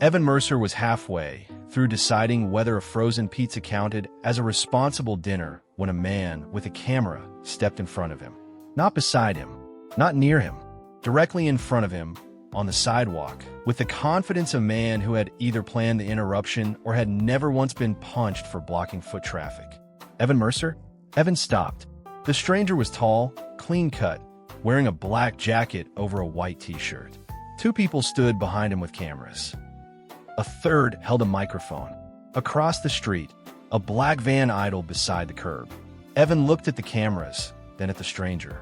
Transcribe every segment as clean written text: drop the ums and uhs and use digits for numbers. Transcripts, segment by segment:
Evan Mercer was halfway through deciding whether a frozen pizza counted as a responsible dinner when a man with a camera stepped in front of him. Not beside him, not near him, directly in front of him on the sidewalk, with the confidence of a man who had either planned the interruption or had never once been punched for blocking foot traffic. Evan Mercer? Evan stopped. The stranger was tall, clean-cut, wearing a black jacket over a white t-shirt. Two people stood behind him with cameras. A third held a microphone. Across the street, a black van idled beside the curb. Evan looked at the cameras, then at the stranger.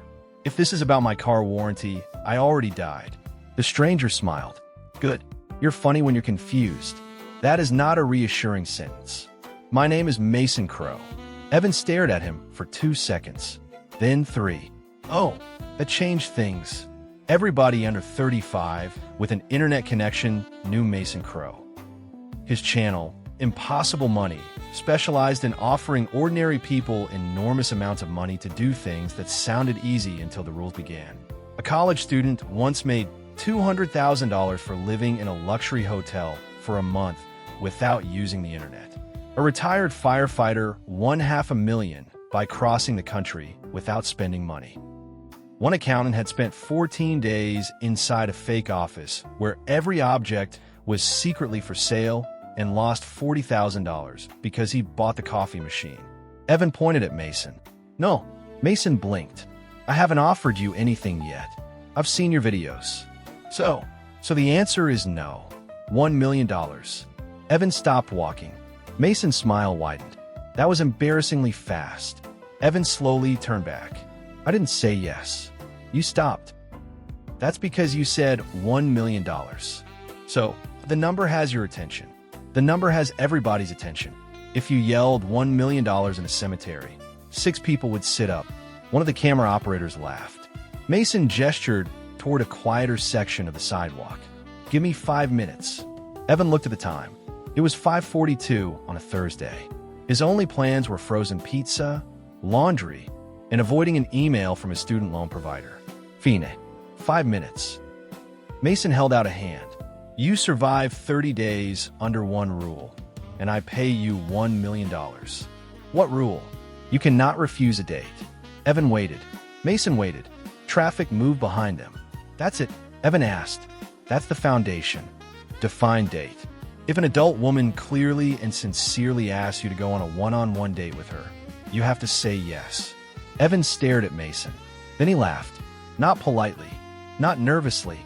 "If this is about my car warranty, I already died." The stranger smiled. "Good. You're funny when you're confused. That is not a reassuring sentence. My name is Mason Crow." Evan stared at him for 2 seconds, then 3. Oh, that changed things. Everybody under 35 with an internet connection knew Mason Crow. His channel, Impossible Money, specialized in offering ordinary people enormous amounts of money to do things that sounded easy until the rules began. A college student once made $200,000 for living in a luxury hotel for a month without using the internet. A retired firefighter won $500,000 by crossing the country without spending money. One accountant had spent 14 days inside a fake office where every object was secretly for sale and lost $40,000 because he bought the coffee machine. Evan pointed at Mason. "No." Mason blinked. "I haven't offered you anything yet. I've seen your videos." So the answer is no. $1 million. Evan stopped walking. Mason's smile widened. That was embarrassingly fast. Evan slowly turned back. "I didn't say yes. You stopped." "That's because you said $1 million. So, the number has your attention. The number has everybody's attention. If you yelled $1 million in a cemetery, 6 people would sit up." One of the camera operators laughed. Mason gestured toward a quieter section of the sidewalk. "Give me 5 minutes." Evan looked at the time. It was 5:42 on a Thursday. His only plans were frozen pizza, laundry, and avoiding an email from his student loan provider. "Fine. 5 minutes." Mason held out a hand. "You survive 30 days under one rule, and I pay you $1 million. "What rule?" "You cannot refuse a date." Evan waited. Mason waited. Traffic moved behind them. "That's it?" Evan asked. "That's the foundation. Define date. If an adult woman clearly and sincerely asks you to go on a one-on-one date with her, you have to say yes." Evan stared at Mason. Then he laughed. Not politely, not nervously.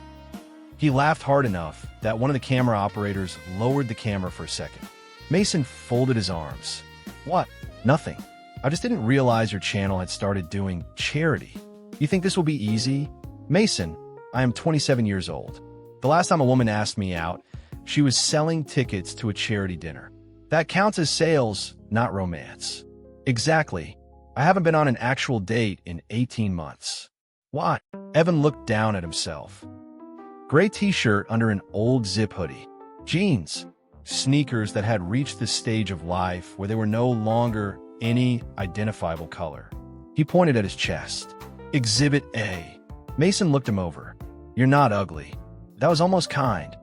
He laughed hard enough that one of the camera operators lowered the camera for a second. Mason folded his arms. "What?" "Nothing. I just didn't realize your channel had started doing charity. You think this will be easy?" "Mason, I am 27 years old. The last time a woman asked me out, she was selling tickets to a charity dinner. That counts as sales, not romance." "Exactly. I haven't been on an actual date in 18 months. "What?" Evan looked down at himself. Gray t-shirt under an old zip hoodie. Jeans. Sneakers that had reached the stage of life where they were no longer any identifiable color. He pointed at his chest. "Exhibit A." Mason looked him over. "You're not ugly. That was almost kind.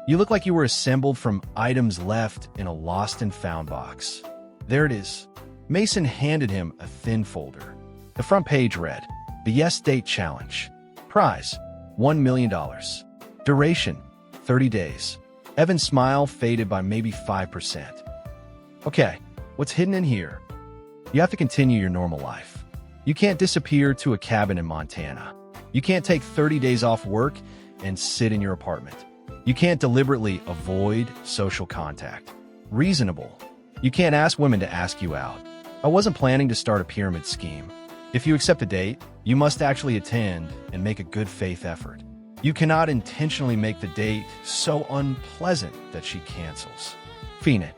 You look like you were assembled from items left in a lost and found box." "There it is." Mason handed him a thin folder. The front page read, "The Yes Date Challenge. Prize, $1 million. Duration, 30 days. Evan's smile faded by maybe 5%. "Okay, what's hidden in here? You have to continue your normal life. You can't disappear to a cabin in Montana. You can't take 30 days off work and sit in your apartment. You can't deliberately avoid social contact. Reasonable. You can't ask women to ask you out. I wasn't planning to start a pyramid scheme. If you accept a date, you must actually attend and make a good faith effort. You cannot intentionally make the date so unpleasant that she cancels. Fine.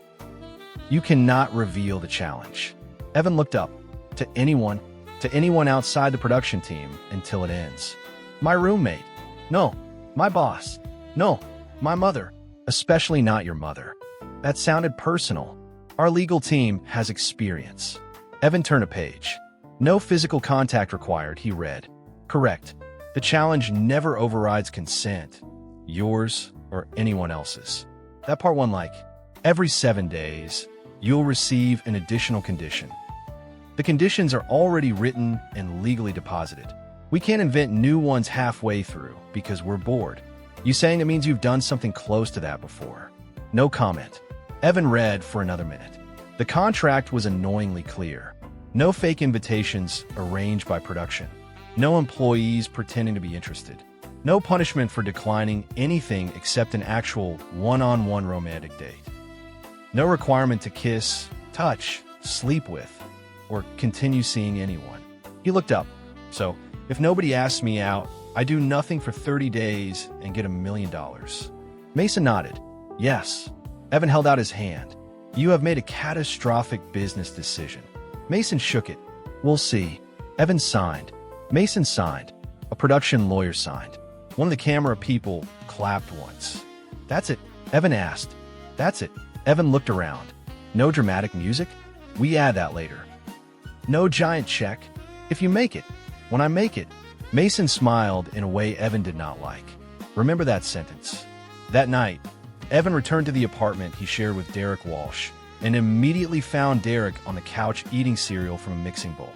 You cannot reveal the challenge." Evan looked up. To anyone outside the production team until it ends. "My roommate. No. My boss. No. My mother. Especially not your mother." That sounded personal. "Our legal team has experience." Evan turned a page. "No physical contact required," he read. "Correct. The challenge never overrides consent, yours or anyone else's." That part one like, every 7 days, you'll receive an additional condition. The conditions are already written and legally deposited. We can't invent new ones halfway through because we're bored. You saying it means you've done something close to that before? No comment. Evan read for another minute. The contract was annoyingly clear. No fake invitations arranged by production. No employees pretending to be interested. No punishment for declining anything except an actual one-on-one romantic date. No requirement to kiss, touch, sleep with, or continue seeing anyone. He looked up. So, if nobody asks me out, I do nothing for 30 days and get $1 million. Mason nodded. Yes. Evan held out his hand. You have made a catastrophic business decision. Mason shook it. We'll see. Evan signed. Mason signed. A production lawyer signed. One of the camera people clapped once. That's it, Evan asked. That's it. Evan looked around. No dramatic music? We add that later. No giant check? If you make it. When I make it. Mason smiled in a way Evan did not like. Remember that sentence. That night, Evan returned to the apartment he shared with Derek Walsh and immediately found Derek on the couch eating cereal from a mixing bowl.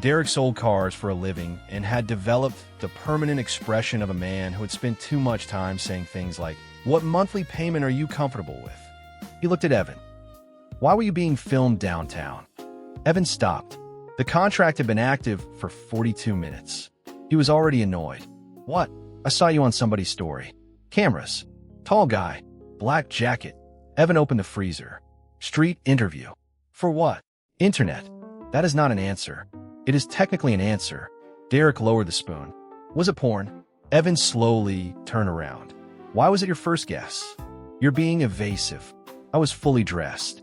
Derek sold cars for a living and had developed the permanent expression of a man who had spent too much time saying things like, "What monthly payment are you comfortable with?" He looked at Evan. Why were you being filmed downtown? Evan stopped. The contract had been active for 42 minutes. He was already annoyed. What? I saw you on somebody's story. Cameras. Tall guy. Black jacket. Evan opened the freezer. Street interview. For what? Internet. That is not an answer. It is technically an answer. Derek lowered the spoon. Was it porn? Evan slowly turned around. Why was it your first guess? You're being evasive. I was fully dressed.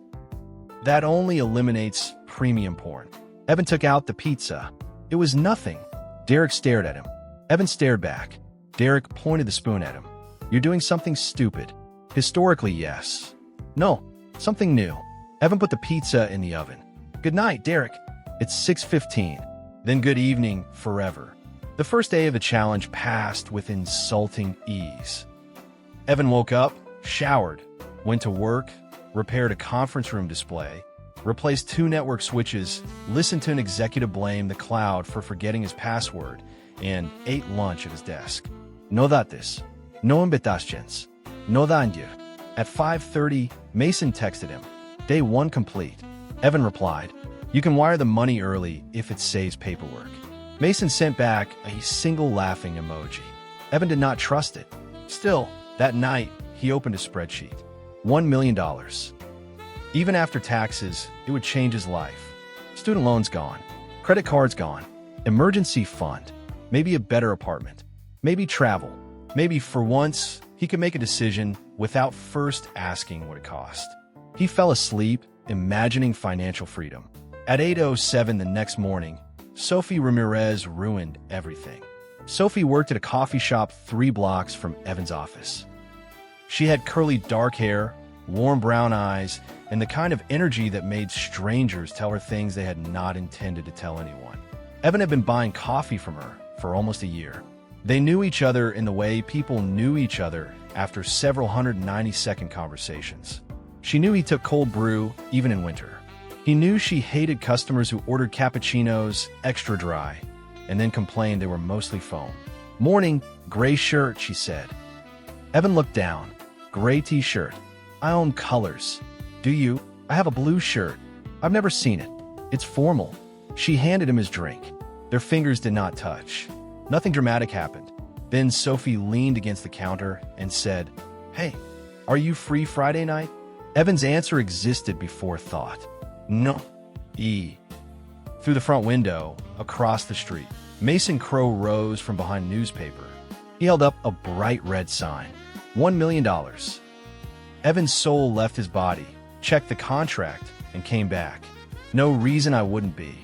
That only eliminates premium porn. Evan took out the pizza. It was nothing. Derek stared at him. Evan stared back. Derek pointed the spoon at him. You're doing something stupid. Historically, yes. No, something new. Evan put the pizza in the oven. Good night, Derek. It's 6:15. Then good evening forever. The first day of the challenge passed with insulting ease. Evan woke up, showered, went to work, repaired a conference room display, replaced 2 network switches, listened to an executive blame the cloud for forgetting his password, and ate lunch at his desk. No dates. No invitations. No danger. At 5:30, Mason texted him. Day 1 complete. Evan replied, you can wire the money early if it saves paperwork. Mason sent back a single laughing emoji. Evan did not trust it. Still, that night, he opened a spreadsheet. $1 million. Even after taxes, it would change his life. Student loans gone. Credit cards gone. Emergency fund. Maybe a better apartment. Maybe travel. Maybe for once, he could make a decision without first asking what it cost. He fell asleep, imagining financial freedom. At 8:07 the next morning, Sophie Ramirez ruined everything. Sophie worked at a coffee shop 3 blocks from Evan's office. She had curly dark hair, warm brown eyes, and the kind of energy that made strangers tell her things they had not intended to tell anyone. Evan had been buying coffee from her for almost a year. They knew each other in the way people knew each other after several 190-second conversations. She knew he took cold brew even in winter. He knew she hated customers who ordered cappuccinos extra dry and then complained they were mostly foam. Morning, gray shirt, she said. Evan looked down. Gray t-shirt. I own colors. Do you? I have a blue shirt. I've never seen it. It's formal. She handed him his drink. Their fingers did not touch. Nothing dramatic happened. Then Sophie leaned against the counter and said, Hey, are you free Friday night? Evan's answer existed before thought. No. Through the front window, across the street, Mason Crow rose from behind a newspaper. He held up a bright red sign. $1 million. Evan's soul left his body, checked the contract, and came back. No reason I wouldn't be.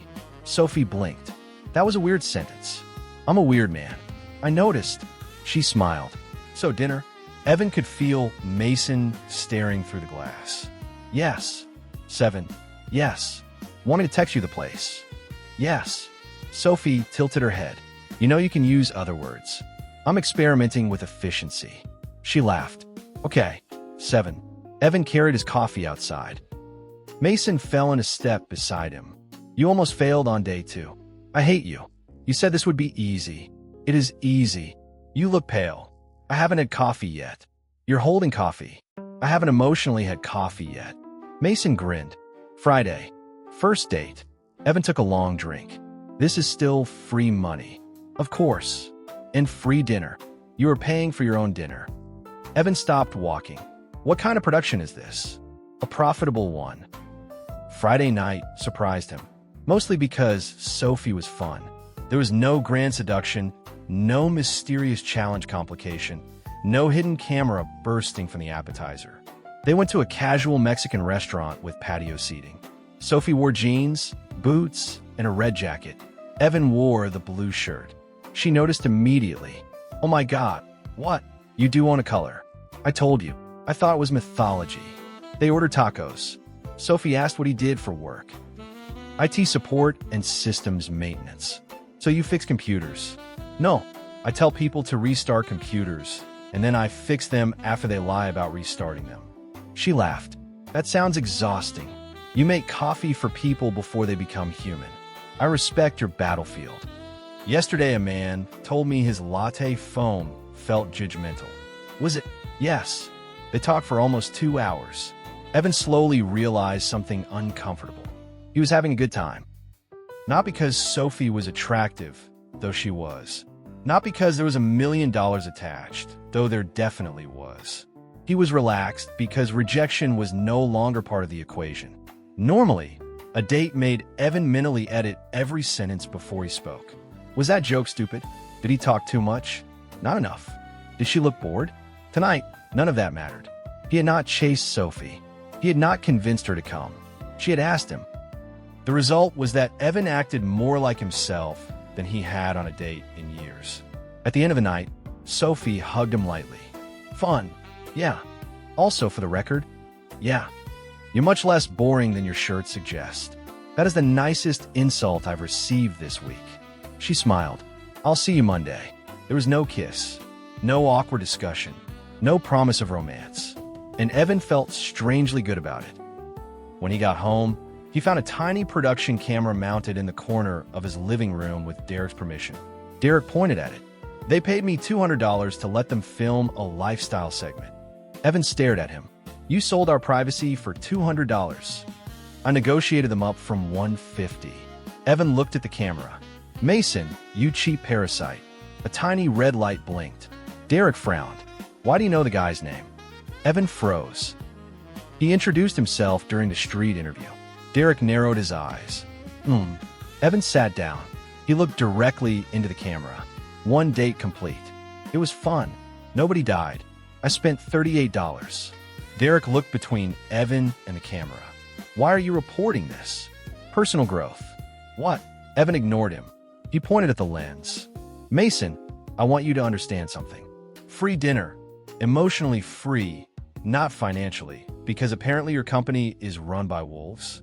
Sophie blinked. That was a weird sentence. I'm a weird man. I noticed. She smiled. So dinner? Evan could feel Mason staring through the glass. Yes. 7. Yes. Want me to text you the place? Yes. Sophie tilted her head. You know you can use other words. I'm experimenting with efficiency. She laughed. Okay. 7. Evan carried his coffee outside. Mason fell in a step beside him. You almost failed on day 2. I hate you. You said this would be easy. It is easy. You look pale. I haven't had coffee yet. You're holding coffee. I haven't emotionally had coffee yet. Mason grinned. Friday. First date. Evan took a long drink. This is still free money. Of course. And free dinner. You are paying for your own dinner. Evan stopped walking. What kind of production is this? A profitable one. Friday night surprised him. Mostly because Sophie was fun. There was no grand seduction, no mysterious challenge complication, no hidden camera bursting from the appetizer. They went to a casual Mexican restaurant with patio seating. Sophie wore jeans, boots, and a red jacket. Evan wore the blue shirt. She noticed immediately. Oh my God, what? You do own a color. I told you. I thought it was mythology. They ordered tacos. Sophie asked what he did for work. IT support and systems maintenance. So you fix computers? No, I tell people to restart computers, and then I fix them after they lie about restarting them. She laughed. That sounds exhausting. You make coffee for people before they become human. I respect your battlefield. Yesterday a man told me his latte foam felt judgmental. Was it? Yes. They talked for almost 2 hours. Evan slowly realized something uncomfortable. He was having a good time. Not because Sophie was attractive, though she was. Not because there was $1 million attached, though there definitely was. He was relaxed because rejection was no longer part of the equation. Normally, a date made Evan mentally edit every sentence before he spoke. Was that joke stupid? Did he talk too much? Not enough. Did she look bored? Tonight, none of that mattered. He had not chased Sophie. He had not convinced her to come. She had asked him. The result was that Evan acted more like himself than he had on a date in years. At the end of the night, Sophie hugged him lightly. Fun. Yeah. Also, for the record, yeah. You're much less boring than your shirt suggests. That is the nicest insult I've received this week. She smiled. I'll see you Monday. There was no kiss, no awkward discussion, no promise of romance. And Evan felt strangely good about it. When he got home, he found a tiny production camera mounted in the corner of his living room with Derek's permission. Derek pointed at it. They paid me $200 to let them film a lifestyle segment. Evan stared at him. You sold our privacy for $200. I negotiated them up from $150. Evan looked at the camera. Mason, you cheap parasite. A tiny red light blinked. Derek frowned. Why do you know the guy's name? Evan froze. He introduced himself during the street interview. Derek narrowed his eyes. Evan sat down. He looked directly into the camera. One date complete. It was fun. Nobody died. I spent $38. Derek looked between Evan and the camera. Why are you reporting this? Personal growth. What? Evan ignored him. He pointed at the lens. Mason, I want you to understand something. Free dinner. Emotionally free, not financially, because apparently your company is run by wolves.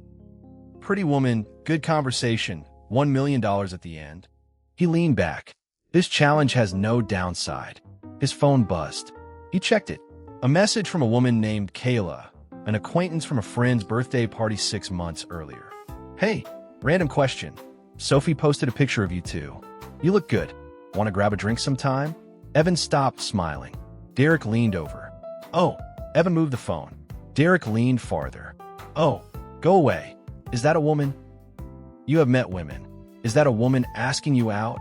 Pretty woman, good conversation, $1 million at the end. He leaned back. This challenge has no downside. His phone buzzed. He checked it. A message from a woman named Kayla, an acquaintance from a friend's birthday party 6 months earlier. Hey, random question. Sophie posted a picture of you two. You look good. Want to grab a drink sometime? Evan stopped smiling. Derek leaned over. Oh, Evan moved the phone. Derek leaned farther. Oh, go away. Is that a woman? You have met women. Is that a woman asking you out?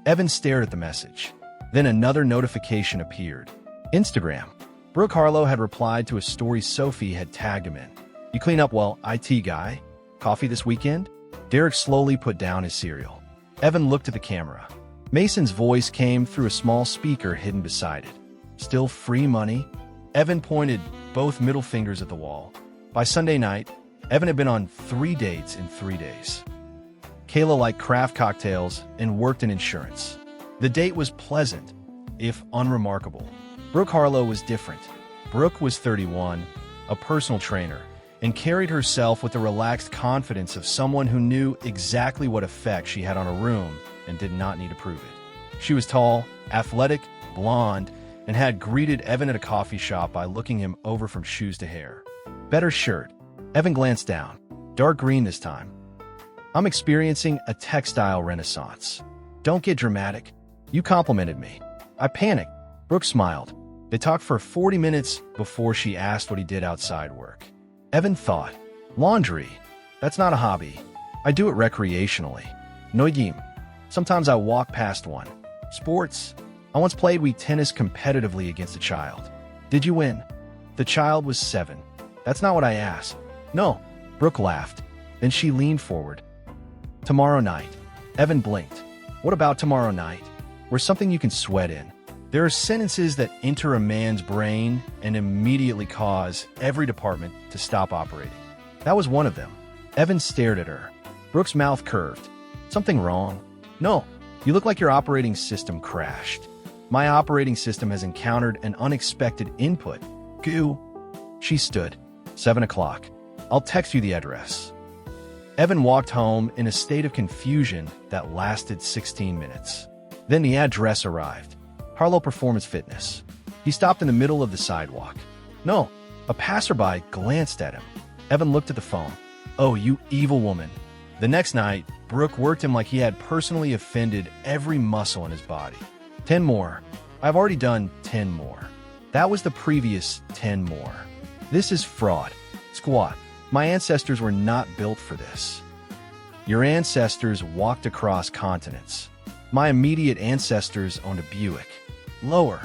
Evan stared at the message. Then another notification appeared. Instagram. Brooke Harlow had replied to a story Sophie had tagged him in. You clean up well, IT guy? Coffee this weekend? Derek slowly put down his cereal. Evan looked at the camera. Mason's voice came through a small speaker hidden beside it. Still free money? Evan pointed both middle fingers at the wall. By Sunday night, Evan had been on 3 dates in 3 days. Kayla liked craft cocktails and worked in insurance. The date was pleasant, if unremarkable. Brooke Harlow was different. Brooke was 31, a personal trainer, and carried herself with the relaxed confidence of someone who knew exactly what effect she had on a room and did not need to prove it. She was tall, athletic, blonde, and had greeted Evan at a coffee shop by looking him over from shoes to hair. Better shirt. Evan glanced down. Dark green this time. I'm experiencing a textile renaissance. Don't get dramatic. You complimented me. I panicked. Brooke smiled. They talked for 40 minutes before she asked what he did outside work. Evan thought, laundry. That's not a hobby. I do it recreationally. Noigim. Sometimes I walk past one. Sports. I once played Wii tennis competitively against a child. Did you win? The child was 7. That's not what I asked. No. Brooke laughed. Then she leaned forward. Tomorrow night. Evan blinked. What about tomorrow night? We're something you can sweat in. There are sentences that enter a man's brain and immediately cause every department to stop operating. That was one of them. Evan stared at her. Brooke's mouth curved. Something wrong? No. You look like your operating system crashed. My operating system has encountered an unexpected input. Goo. She stood. 7 o'clock. I'll text you the address. Evan walked home in a state of confusion that lasted 16 minutes. Then the address arrived. Harlow Performance Fitness. He stopped in the middle of the sidewalk. No. A passerby glanced at him. Evan looked at the phone. Oh, you evil woman. The next night, Brooke worked him like he had personally offended every muscle in his body. 10 more. I've already done 10 more. That was the previous 10 more. This is fraud. Squat. My ancestors were not built for this. Your ancestors walked across continents. My immediate ancestors owned a Buick. Lower.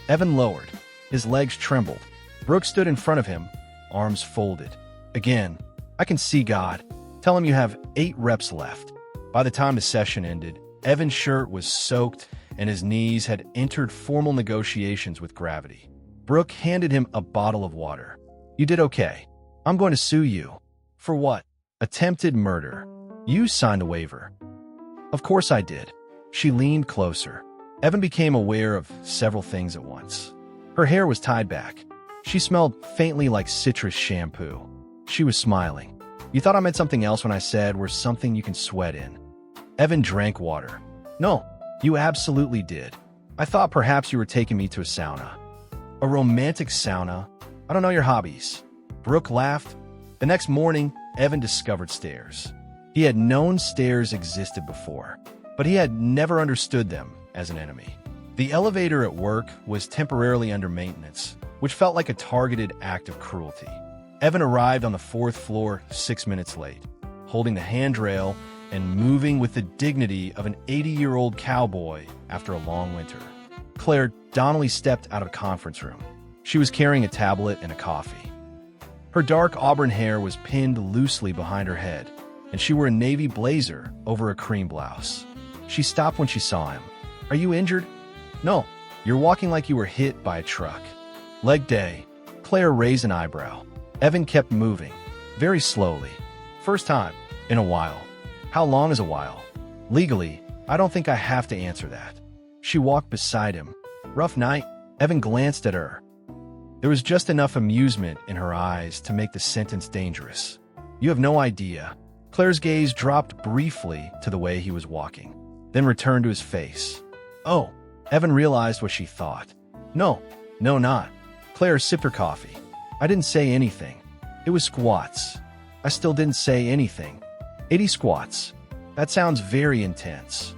Evan lowered. His legs trembled. Brooke stood in front of him, arms folded. Again, I can see God. Tell him you have 8 reps left. By the time the session ended, Evan's shirt was soaked and his knees had entered formal negotiations with gravity. Brooke handed him a bottle of water. You did okay. I'm going to sue you. For what? Attempted murder. You signed the waiver. Of course I did. She leaned closer. Evan became aware of several things at once. Her hair was tied back. She smelled faintly like citrus shampoo. She was smiling. You thought I meant something else when I said we're something you can sweat in. Evan drank water. No, you absolutely did. I thought perhaps you were taking me to a sauna. A romantic sauna? I don't know your hobbies. Brooke laughed. The next morning, Evan discovered stairs. He had known stairs existed before, but he had never understood them as an enemy. The elevator at work was temporarily under maintenance, which felt like a targeted act of cruelty. Evan arrived on the 4th floor 6 minutes late, holding the handrail and moving with the dignity of an 80-year-old cowboy after a long winter. Claire Donnelly stepped out of a conference room. She was carrying a tablet and a coffee. Her dark auburn hair was pinned loosely behind her head, and she wore a navy blazer over a cream blouse. She stopped when she saw him. Are you injured? No. You're walking like you were hit by a truck. Leg day. Claire raised an eyebrow. Evan kept moving, very slowly. First time in a while. How long is a while? Legally, I don't think I have to answer that. She walked beside him. Rough night? Evan glanced at her. There was just enough amusement in her eyes to make the sentence dangerous. You have no idea. Claire's gaze dropped briefly to the way he was walking, then returned to his face. Oh, Evan realized what she thought. No, not. Claire sipped her coffee. I didn't say anything. It was squats. I still didn't say anything. 80 squats. That sounds very intense.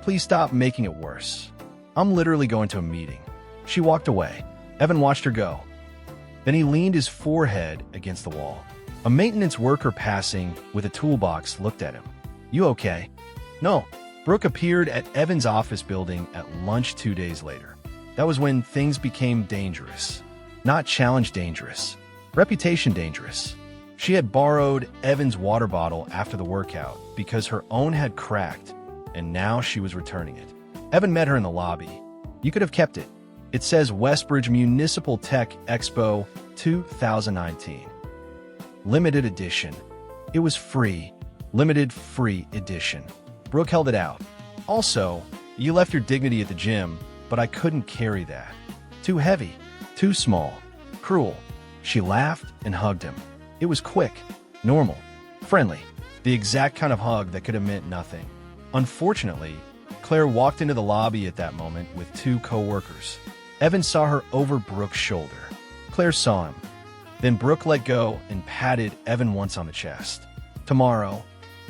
Please stop making it worse. I'm literally going to a meeting. She walked away. Evan watched her go. Then he leaned his forehead against the wall. A maintenance worker passing with a toolbox looked at him. You okay? No. Brooke appeared at Evan's office building at lunch 2 days later. That was when things became dangerous. Not challenge dangerous. Reputation dangerous. She had borrowed Evan's water bottle after the workout because her own had cracked, and now she was returning it. Evan met her in the lobby. You could have kept it. It says Westbridge Municipal Tech Expo 2019. Limited edition. It was free. Limited free edition. Brooke held it out. Also, you left your dignity at the gym, but I couldn't carry that. Too heavy. Too small. Cruel. She laughed and hugged him. It was quick, normal, friendly, the exact kind of hug that could have meant nothing. Unfortunately, Claire walked into the lobby at that moment with 2 co-workers. Evan saw her over Brooke's shoulder. Claire saw him. Then Brooke let go and patted Evan once on the chest. Tomorrow,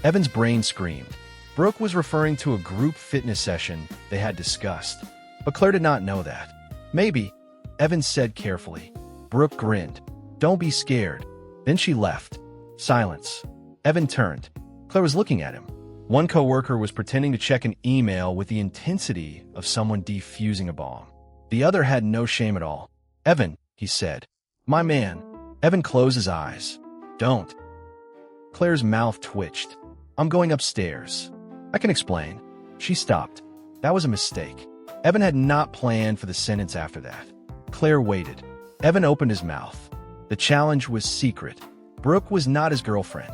Evan's brain screamed. Brooke was referring to a group fitness session they had discussed, but Claire did not know that. Maybe, Evan said carefully. Brooke grinned. Don't be scared. Then she left. Silence. Evan turned. Claire was looking at him. One coworker was pretending to check an email with the intensity of someone defusing a bomb. The other had no shame at all. Evan, he said. My man. Evan closed his eyes. Don't. Claire's mouth twitched. I'm going upstairs. I can explain. She stopped. That was a mistake. Evan had not planned for the sentence after that. Claire waited. Evan opened his mouth. The challenge was secret. Brooke was not his girlfriend.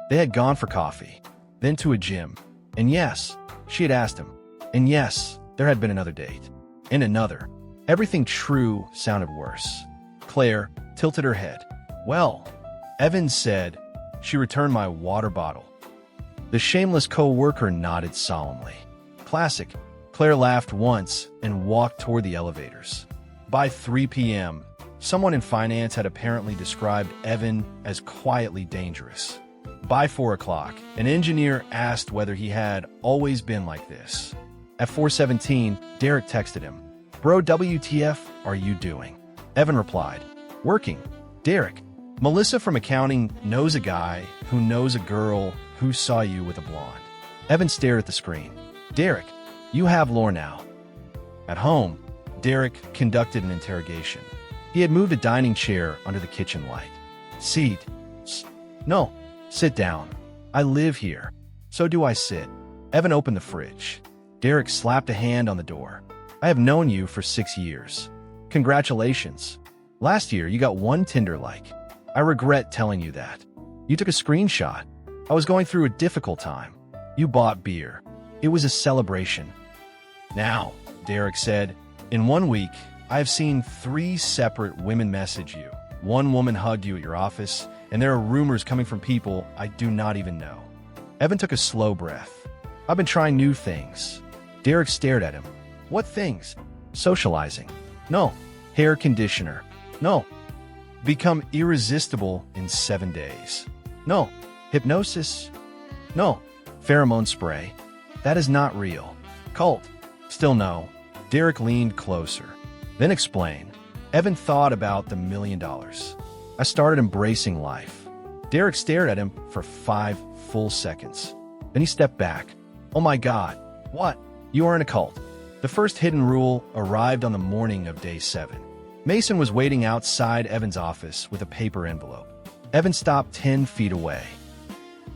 They had gone for coffee, then to a gym. And yes, she had asked him. And yes, there had been another date. And another. Everything true sounded worse. Claire tilted her head. Well, Evan said. She returned my water bottle. The shameless co-worker nodded solemnly. Classic. Claire laughed once and walked toward the elevators. By 3 p.m., someone in finance had apparently described Evan as quietly dangerous. By 4 o'clock, an engineer asked whether he had always been like this. At 4:17, Derek texted him. Bro, WTF are you doing? Evan replied, working. Derek, Melissa from accounting knows a guy who knows a girl who saw you with a blonde. Evan stared at the screen. Derek, you have lore now. At home, Derek conducted an interrogation. He had moved a dining chair under the kitchen light. Seat. No, sit down. I live here. So do I sit. Evan opened the fridge. Derek slapped a hand on the door. I have known you for 6 years. Congratulations. Last year, you got 1 Tinder like. I regret telling you that. You took a screenshot. I was going through a difficult time. You bought beer. It was a celebration. Now, Derek said, in 1 week, I have seen 3 separate women message you. 1 woman hugged you at your office, and there are rumors coming from people I do not even know. Evan took a slow breath. I've been trying new things. Derek stared at him. What things? Socializing. No. Hair conditioner. No. Become irresistible in 7 days. No. Hypnosis. No. Pheromone spray. That is not real. Cult. Still no. Derek leaned closer. Then explain. Evan thought about the $1 million. I started embracing life. Derek stared at him for 5 full seconds. Then he stepped back. Oh my God. What? You are in a cult. The first hidden rule arrived on the morning of day 7. Mason was waiting outside Evan's office with a paper envelope. Evan stopped 10 feet away.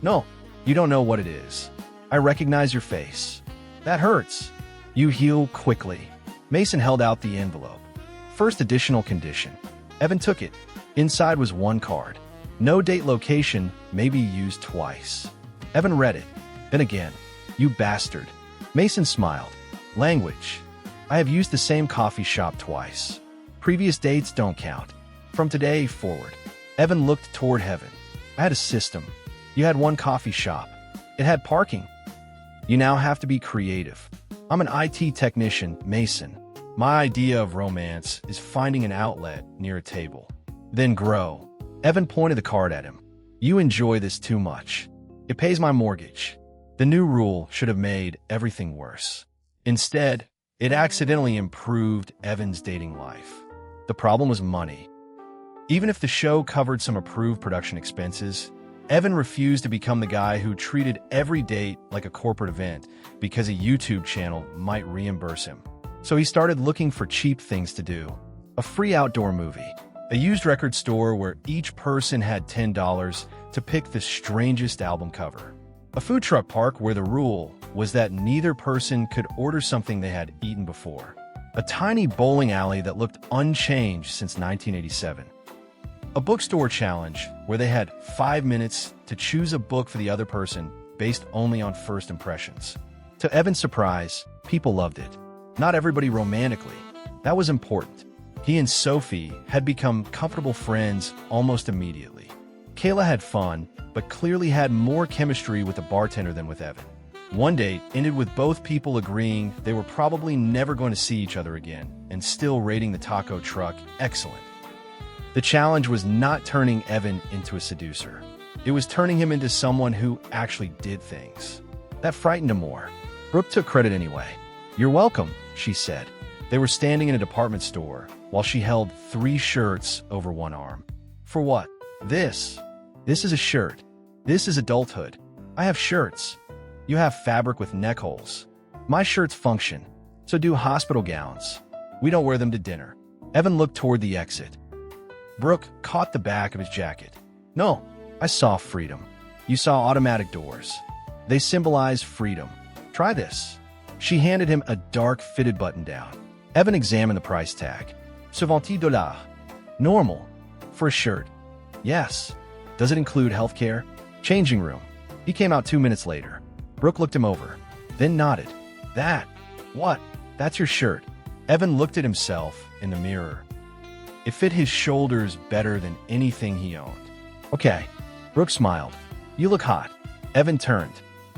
No, you don't know what it is. I recognize your face. That hurts. You heal quickly. Mason held out the envelope. First additional condition. Evan took it. Inside was 1 card. No date, location may be used twice. Evan read it. Then again. You bastard. Mason smiled. Language. I have used the same coffee shop twice. Previous dates don't count. From today forward. Evan looked toward heaven. I had a system. You had 1 coffee shop. It had parking. You now have to be creative. I'm an IT technician, Mason. My idea of romance is finding an outlet near a table. Then grow. Evan pointed the card at him. You enjoy this too much. It pays my mortgage. The new rule should have made everything worse. Instead, it accidentally improved Evan's dating life. The problem was money. Even if the show covered some approved production expenses, Evan refused to become the guy who treated every date like a corporate event because a YouTube channel might reimburse him. So he started looking for cheap things to do. A free outdoor movie. A used record store where each person had $10 to pick the strangest album cover. A food truck park where the rule was that neither person could order something they had eaten before. A tiny bowling alley that looked unchanged since 1987. A bookstore challenge where they had 5 minutes to choose a book for the other person based only on first impressions. To Evan's surprise, people loved it. Not everybody romantically. That was important. He and Sophie had become comfortable friends almost immediately. Kayla had fun, but clearly had more chemistry with the bartender than with Evan. One date ended with both people agreeing they were probably never going to see each other again and still rating the taco truck excellent. The challenge was not turning Evan into a seducer. It was turning him into someone who actually did things. That frightened him more. Brooke took credit anyway. "You're welcome," she said. They were standing in a department store while she held 3 shirts over one arm. "For what?" This is a shirt. This is adulthood. I have shirts. You have fabric with neck holes. My shirts function. So do hospital gowns. We don't wear them to dinner." Evan looked toward the exit. Brooke caught the back of his jacket. "No, I saw freedom. You saw automatic doors. They symbolize freedom. Try this." She handed him a dark fitted button-down. Evan examined the price tag. $70. Normal. For a shirt. Yes. Does it include healthcare? Changing room. He came out 2 minutes later. Brooke looked him over, then nodded. "That? What? That's your shirt." Evan looked at himself in the mirror. It fit his shoulders better than anything he owned. "Okay." Brooke smiled. "You look hot." Evan turned.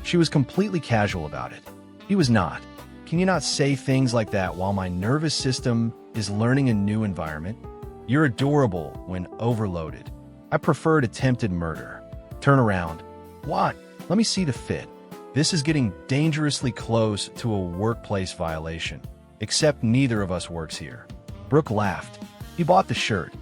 She was completely casual about it. He was not. "Can you not say things like that while my nervous system is learning a new environment? You're adorable when overloaded. I preferred attempted murder." "Turn around." "What?" "Let me see the fit." This is getting dangerously close to a workplace violation. Except neither of us works here. Brooke laughed. He bought the shirt.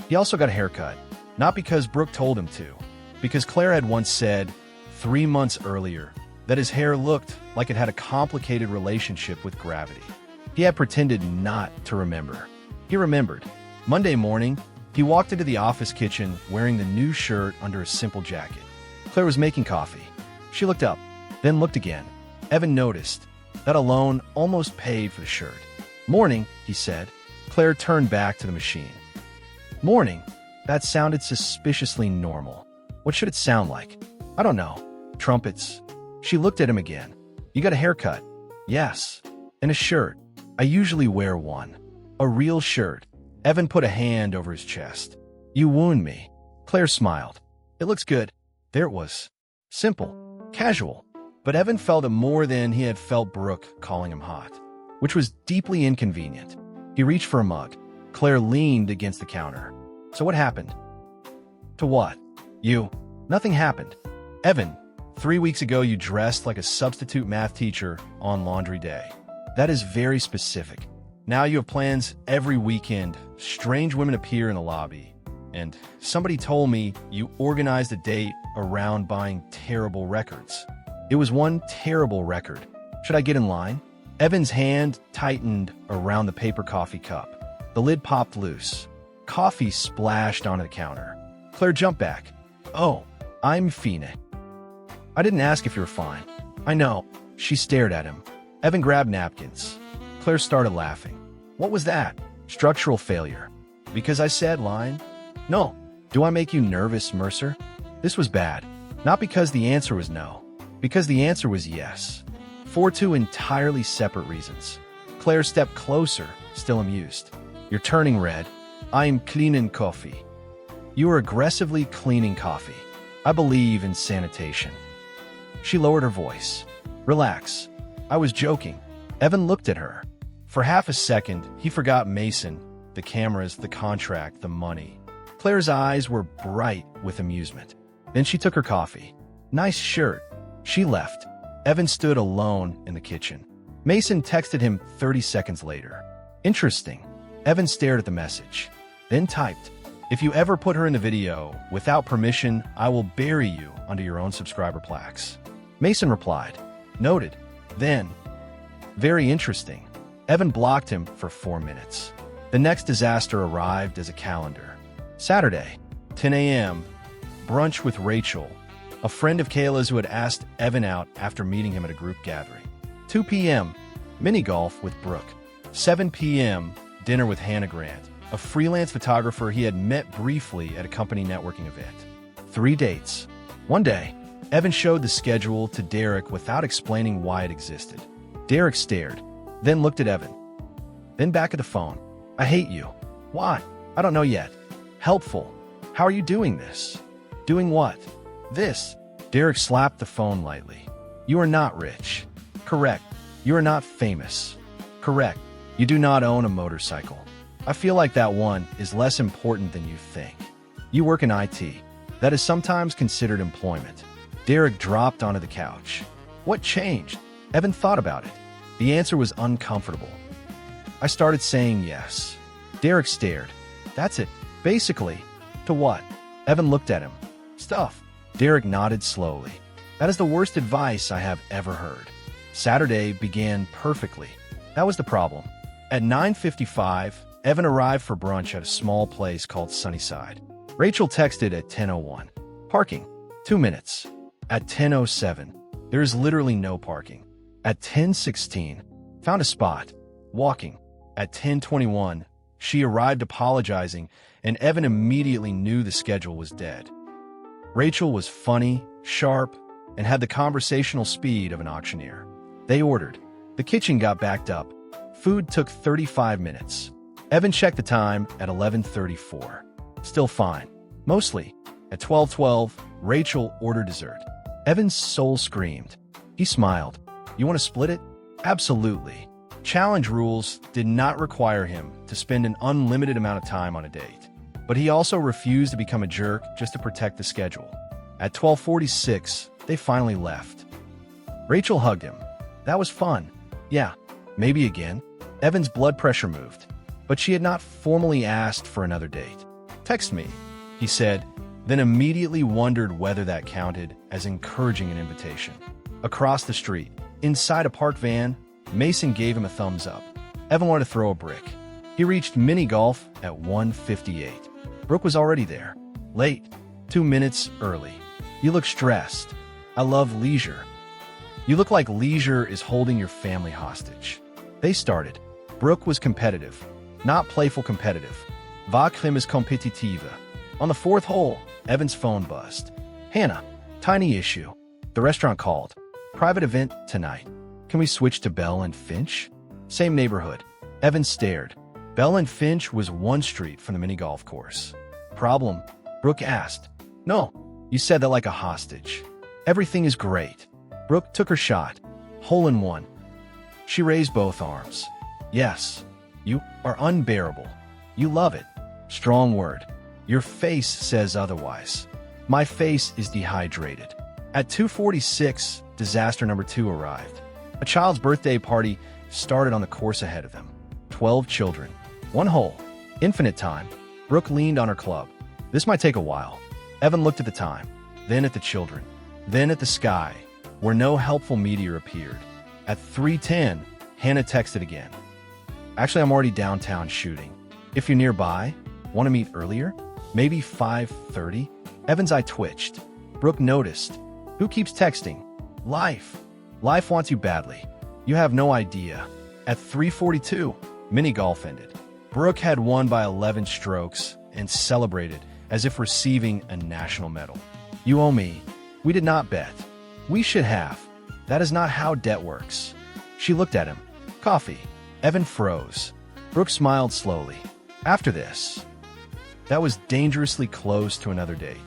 He also got a haircut. Not because Brooke told him to. Because Claire had once said, 3 months earlier, that his hair looked like it had a complicated relationship with gravity. He had pretended not to remember. He remembered. Monday morning, he walked into the office kitchen wearing the new shirt under a simple jacket. Claire was making coffee. She looked up, then looked again. Evan noticed. That alone almost paid for the shirt. "Morning," he said. Claire turned back to the machine. "Morning." That sounded suspiciously normal. What should it sound like? I don't know. Trumpets. She looked at him again. "You got a haircut?" "Yes." "And a shirt?" "I usually wear one." "A real shirt." Evan put a hand over his chest. "You wound me." Claire smiled. "It looks good." There it was. Simple. Casual. But Evan felt it more than he had felt Brooke calling him hot, which was deeply inconvenient. He reached for a mug. Claire leaned against the counter. "So what happened?" "To what?" "You." "Nothing happened." "Evan, 3 weeks ago you dressed like a substitute math teacher on laundry day. That is very specific. Now you have plans every weekend. Strange women appear in the lobby. And somebody told me you organized a date around buying terrible records. It was one terrible record. Should I get in line?" Evan's hand tightened around the paper coffee cup. The lid popped loose. Coffee splashed onto the counter. Claire jumped back. "Oh, I'm fine." "I didn't ask if you were fine." "I know." She stared at him. Evan grabbed napkins. Claire started laughing. "What was that?" "Structural failure." "Because I said line?" "No." "Do I make you nervous, Mercer?" This was bad. Not because the answer was no. Because the answer was yes. For 2 entirely separate reasons. Claire stepped closer, still amused. "You're turning red." "I'm cleaning coffee." "You are aggressively cleaning coffee." "I believe in sanitation." She lowered her voice. "Relax. I was joking." Evan looked at her. For half a second, he forgot Mason, the cameras, the contract, the money. Claire's eyes were bright with amusement. Then she took her coffee. "Nice shirt." She left. Evan stood alone in the kitchen. Mason texted him 30 seconds later. "Interesting." Evan stared at the message, then typed, "If you ever put her in the video without permission, I will bury you under your own subscriber plaques." Mason replied, "Noted." Then, "Very interesting." Evan blocked him for 4 minutes. The next disaster arrived as a calendar. Saturday, 10 a.m., brunch with Rachel, a friend of Kayla's who had asked Evan out after meeting him at a group gathering. 2 p.m., mini golf with Brooke. 7 p.m., dinner with Hannah Grant, a freelance photographer he had met briefly at a company networking event. 3 dates. One day, Evan showed the schedule to Derek without explaining why it existed. Derek stared, then looked at Evan. Then back at the phone. "I hate you." "Why?" "I don't know yet." "Helpful." "How are you doing this?" "Doing what?" "This." Derek slapped the phone lightly. You are not rich. Correct. You are not famous. Correct. You do not own a motorcycle. I feel like that one is less important than you think. You work in IT. That is sometimes considered employment. Derek dropped onto the couch. What changed? Evan thought about it. The answer was uncomfortable. I started saying yes. Derek stared. That's it. Basically. To what? Evan looked at him. Stuff. Derek nodded slowly. That is the worst advice I have ever heard. Saturday began perfectly. That was the problem. At 9:55, Evan arrived for brunch at a small place called Sunnyside. Rachel texted at 10:01. Parking. 2 minutes. At 10:07, there is literally no parking. At 10:16, found a spot. Walking. At 10:21, she arrived apologizing, and Evan immediately knew the schedule was dead. Rachel was funny, sharp, and had the conversational speed of an auctioneer. They ordered. The kitchen got backed up. Food took 35 minutes. Evan checked the time at 11:34. Still fine. Mostly. At 12:12, Rachel ordered dessert. Evan's soul screamed. He smiled. You want to split it? Absolutely. Challenge rules did not require him to spend an unlimited amount of time on a date. But he also refused to become a jerk just to protect the schedule. At 12:46, they finally left. Rachel hugged him. That was fun. Yeah, maybe again. Evan's blood pressure moved, but she had not formally asked for another date. Text me, he said, then immediately wondered whether that counted as encouraging an invitation. Across the street, inside a parked van, Mason gave him a thumbs up. Evan wanted to throw a brick. He reached mini golf at 1:58. Brooke was already there. Late. 2 minutes early. You look stressed. I love leisure. You look like leisure is holding your family hostage. They started. Brooke was competitive, not playful competitive. Va crime is competitive. On the fourth hole, Evan's phone buzzed. Hannah, tiny issue. The restaurant called. Private event tonight. Can we switch to Bell and Finch? Same neighborhood. Evan stared. Bell and Finch was one street from the mini golf course. Problem? Brooke asked. No, you said that like a hostage. Everything is great. Brooke took her shot. Hole in one. She raised both arms. Yes, you are unbearable. You love it. Strong word. Your face says otherwise. My face is dehydrated. At 2:46, disaster number 2 arrived. A child's birthday party started on the course ahead of them. 12 children. 1 hole. Infinite time. Brooke leaned on her club. This might take a while. Evan looked at the time, then at the children, then at the sky, where no helpful meteor appeared. At 3:10, Hannah texted again. Actually, I'm already downtown shooting. If you're nearby, want to meet earlier? Maybe 5:30? Evan's eye twitched. Brooke noticed. Who keeps texting? Life. Life wants you badly. You have no idea. At 3:42, mini golf ended. Brooke had won by 11 strokes and celebrated as if receiving a national medal. You owe me. We did not bet. We should have. That is not how debt works. She looked at him. Coffee. Evan froze. Brooke smiled slowly. After this. That was dangerously close to another date.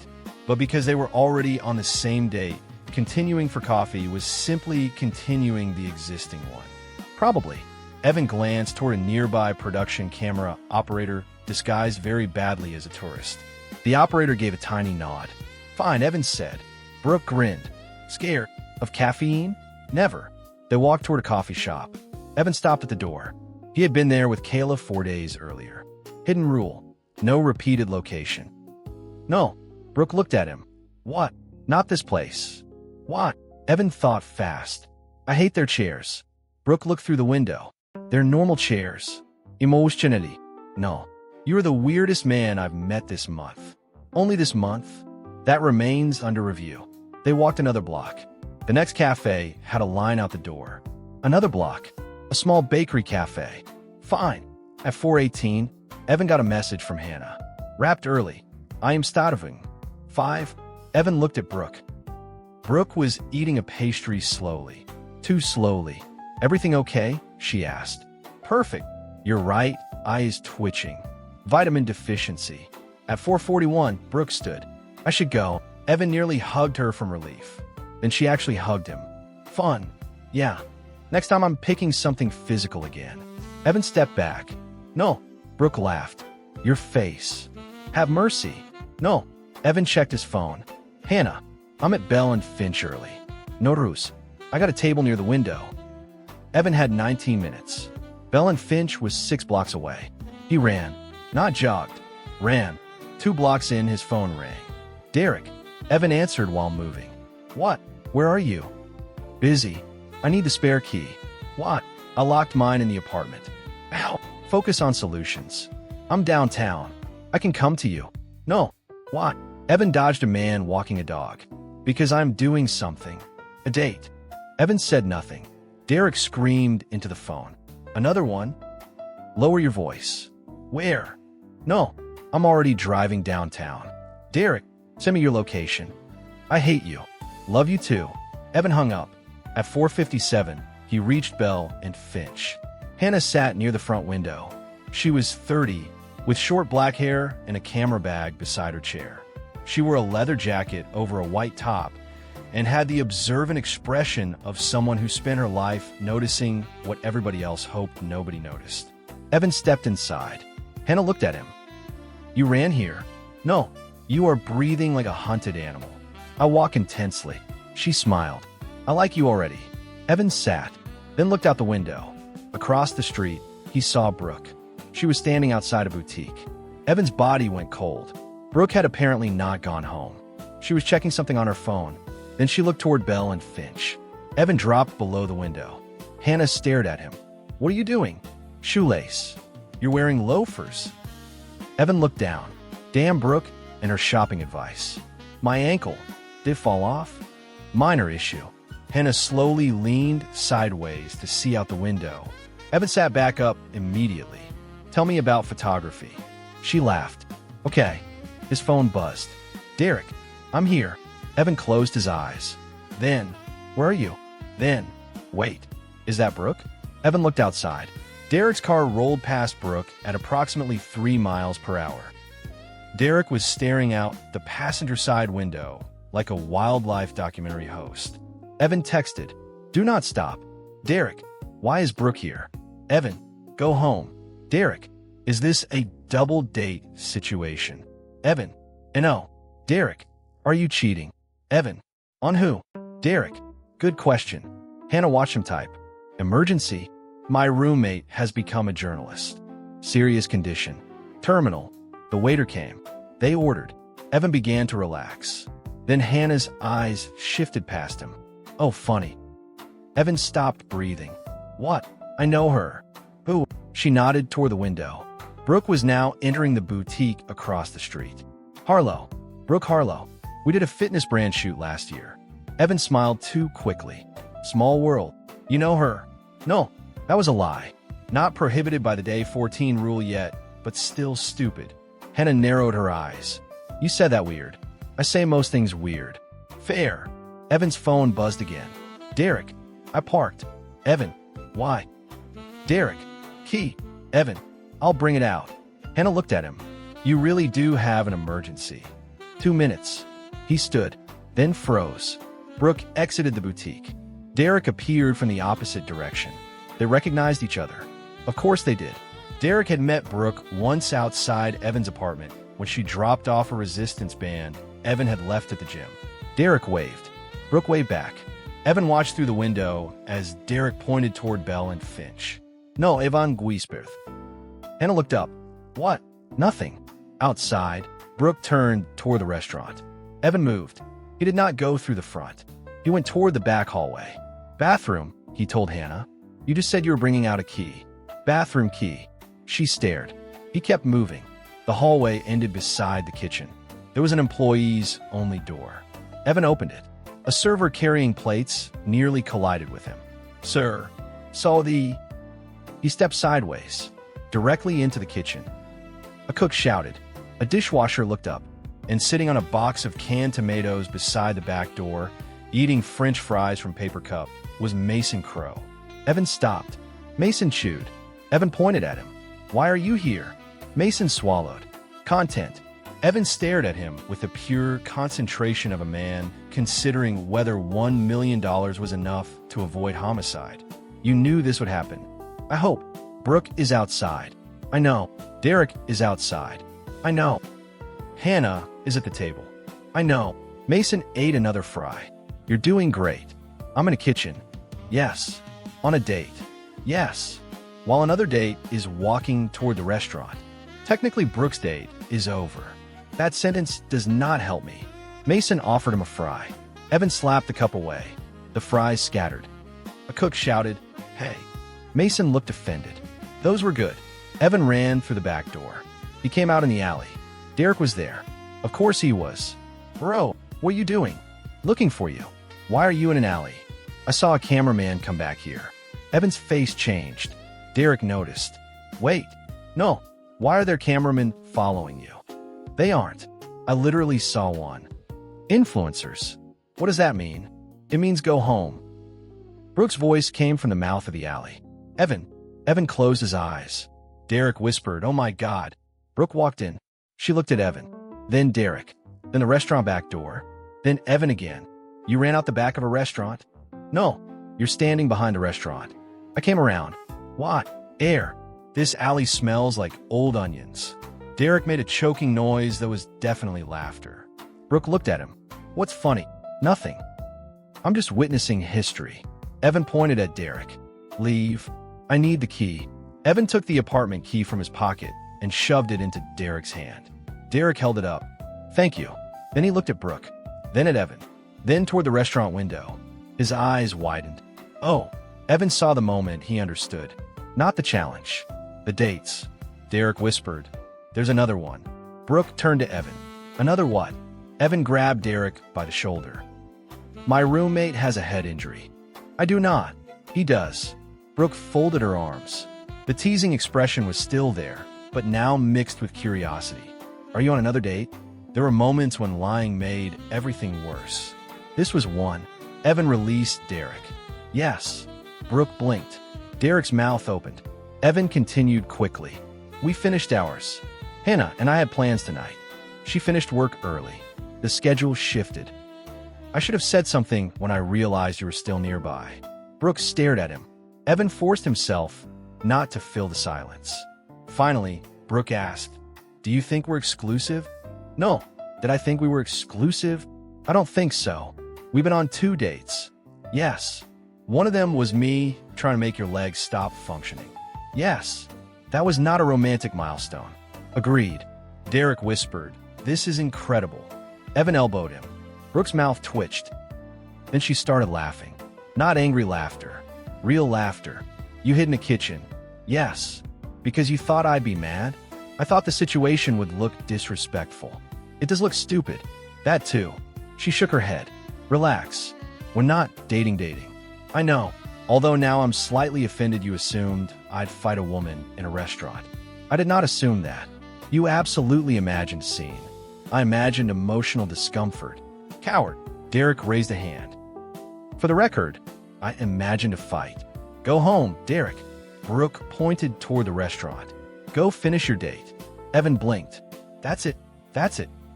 But because they were already on the same date, continuing for coffee was simply continuing the existing one. Probably. Evan glanced toward a nearby production camera operator disguised very badly as a tourist. The operator gave a tiny nod. Fine, Evan said. Brooke grinned. Scared? Of caffeine? Never. They walked toward a coffee shop. Evan stopped at the door. He had been there with Kayla 4 days earlier. Hidden rule. No repeated location. No. Brooke looked at him. What? Not this place. What? Evan thought fast. I hate their chairs. Brooke looked through the window. They're normal chairs. Emotionally. No. You're the weirdest man I've met this month. Only this month? That remains under review. They walked another block. The next cafe had a line out the door. Another block. A small bakery cafe. Fine. At 4:18, Evan got a message from Hannah. Wrapped early. I am starving. 5. Evan looked at Brooke. Brooke was eating a pastry slowly. Too slowly. Everything okay? She asked. Perfect. You're right. Eye is twitching. Vitamin deficiency. At 4:41, Brooke stood. I should go. Evan nearly hugged her from relief. Then she actually hugged him. Fun. Yeah. Next time I'm picking something physical again. Evan stepped back. No. Brooke laughed. Your face. Have mercy. No. Evan checked his phone. Hannah, I'm at Bell and Finch early. No ruse. I got a table near the window. Evan had 19 minutes. Bell and Finch was 6 blocks away. He ran. Not jogged. Ran. 2 blocks in, his phone rang. Derek. Evan answered while moving. What? Where are you? Busy. I need the spare key. What? I locked mine in the apartment. Ow. Focus on solutions. I'm downtown. I can come to you. No. What? Evan dodged a man walking a dog. Because I'm doing something. A date. Evan said nothing. Derek screamed into the phone. Another one? Lower your voice. Where? No. I'm already driving downtown. Derek, send me your location. I hate you. Love you too. Evan hung up. At 4:57, he reached Bell and Finch. Hannah sat near the front window. She was 30, with short black hair and a camera bag beside her chair. She wore a leather jacket over a white top and had the observant expression of someone who spent her life noticing what everybody else hoped nobody noticed. Evan stepped inside. Hannah looked at him. You ran here? No, you are breathing like a hunted animal. I walk intensely. She smiled. I like you already. Evan sat, then looked out the window. Across the street, he saw Brooke. She was standing outside a boutique. Evan's body went cold. Brooke had apparently not gone home. She was checking something on her phone. Then she looked toward Bell and Finch. Evan dropped below the window. Hannah stared at him. What are you doing? Shoelace. You're wearing loafers. Evan looked down. Damn Brooke and her shopping advice. My ankle. Did it fall off? Minor issue. Hannah slowly leaned sideways to see out the window. Evan sat back up immediately. Tell me about photography. She laughed. Okay. His phone buzzed. Derek, I'm here. Evan closed his eyes. Then, where are you? Then, wait. Is that Brooke? Evan looked outside. Derek's car rolled past Brooke at approximately 3 miles per hour. Derek was staring out the passenger side window like a wildlife documentary host. Evan texted, Do not stop. Derek, why is Brooke here? Evan, go home. Derek, is this a double date situation? Evan, no. Derek, are you cheating? Evan, on who? Derek, good question. Hannah watched him type. Emergency. My roommate has become a journalist. Serious condition. Terminal. The waiter came. They ordered. Evan began to relax. Then Hannah's eyes shifted past him. Oh, funny. Evan stopped breathing. What? I know her. Who? She nodded toward the window. Brooke was now entering the boutique across the street. Harlow. Brooke Harlow. We did a fitness brand shoot last year. Evan smiled too quickly. Small world. You know her? No, that was a lie. Not prohibited by the Day 14 rule yet, but still stupid. Hannah narrowed her eyes. You said that weird. I say most things weird. Fair. Evan's phone buzzed again. Derek, I parked. Evan, why? Derek, key. Evan, I'll bring it out. Hannah looked at him. You really do have an emergency. 2 minutes. He stood, then froze. Brooke exited the boutique. Derek appeared from the opposite direction. They recognized each other. Of course they did. Derek had met Brooke once outside Evan's apartment when she dropped off a resistance band Evan had left at the gym. Derek waved. Brooke waved back. Evan watched through the window as Derek pointed toward Bell and Finch. No, Evan Guisperth. Hannah looked up. What? Nothing. Outside, Brooke turned toward the restaurant. Evan moved. He did not go through the front. He went toward the back hallway. Bathroom, he told Hannah. You just said you were bringing out a key. Bathroom key. She stared. He kept moving. The hallway ended beside the kitchen. There was an employees only door. Evan opened it. A server carrying plates nearly collided with him. Sir, saw the... He stepped sideways, directly into the kitchen. A cook shouted. A dishwasher looked up, and sitting on a box of canned tomatoes beside the back door, eating French fries from paper cup, was Mason Crow. Evan stopped. Mason chewed. Evan pointed at him. Why are you here? Mason swallowed. Content. Evan stared at him with the pure concentration of a man considering whether $1 million was enough to avoid homicide. You knew this would happen. I hope. Brooke is outside. I know. Derek is outside. I know. Hannah is at the table. I know. Mason ate another fry. You're doing great. I'm in a kitchen. Yes. On a date. Yes. While another date is walking toward the restaurant. Technically, Brooke's date is over. That sentence does not help me. Mason offered him a fry. Evan slapped the cup away. The fries scattered. A cook shouted, "Hey." Mason looked offended. Those were good. Evan ran through the back door. He came out in the alley. Derek was there. Of course he was. "Bro, what are you doing?" "Looking for you." "Why are you in an alley?" "I saw a cameraman come back here." Evan's face changed. Derek noticed. "Wait. No. Why are there cameramen following you?" "They aren't. I literally saw one." "Influencers. What does that mean?" "It means go home." Brooke's voice came from the mouth of the alley. "Evan." Evan closed his eyes. Derek whispered, "Oh my God." Brooke walked in. She looked at Evan. Then Derek. Then the restaurant back door. Then Evan again. "You ran out the back of a restaurant?" "No. You're standing behind a restaurant." "I came around." "What?" "Air. This alley smells like old onions." Derek made a choking noise that was definitely laughter. Brooke looked at him. "What's funny?" "Nothing. I'm just witnessing history." Evan pointed at Derek. "Leave. I need the key." Evan took the apartment key from his pocket and shoved it into Derek's hand. Derek held it up. "Thank you." Then he looked at Brooke, then at Evan, then toward the restaurant window. His eyes widened. "Oh." Evan saw the moment he understood. Not the challenge. The dates. Derek whispered, "There's another one." Brooke turned to Evan. "Another what?" Evan grabbed Derek by the shoulder. "My roommate has a head injury." "I do not." "He does." Brooke folded her arms. The teasing expression was still there, but now mixed with curiosity. "Are you on another date?" There were moments when lying made everything worse. This was one. Evan released Derek. "Yes." Brooke blinked. Derek's mouth opened. Evan continued quickly. "We finished ours. Hannah and I had plans tonight. She finished work early. The schedule shifted. I should have said something when I realized you were still nearby." Brooke stared at him. Evan forced himself not to fill the silence. Finally, Brooke asked, "Do you think we're exclusive?" "No." "Did I think we were exclusive?" "I don't think so. We've been on 2 dates." "Yes." "One of them was me trying to make your legs stop functioning." "Yes." "That was not a romantic milestone." "Agreed." Derek whispered, "This is incredible." Evan elbowed him. Brooke's mouth twitched. Then she started laughing. Not angry laughter. Real laughter. "You hid in a kitchen." "Yes." "Because you thought I'd be mad?" "I thought the situation would look disrespectful." "It does look stupid." "That too." She shook her head. "Relax. We're not dating. "I know. Although now I'm slightly offended you assumed I'd fight a woman in a restaurant. I did not assume that. You absolutely imagined a scene. I imagined emotional discomfort." "Coward." Derek raised a hand. "For the record, I imagined a fight." "Go home, Derek." Brooke pointed toward the restaurant. "Go finish your date." Evan blinked. That's it.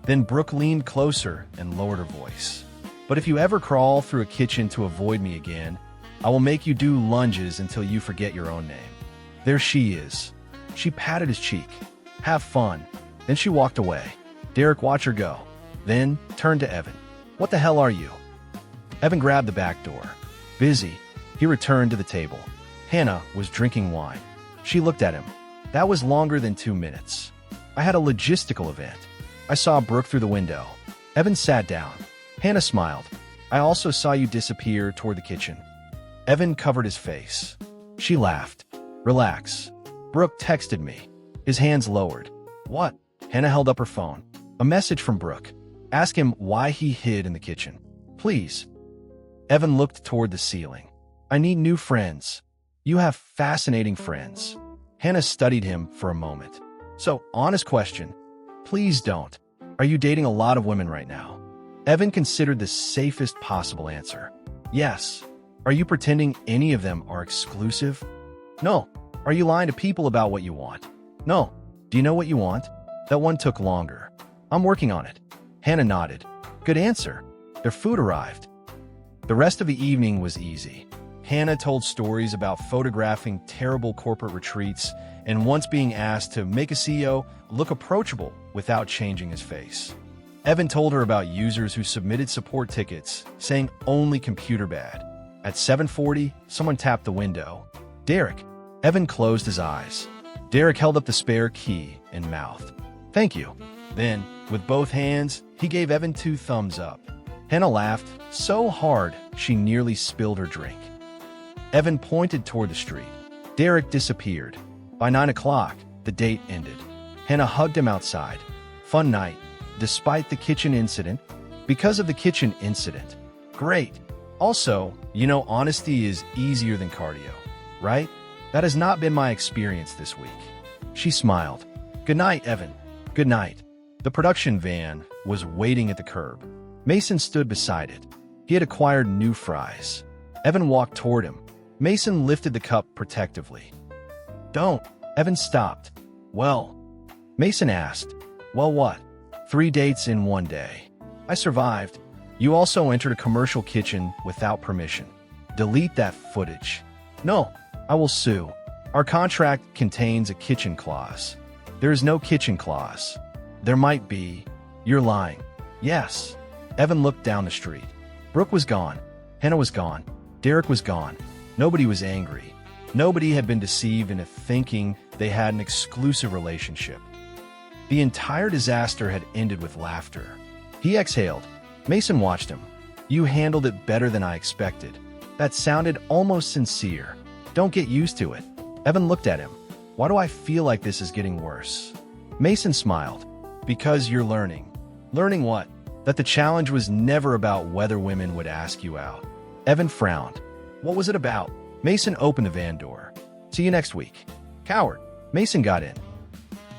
Then Brooke leaned closer and lowered her voice. "But if you ever crawl through a kitchen to avoid me again, I will make you do lunges until you forget your own name." "There she is." She patted his cheek. "Have fun." Then she walked away. Derek watched her go, then turned to Evan. "What the hell are you?" Evan grabbed the back door. "Busy." He returned to the table. Hannah was drinking wine. She looked at him. "That was longer than 2 minutes. I had a logistical event." "I saw Brooke through the window." Evan sat down. Hannah smiled. "I also saw you disappear toward the kitchen." Evan covered his face. She laughed. "Relax. Brooke texted me." His hands lowered. "What?" Hannah held up her phone. "A message from Brooke. Ask him why he hid in the kitchen. Please." Evan looked toward the ceiling. "I need new friends." "You have fascinating friends." Hannah studied him for a moment. "So, honest question. Please don't. Are you dating a lot of women right now?" Evan considered the safest possible answer. "Yes." "Are you pretending any of them are exclusive?" "No." "Are you lying to people about what you want?" "No." "Do you know what you want?" That one took longer. I'm working on it. Hannah nodded. Good answer. Their food arrived. The rest of the evening was easy. Hannah told stories about photographing terrible corporate retreats and once being asked to make a CEO look approachable without changing his face. Evan told her about users who submitted support tickets, saying only computer bad. At 7:40, someone tapped the window. Derek. Evan closed his eyes. Derek held up the spare key and mouthed, "Thank you." Then, with both hands, he gave Evan 2 thumbs up. Hannah laughed so hard she nearly spilled her drink. Evan pointed toward the street. Derek disappeared. By 9 o'clock, the date ended. Hannah hugged him outside. Fun night, despite the kitchen incident. Because of the kitchen incident. Great. Also, honesty is easier than cardio, right? That has not been my experience this week. She smiled. Good night, Evan. Good night. The production van was waiting at the curb. Mason stood beside it. He had acquired new fries. Evan walked toward him. Mason lifted the cup protectively. Don't. Evan stopped. Well, Mason asked. Well, what? 3 dates in 1 day. I survived. You also entered a commercial kitchen without permission. Delete that footage. No, I will sue. Our contract contains a kitchen clause. There is no kitchen clause. There might be. You're lying. Yes. Evan looked down the street. Brooke was gone. Hannah was gone. Derek was gone. Nobody was angry. Nobody had been deceived into thinking they had an exclusive relationship. The entire disaster had ended with laughter. He exhaled. Mason watched him. You handled it better than I expected. That sounded almost sincere. Don't get used to it. Evan looked at him. Why do I feel like this is getting worse? Mason smiled. Because you're learning. Learning what? That the challenge was never about whether women would ask you out. Evan frowned. What was it about? Mason opened the van door. See you next week. Coward. Mason got in.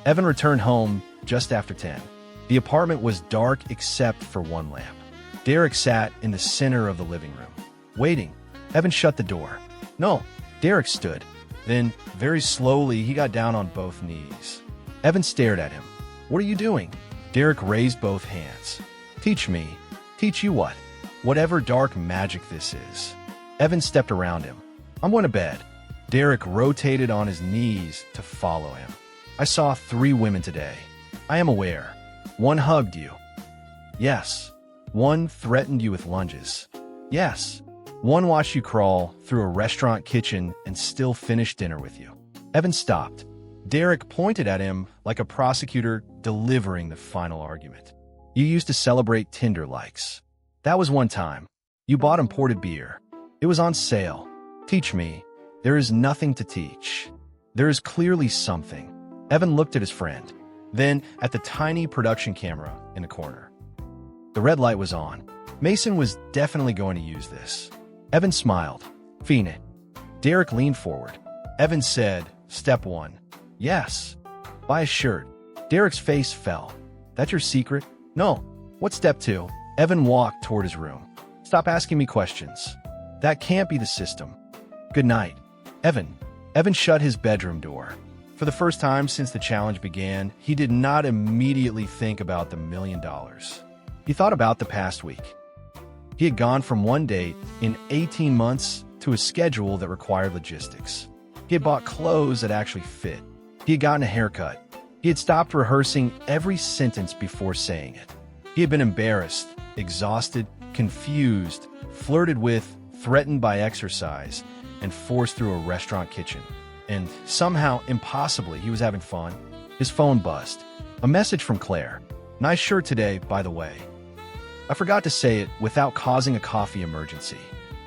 Evan returned home just after 10. The apartment was dark except for one lamp. Derek sat in the center of the living room, waiting. Evan shut the door. No, Derek stood. Then, very slowly, he got down on both knees. Evan stared at him. What are you doing? Derek raised both hands. Teach me. Teach you what? Whatever dark magic this is. Evan stepped around him. I'm going to bed. Derek rotated on his knees to follow him. I saw 3 women today. I am aware. 1 hugged you. Yes. 1 threatened you with lunges. Yes. 1 watched you crawl through a restaurant kitchen and still finish dinner with you. Evan stopped. Derek pointed at him like a prosecutor delivering the final argument. You used to celebrate Tinder likes. That was one time. You bought imported beer. It was on sale. Teach me. There is nothing to teach. There is clearly something. Evan looked at his friend, then at the tiny production camera in the corner. The red light was on. Mason was definitely going to use this. Evan smiled. Fiend it. Derek leaned forward. Evan said, Step 1. Yes. Buy a shirt. Derek's face fell. That's your secret? No. What's step 2? Evan walked toward his room. Stop asking me questions. That can't be the system. Good night. Evan. Evan shut his bedroom door. For the first time since the challenge began, he did not immediately think about the $1 million. He thought about the past week. He had gone from 1 date in 18 months to a schedule that required logistics. He had bought clothes that actually fit. He had gotten a haircut. He had stopped rehearsing every sentence before saying it. He had been embarrassed, exhausted, confused, flirted with, threatened by exercise, and forced through a restaurant kitchen. And somehow, impossibly, he was having fun. His phone buzzed. A message from Claire. Nice shirt today, by the way. I forgot to say it without causing a coffee emergency.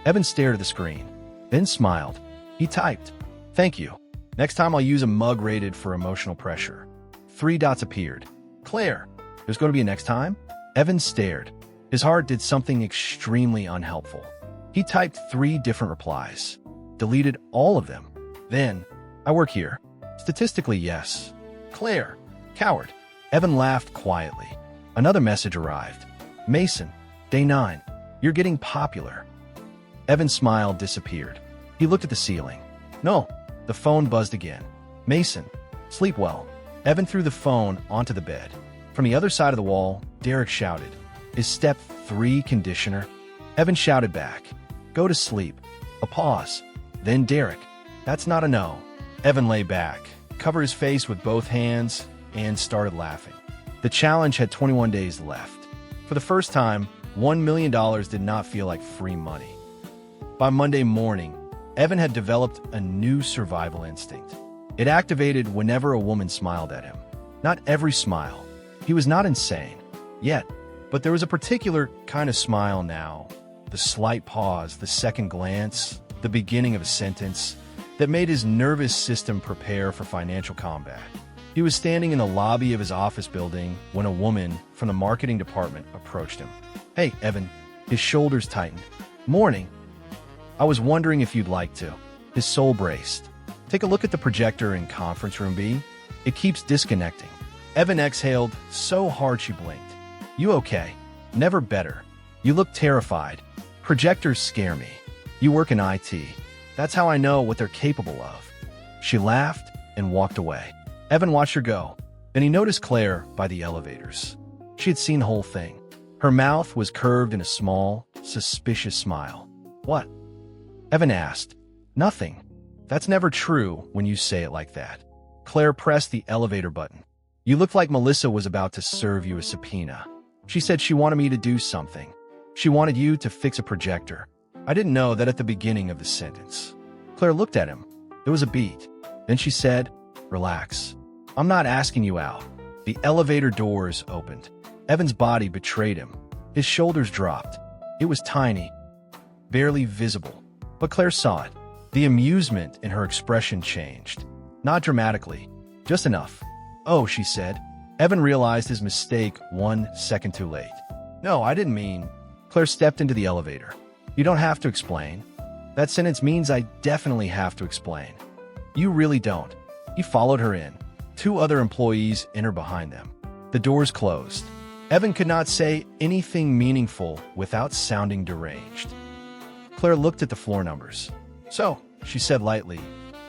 Evan stared at the screen, then smiled. He typed, Thank you. Next time I'll use a mug rated for emotional pressure. 3 dots appeared. Claire, there's going to be a next time? Evan stared. His heart did something extremely unhelpful. He typed 3 different replies. Deleted all of them. Then, I work here. Statistically, yes. Claire, coward. Evan laughed quietly. Another message arrived. Mason, day 9. You're getting popular. Evan's smile disappeared. He looked at the ceiling. No, the phone buzzed again. Mason, sleep well. Evan threw the phone onto the bed. From the other side of the wall, Derek shouted, "Is step 3 conditioner?" Evan shouted back, "Go to sleep." A pause. Then Derek, "That's not a no." Evan lay back, covered his face with both hands, and started laughing. The challenge had 21 days left. For the first time, $1 million did not feel like free money. By Monday morning, Evan had developed a new survival instinct. It activated whenever a woman smiled at him. Not every smile. He was not insane, yet, but there was a particular kind of smile now. The slight pause, the second glance, the beginning of a sentence that made his nervous system prepare for financial combat. He was standing in the lobby of his office building when a woman from the marketing department approached him. "Hey, Evan." His shoulders tightened. "Morning. I was wondering if you'd like to." His soul braced. "Take a look at the projector in conference room B. It keeps disconnecting." Evan exhaled so hard she blinked. "You okay?" "Never better." "You look terrified." "Projectors scare me." "You work in IT. That's how I know what they're capable of." She laughed and walked away. Evan watched her go. Then he noticed Claire by the elevators. She had seen the whole thing. Her mouth was curved in a small, suspicious smile. "What?" Evan asked. "Nothing. That's never true when you say it like that." Claire pressed the elevator button. "You look like Melissa was about to serve you a subpoena. She said she wanted me to do something. She wanted you to fix a projector." I didn't know that at the beginning of the sentence. Claire looked at him. There was a beat. Then she said, "Relax. I'm not asking you out." The elevator doors opened. Evan's body betrayed him. His shoulders dropped. It was tiny, barely visible. But Claire saw it. The amusement in her expression changed. Not dramatically, just enough. "Oh," she said. Evan realized his mistake 1 second too late. "No, I didn't mean..." Claire stepped into the elevator. "You don't have to explain." That sentence means I definitely have to explain. "You really don't." He followed her in. 2 other employees entered behind them. The doors closed. Evan could not say anything meaningful without sounding deranged. Claire looked at the floor numbers. "So," she said lightly,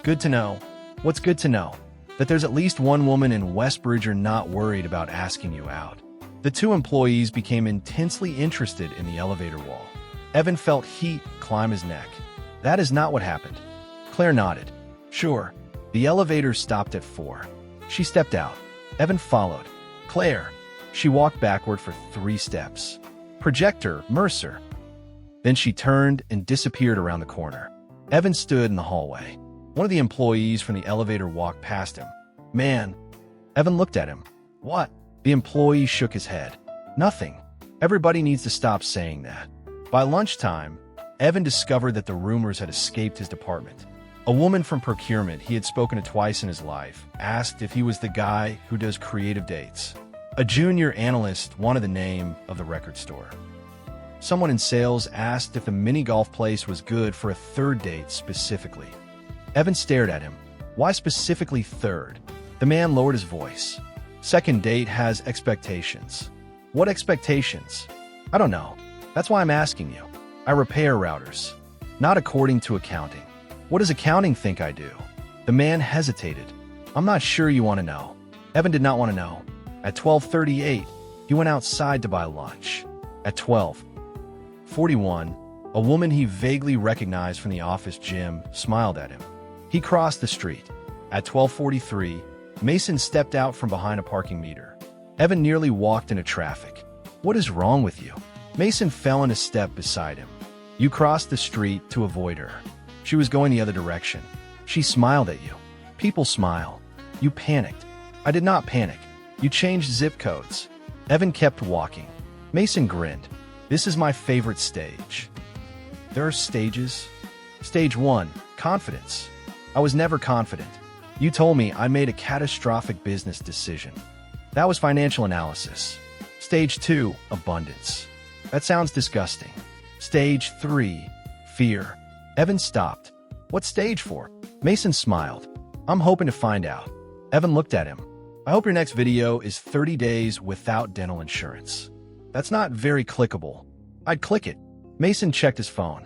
"good to know." "What's good to know?" "That there's at least one woman in Westbridge you're not worried about asking you out." The 2 employees became intensely interested in the elevator wall. Evan felt heat climb his neck. "That is not what happened." Claire nodded. "Sure." The elevator stopped at 4. She stepped out. Evan followed. "Claire." She walked backward for 3 steps. "Projector, Mercer." Then she turned and disappeared around the corner. Evan stood in the hallway. One of the employees from the elevator walked past him. "Man." Evan looked at him. "What?" The employee shook his head. "Nothing. Everybody needs to stop saying that." By lunchtime, Evan discovered that the rumors had escaped his department. A woman from procurement he had spoken to twice in his life asked if he was the guy who does creative dates. A junior analyst wanted the name of the record store. Someone in sales asked if the mini-golf place was good for a 3rd date specifically. Evan stared at him. "Why specifically 3rd?" The man lowered his voice. "Second date has expectations." "What expectations?" "I don't know. That's why I'm asking you." "I repair routers." "Not according to accounting." "What does accounting think I do?" The man hesitated. "I'm not sure you want to know." Evan did not want to know. At 12:38, he went outside to buy lunch. At 12:41, a woman he vaguely recognized from the office gym smiled at him. He crossed the street. At 12:43, Mason stepped out from behind a parking meter. Evan nearly walked into traffic. "What is wrong with you?" Mason fell in a step beside him. "You crossed the street to avoid her. She was going the other direction. She smiled at you." "People smile." "You panicked." "I did not panic." "You changed zip codes." Evan kept walking. Mason grinned. "This is my favorite stage." "There are stages." "Stage 1, confidence." "I was never confident." "You told me I made a catastrophic business decision." "That was financial analysis." "Stage 2, abundance." "That sounds disgusting." "Stage 3, fear." Evan stopped. "What stage for?" Mason smiled. "I'm hoping to find out." Evan looked at him. "I hope your next video is 30 days without dental insurance." "That's not very clickable." "I'd click it." Mason checked his phone.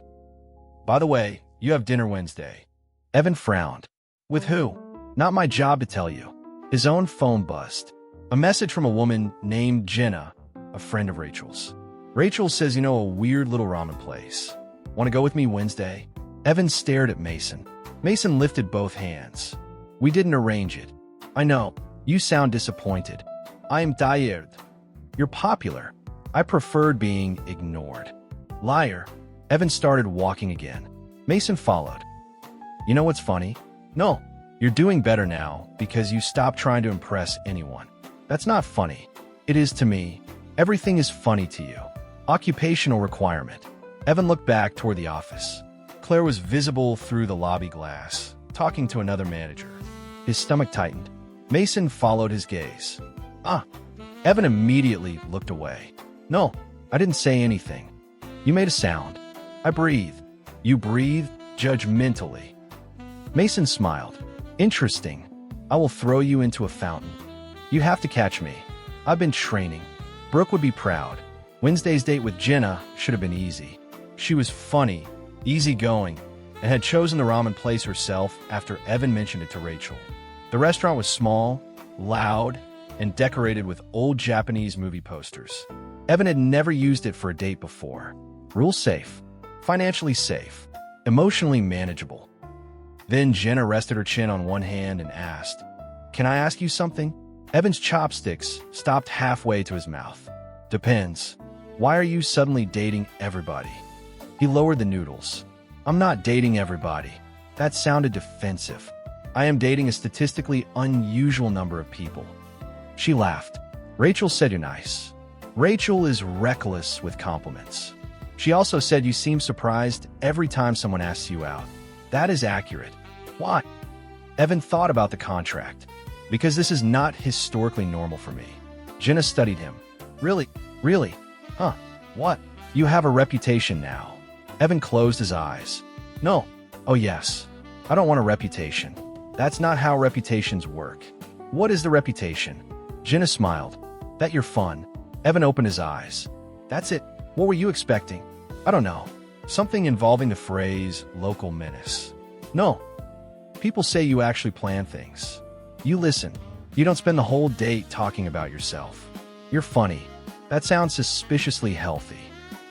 "By the way, you have dinner Wednesday." Evan frowned. "With who?" "Not my job to tell you." His own phone buzzed. A message from a woman named Jenna, a friend of Rachel's. Rachel says, you know, a weird little ramen place. Want to go with me Wednesday? Evan stared at Mason. Mason lifted both hands. We didn't arrange it. I know. You sound disappointed. I am tired. You're popular. I preferred being ignored. Liar. Evan started walking again. Mason followed. You know what's funny? No. You're doing better now because you stopped trying to impress anyone. That's not funny. It is to me. Everything is funny to you. Occupational requirement. Evan looked back toward the office. Claire was visible through the lobby glass, talking to another manager. His stomach tightened. Mason followed his gaze. Evan immediately looked away. No, I didn't say anything. You made a sound. I breathed. You breathed judgmentally. Mason smiled. Interesting. I will throw you into a fountain. You have to catch me. I've been training. Brooke would be proud. Wednesday's date with Jenna should have been easy. She was funny, easygoing, and had chosen the ramen place herself after Evan mentioned it to Rachel. The restaurant was small, loud, and decorated with old Japanese movie posters. Evan had never used it for a date before. Rule safe, financially safe, emotionally manageable. Then Jenna rested her chin on one hand and asked, "Can I ask you something?" Evan's chopsticks stopped halfway to his mouth. Depends. Why are you suddenly dating everybody? He lowered the noodles. I'm not dating everybody. That sounded defensive. I am dating a statistically unusual number of people. She laughed. Rachel said you're nice. Rachel is reckless with compliments. She also said you seem surprised every time someone asks you out. That is accurate. Why? Evan thought about the contract. Because this is not historically normal for me. Jenna studied him. Really? Really? Huh. What? You have a reputation now. Evan closed his eyes. No. Oh yes. I don't want a reputation. That's not how reputations work. What is the reputation? Jenna smiled. That you're fun. Evan opened his eyes. That's it. What were you expecting? I don't know. Something involving the phrase local menace. No. People say you actually plan things. You listen. You don't spend the whole date talking about yourself. You're funny. That sounds suspiciously healthy.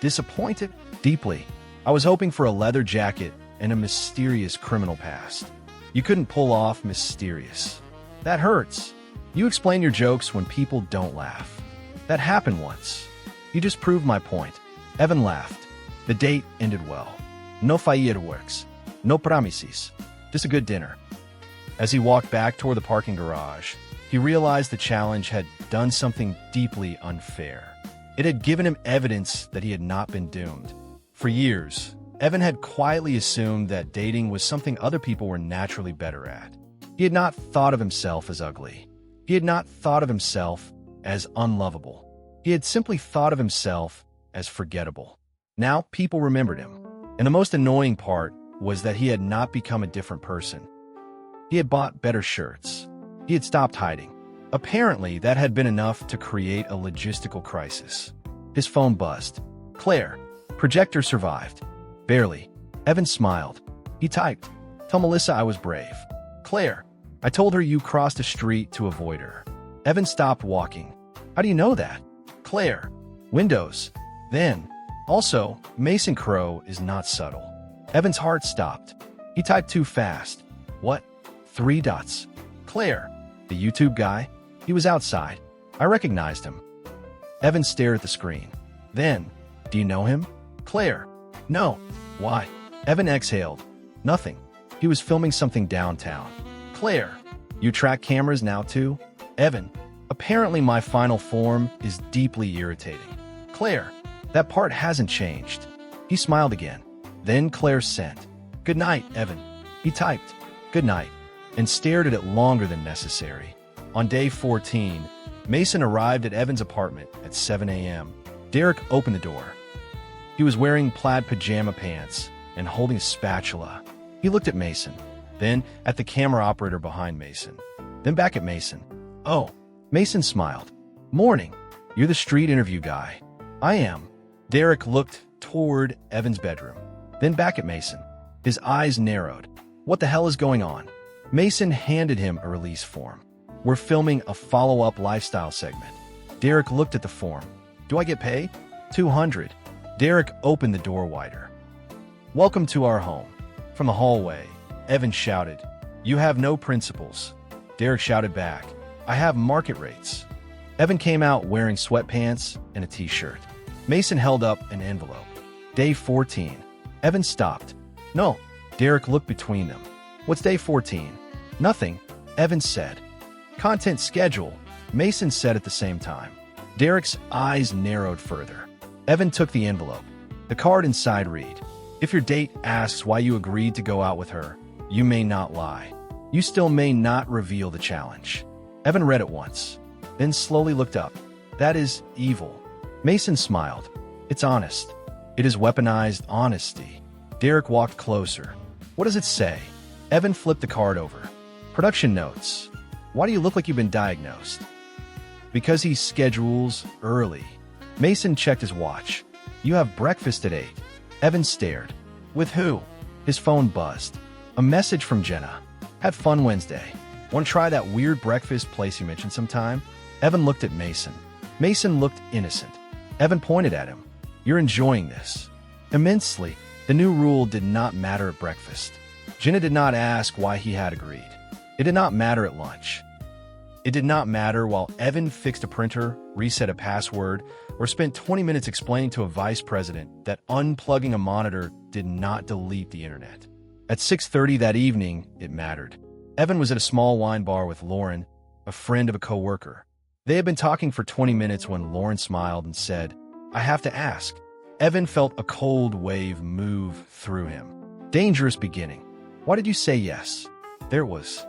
Disappointed? Deeply. I was hoping for a leather jacket and a mysterious criminal past. You couldn't pull off mysterious. That hurts. You explain your jokes when people don't laugh. That happened once. You just proved my point. Evan laughed. The date ended well. No fireworks. No promises. Just a good dinner. As he walked back toward the parking garage, he realized the challenge had done something deeply unfair. It had given him evidence that he had not been doomed. For years, Evan had quietly assumed that dating was something other people were naturally better at. He had not thought of himself as ugly. He had not thought of himself as unlovable. He had simply thought of himself as forgettable. Now people remembered him. And the most annoying part was that he had not become a different person. He had bought better shirts. He had stopped hiding. Apparently, that had been enough to create a logistical crisis. His phone buzzed. Claire. Projector survived. Barely. Evan smiled. He typed, "Tell Melissa I was brave." Claire. I told her you crossed a street to avoid her. Evan stopped walking. How do you know that? Claire. Windows. Then. Also, Mason Crow is not subtle. Evan's heart stopped. He typed too fast. What? 3 dots. Claire. The YouTube guy? He was outside. I recognized him. Evan stared at the screen. Then, do you know him? Claire. No. Why? Evan exhaled. Nothing. He was filming something downtown. Claire. You track cameras now too? Evan. Apparently my final form is deeply irritating. Claire. That part hasn't changed. He smiled again. Then Claire sent. Good night, Evan. He typed. Good night. And stared at it longer than necessary. On day 14, Mason arrived at Evan's apartment at 7 a.m. Derek opened the door. He was wearing plaid pajama pants and holding a spatula. He looked at Mason, then at the camera operator behind Mason, then back at Mason. Oh, Mason smiled. Morning. You're the street interview guy. I am. Derek looked toward Evan's bedroom, then back at Mason. His eyes narrowed. What the hell is going on? Mason handed him a release form. We're filming a follow-up lifestyle segment. Derek looked at the form. Do I get paid? 200. Derek opened the door wider. Welcome to our home. From the hallway, Evan shouted, You have no principles. Derek shouted back, I have market rates. Evan came out wearing sweatpants and a t-shirt. Mason held up an envelope. Day 14. Evan stopped. No. Derek looked between them. What's day 14? Nothing, Evan said. Content schedule, Mason said at the same time. Derek's eyes narrowed further. Evan took the envelope. The card inside read, If your date asks why you agreed to go out with her, you may not lie. You still may not reveal the challenge. Evan read it once, then slowly looked up. That is evil. Mason smiled. It's honest. It is weaponized honesty. Derek walked closer. What does it say? Evan flipped the card over. Production notes. Why do you look like you've been diagnosed? Because he schedules early. Mason checked his watch. You have breakfast at 8. Evan stared. With who? His phone buzzed. A message from Jenna. Have fun Wednesday. Want to try that weird breakfast place you mentioned sometime? Evan looked at Mason. Mason looked innocent. Evan pointed at him. You're enjoying this. Immensely. The new rule did not matter at breakfast. Jenna did not ask why he had agreed. It did not matter at lunch. It did not matter while Evan fixed a printer, reset a password, or spent 20 minutes explaining to a vice president that unplugging a monitor did not delete the internet. At 6:30 that evening, it mattered. Evan was at a small wine bar with Lauren, a friend of a coworker. They had been talking for 20 minutes when Lauren smiled and said, I have to ask. Evan felt a cold wave move through him. Dangerous beginning. Why did you say yes? There it was.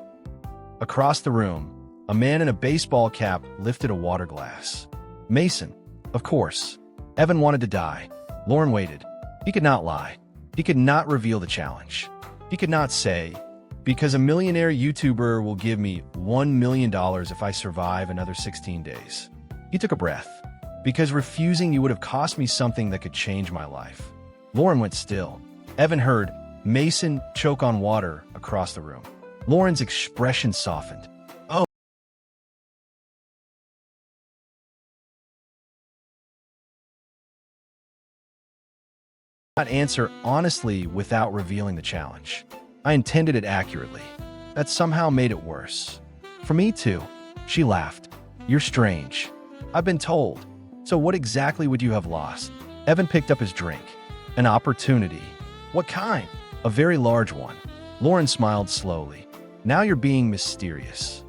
Across the room, a man in a baseball cap lifted a water glass. Mason, of course. Evan wanted to die. Lauren waited. He could not lie. He could not reveal the challenge. He could not say, because a millionaire YouTuber will give me $1 million if I survive another 16 days. He took a breath. Because refusing you would have cost me something that could change my life. Lauren went still. Evan heard Mason choke on water across the room. Lauren's expression softened. Oh. Not answer honestly without revealing the challenge. I intended it accurately. That somehow made it worse. For me too. She laughed. You're strange. I've been told. So what exactly would you have lost? Evan picked up his drink. An opportunity. What kind? A very large one. Lauren smiled slowly. Now you're being mysterious.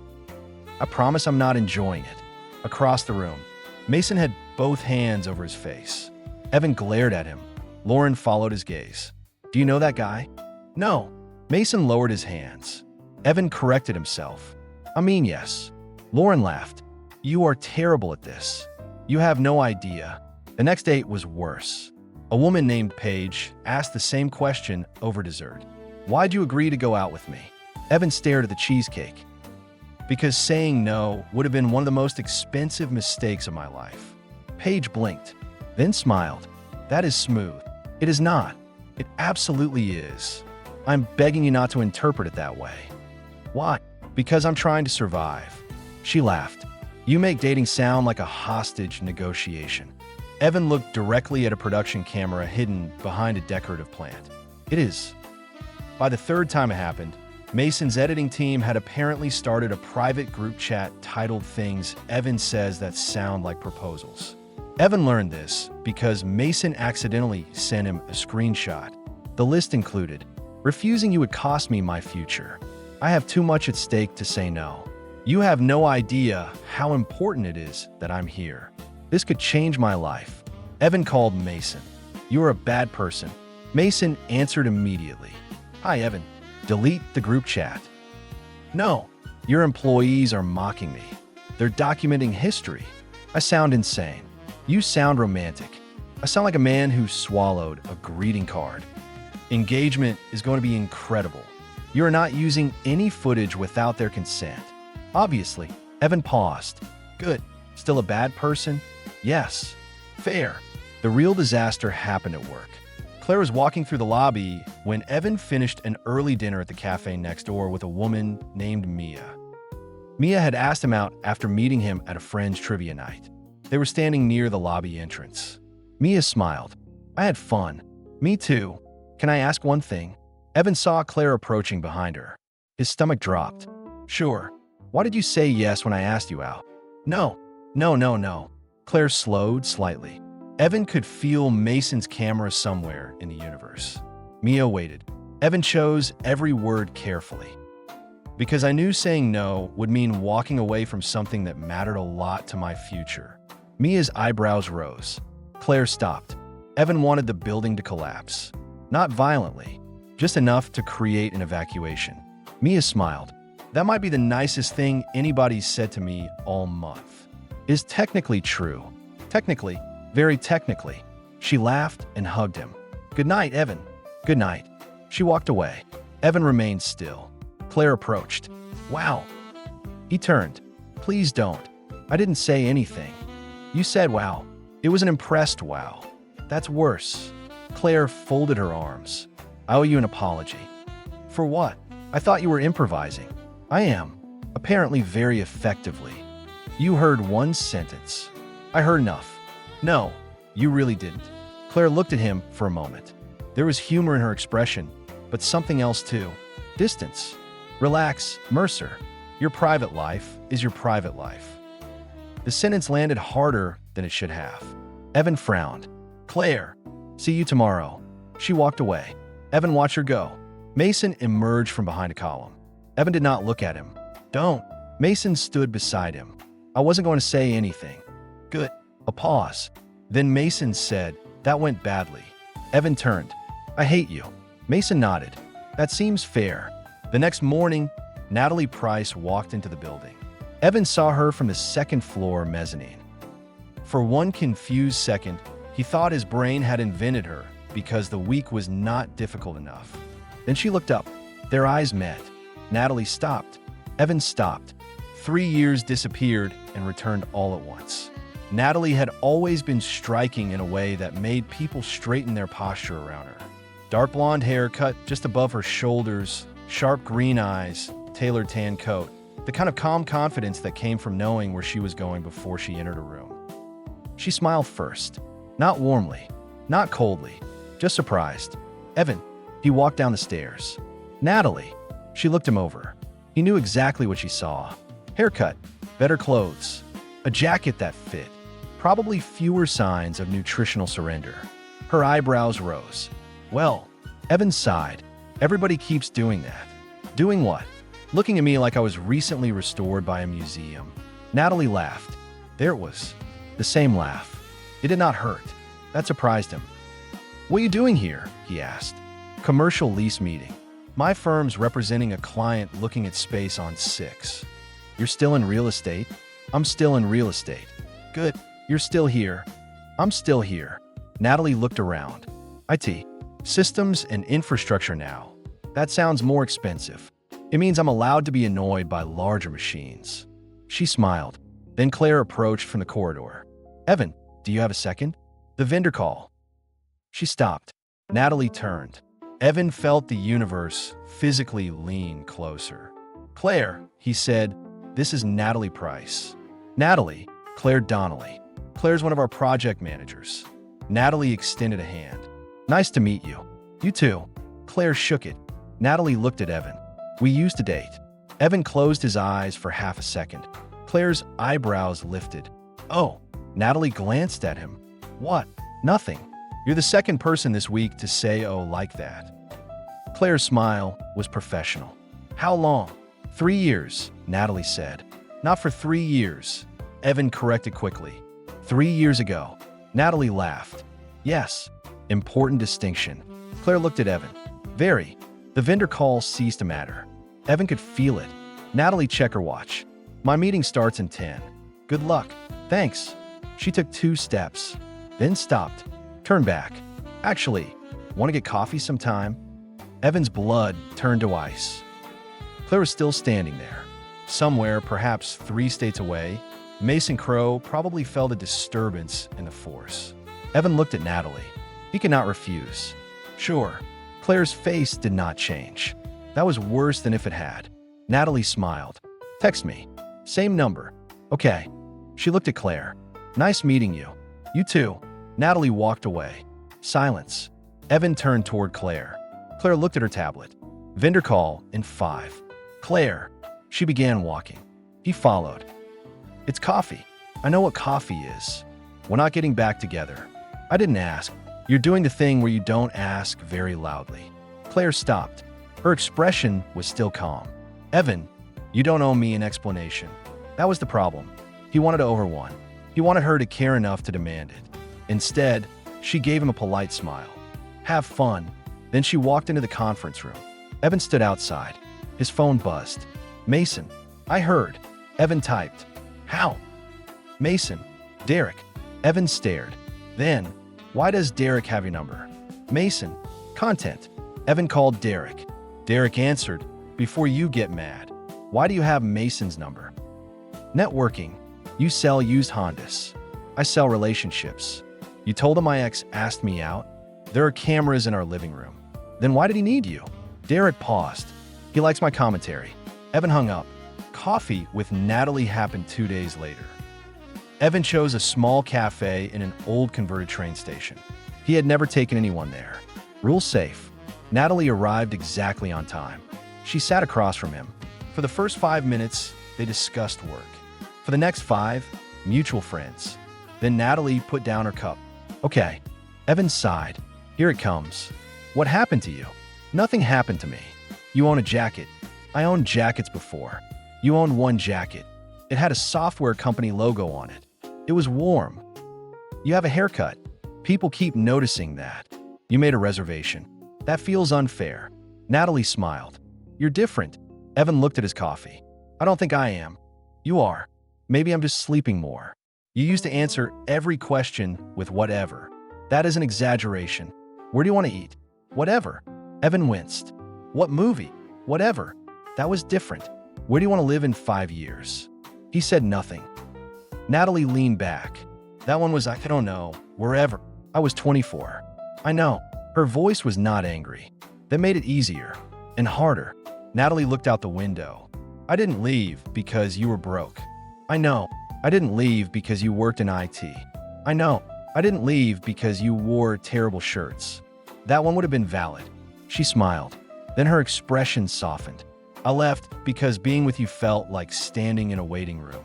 I promise I'm not enjoying it. Across the room, Mason had both hands over his face. Evan glared at him. Lauren followed his gaze. Do you know that guy? No. Mason lowered his hands. Evan corrected himself. I mean, yes. Lauren laughed. You are terrible at this. You have no idea. The next date was worse. A woman named Paige asked the same question over dessert. Why'd you agree to go out with me? Evan stared at the cheesecake. Because saying no would have been one of the most expensive mistakes of my life. Paige blinked, then smiled. That is smooth. It is not. It absolutely is. I'm begging you not to interpret it that way. Why? Because I'm trying to survive. She laughed. You make dating sound like a hostage negotiation. Evan looked directly at a production camera hidden behind a decorative plant. It is. By the third time it happened, Mason's editing team had apparently started a private group chat titled Things Evan Says That Sound Like Proposals. Evan learned this because Mason accidentally sent him a screenshot. The list included, refusing you would cost me my future. I have too much at stake to say no. You have no idea how important it is that I'm here. This could change my life. Evan called Mason. You're a bad person. Mason answered immediately. Hi, Evan. Delete the group chat. No, your employees are mocking me. They're documenting history. I sound insane. You sound romantic. I sound like a man who swallowed a greeting card. Engagement is going to be incredible. You are not using any footage without their consent. Obviously, Evan paused. Good. Still a bad person? Yes. Fair. The real disaster happened at work. Claire was walking through the lobby when Evan finished an early dinner at the cafe next door with a woman named Mia. Mia had asked him out after meeting him at a friend's trivia night. They were standing near the lobby entrance. Mia smiled. I had fun. Me too. Can I ask one thing? Evan saw Claire approaching behind her. His stomach dropped. Sure. Why did you say yes when I asked you out? No. No. Claire slowed slightly. Evan could feel Mason's camera somewhere in the universe. Mia waited. Evan chose every word carefully. Because I knew saying no would mean walking away from something that mattered a lot to my future. Mia's eyebrows rose. Claire stopped. Evan wanted the building to collapse. Not violently, just enough to create an evacuation. Mia smiled. That might be the nicest thing anybody's said to me all month. Is technically true. Technically, very technically. She laughed and hugged him. Good night, Evan. Good night. She walked away. Evan remained still. Claire approached. Wow. He turned. Please don't. I didn't say anything. You said wow. It was an impressed wow. That's worse. Claire folded her arms. I owe you an apology. For what? I thought you were improvising. I am. Apparently very effectively. You heard one sentence. I heard enough. No, you really didn't. Claire looked at him for a moment. There was humor in her expression, but something else too. Distance. Relax, Mercer. Your private life is your private life. The sentence landed harder than it should have. Evan frowned. Claire, see you tomorrow. She walked away. Evan watched her go. Mason emerged from behind a column. Evan did not look at him. Don't. Mason stood beside him. I wasn't going to say anything. Good. A pause. Then Mason said, that went badly. Evan turned. I hate you. Mason nodded. That seems fair. The next morning, Natalie Price walked into the building. Evan saw her from the second floor mezzanine. For one confused second, he thought his brain had invented her because the week was not difficult enough. Then she looked up. Their eyes met. Natalie stopped. Evan stopped. 3 years disappeared and returned all at once. Natalie had always been striking in a way that made people straighten their posture around her. Dark blonde hair cut just above her shoulders, sharp green eyes, tailored tan coat, the kind of calm confidence that came from knowing where she was going before she entered a room. She smiled first, not warmly, not coldly, just surprised. Evan, he walked down the stairs. Natalie, she looked him over. He knew exactly what she saw. Haircut, better clothes, a jacket that fit, probably fewer signs of nutritional surrender. Her eyebrows rose. Well, Evan sighed. Everybody keeps doing that. Doing what? Looking at me like I was recently restored by a museum. Natalie laughed. There it was. The same laugh. It did not hurt. That surprised him. What are you doing here? He asked. Commercial lease meeting. My firm's representing a client looking at space on 6. You're still in real estate? I'm still in real estate. Good. You're still here. I'm still here. Natalie looked around. IT. Systems and infrastructure now. That sounds more expensive. It means I'm allowed to be annoyed by larger machines. She smiled. Then Claire approached from the corridor. Evan, do you have a second? The vendor call. She stopped. Natalie turned. Evan felt the universe physically lean closer. Claire, he said, this is Natalie Price. Natalie, Claire Donnelly. Claire's one of our project managers. Natalie extended a hand. Nice to meet you. You too. Claire shook it. Natalie looked at Evan. We used to date. Evan closed his eyes for half a second. Claire's eyebrows lifted. Oh, Natalie glanced at him. What? Nothing. You're the second person this week to say oh like that. Claire's smile was professional. How long? 3 years, Natalie said. Not for 3 years. Evan corrected quickly. 3 years ago. Natalie laughed. Yes. Important distinction. Claire looked at Evan. Very. The vendor call ceased to matter. Evan could feel it. Natalie checked her watch. My meeting starts in 10. Good luck. Thanks. She took 2 steps, then stopped. Turned back. Actually, want to get coffee sometime? Evan's blood turned to ice. Claire was still standing there. Somewhere, perhaps 3 states away, Mason Crow probably felt a disturbance in the force. Evan looked at Natalie. He could not refuse. Sure. Claire's face did not change. That was worse than if it had. Natalie smiled. Text me. Same number. Okay. She looked at Claire. Nice meeting you. You too. Natalie walked away. Silence. Evan turned toward Claire. Claire looked at her tablet. Vendor call in 5. Claire. She began walking. He followed. It's coffee. I know what coffee is. We're not getting back together. I didn't ask. You're doing the thing where you don't ask very loudly. Claire stopped. Her expression was still calm. Evan, you don't owe me an explanation. That was the problem. He wanted to over one. He wanted her to care enough to demand it. Instead, she gave him a polite smile. Have fun. Then she walked into the conference room. Evan stood outside. His phone buzzed. Mason. I heard. Evan typed. How? Mason. Derek. Evan stared. Then, why does Derek have your number? Mason. Content. Evan called Derek. Derek answered. Before you get mad. Why do you have Mason's number? Networking. You sell used Hondas. I sell relationships. You told him my ex asked me out? There are cameras in our living room. Then why did he need you? Derek paused. He likes my commentary. Evan hung up. Coffee with Natalie happened 2 days later. Evan chose a small cafe in an old converted train station. He had never taken anyone there. Rule safe. Natalie arrived exactly on time. She sat across from him. For the first 5 minutes, they discussed work. For the next 5, mutual friends. Then Natalie put down her cup. Okay. Evan sighed. Here it comes. What happened to you? Nothing happened to me. You own a jacket. I owned jackets before. You owned one jacket. It had a software company logo on it. It was warm. You have a haircut. People keep noticing that. You made a reservation. That feels unfair. Natalie smiled. You're different. Evan looked at his coffee. I don't think I am. You are. Maybe I'm just sleeping more. You used to answer every question with whatever. That is an exaggeration. Where do you want to eat? Whatever. Evan winced. What movie? Whatever. That was different. Where do you want to live in 5 years? He said nothing. Natalie leaned back. That one was, I don't know, wherever. I was 24. I know. Her voice was not angry. That made it easier and harder. Natalie looked out the window. I didn't leave because you were broke. I know. I didn't leave because you worked in IT. I know. I didn't leave because you wore terrible shirts. That one would have been valid. She smiled. Then her expression softened. I left because being with you felt like standing in a waiting room.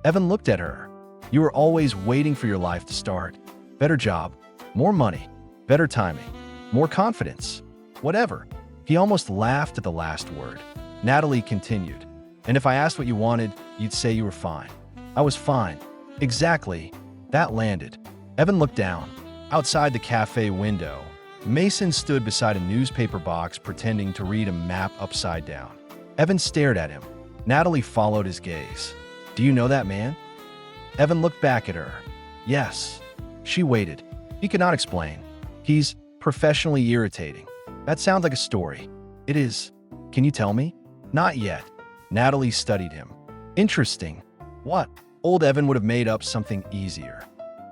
Evan looked at her. You were always waiting for your life to start. Better job, more money, better timing, more confidence, whatever. He almost laughed at the last word. Natalie continued. And if I asked what you wanted, you'd say you were fine. I was fine. Exactly. That landed. Evan looked down. Outside the cafe window, Mason stood beside a newspaper box pretending to read a map upside down. Evan stared at him. Natalie followed his gaze. Do you know that man? Evan looked back at her. Yes. She waited. He could not explain. He's professionally irritating. That sounds like a story. It is. Can you tell me? Not yet. Natalie studied him. Interesting. What? Old Evan would have made up something easier.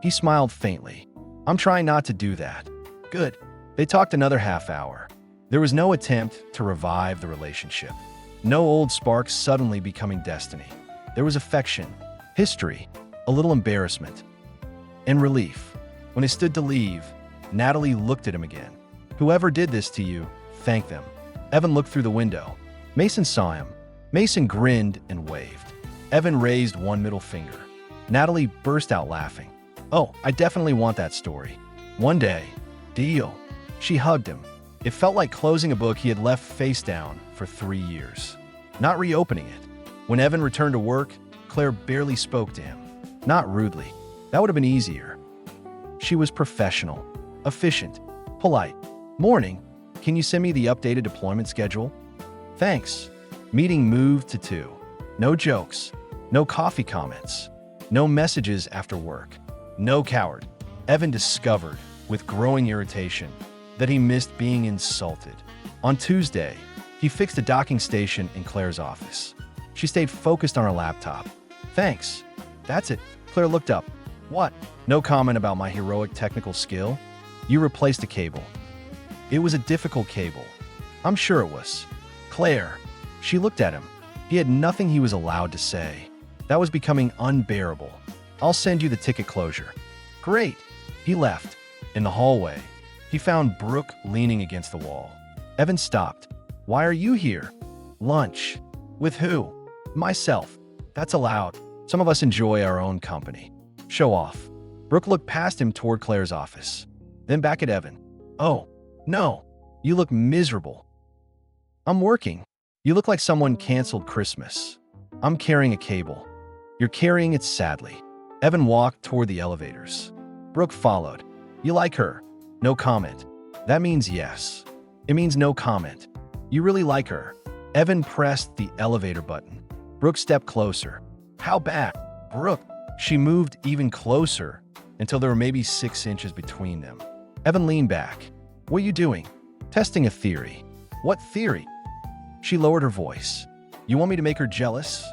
He smiled faintly. I'm trying not to do that. Good. They talked another half hour. There was no attempt to revive the relationship. No old sparks suddenly becoming destiny. There was affection, history, a little embarrassment, and relief. When he stood to leave, Natalie looked at him again. Whoever did this to you, thank them. Evan looked through the window. Mason saw him. Mason grinned and waved. Evan raised one middle finger. Natalie burst out laughing. Oh, I definitely want that story. One day. Deal. She hugged him. It felt like closing a book he had left face down for 3 years. Not reopening it. When Evan returned to work, Claire barely spoke to him. Not rudely. That would have been easier. She was professional, efficient, polite. Morning. Can you send me the updated deployment schedule? Thanks. Meeting moved to 2. No jokes. No coffee comments. No messages after work. No coward. Evan discovered, with growing irritation, that he missed being insulted. On Tuesday, he fixed a docking station in Claire's office. She stayed focused on her laptop. Thanks. That's it. Claire looked up. What? No comment about my heroic technical skill? You replaced a cable. It was a difficult cable. I'm sure it was. Claire. She looked at him. He had nothing he was allowed to say. That was becoming unbearable. I'll send you the ticket closure. Great. He left. In the hallway, he found Brooke leaning against the wall. Evan stopped. Why are you here? Lunch. With who? Myself. That's allowed. Some of us enjoy our own company. Show off. Brooke looked past him toward Claire's office, then back at Evan. Oh, no. You look miserable. I'm working. You look like someone canceled Christmas. I'm carrying a cable. You're carrying it sadly. Evan walked toward the elevators. Brooke followed. You like her? No comment. That means yes. It means no comment. You really like her. Evan pressed the elevator button. Brooke stepped closer. How bad? Brooke. She moved even closer until there were maybe 6 inches between them. Evan leaned back. What are you doing? Testing a theory. What theory? She lowered her voice. You want me to make her jealous?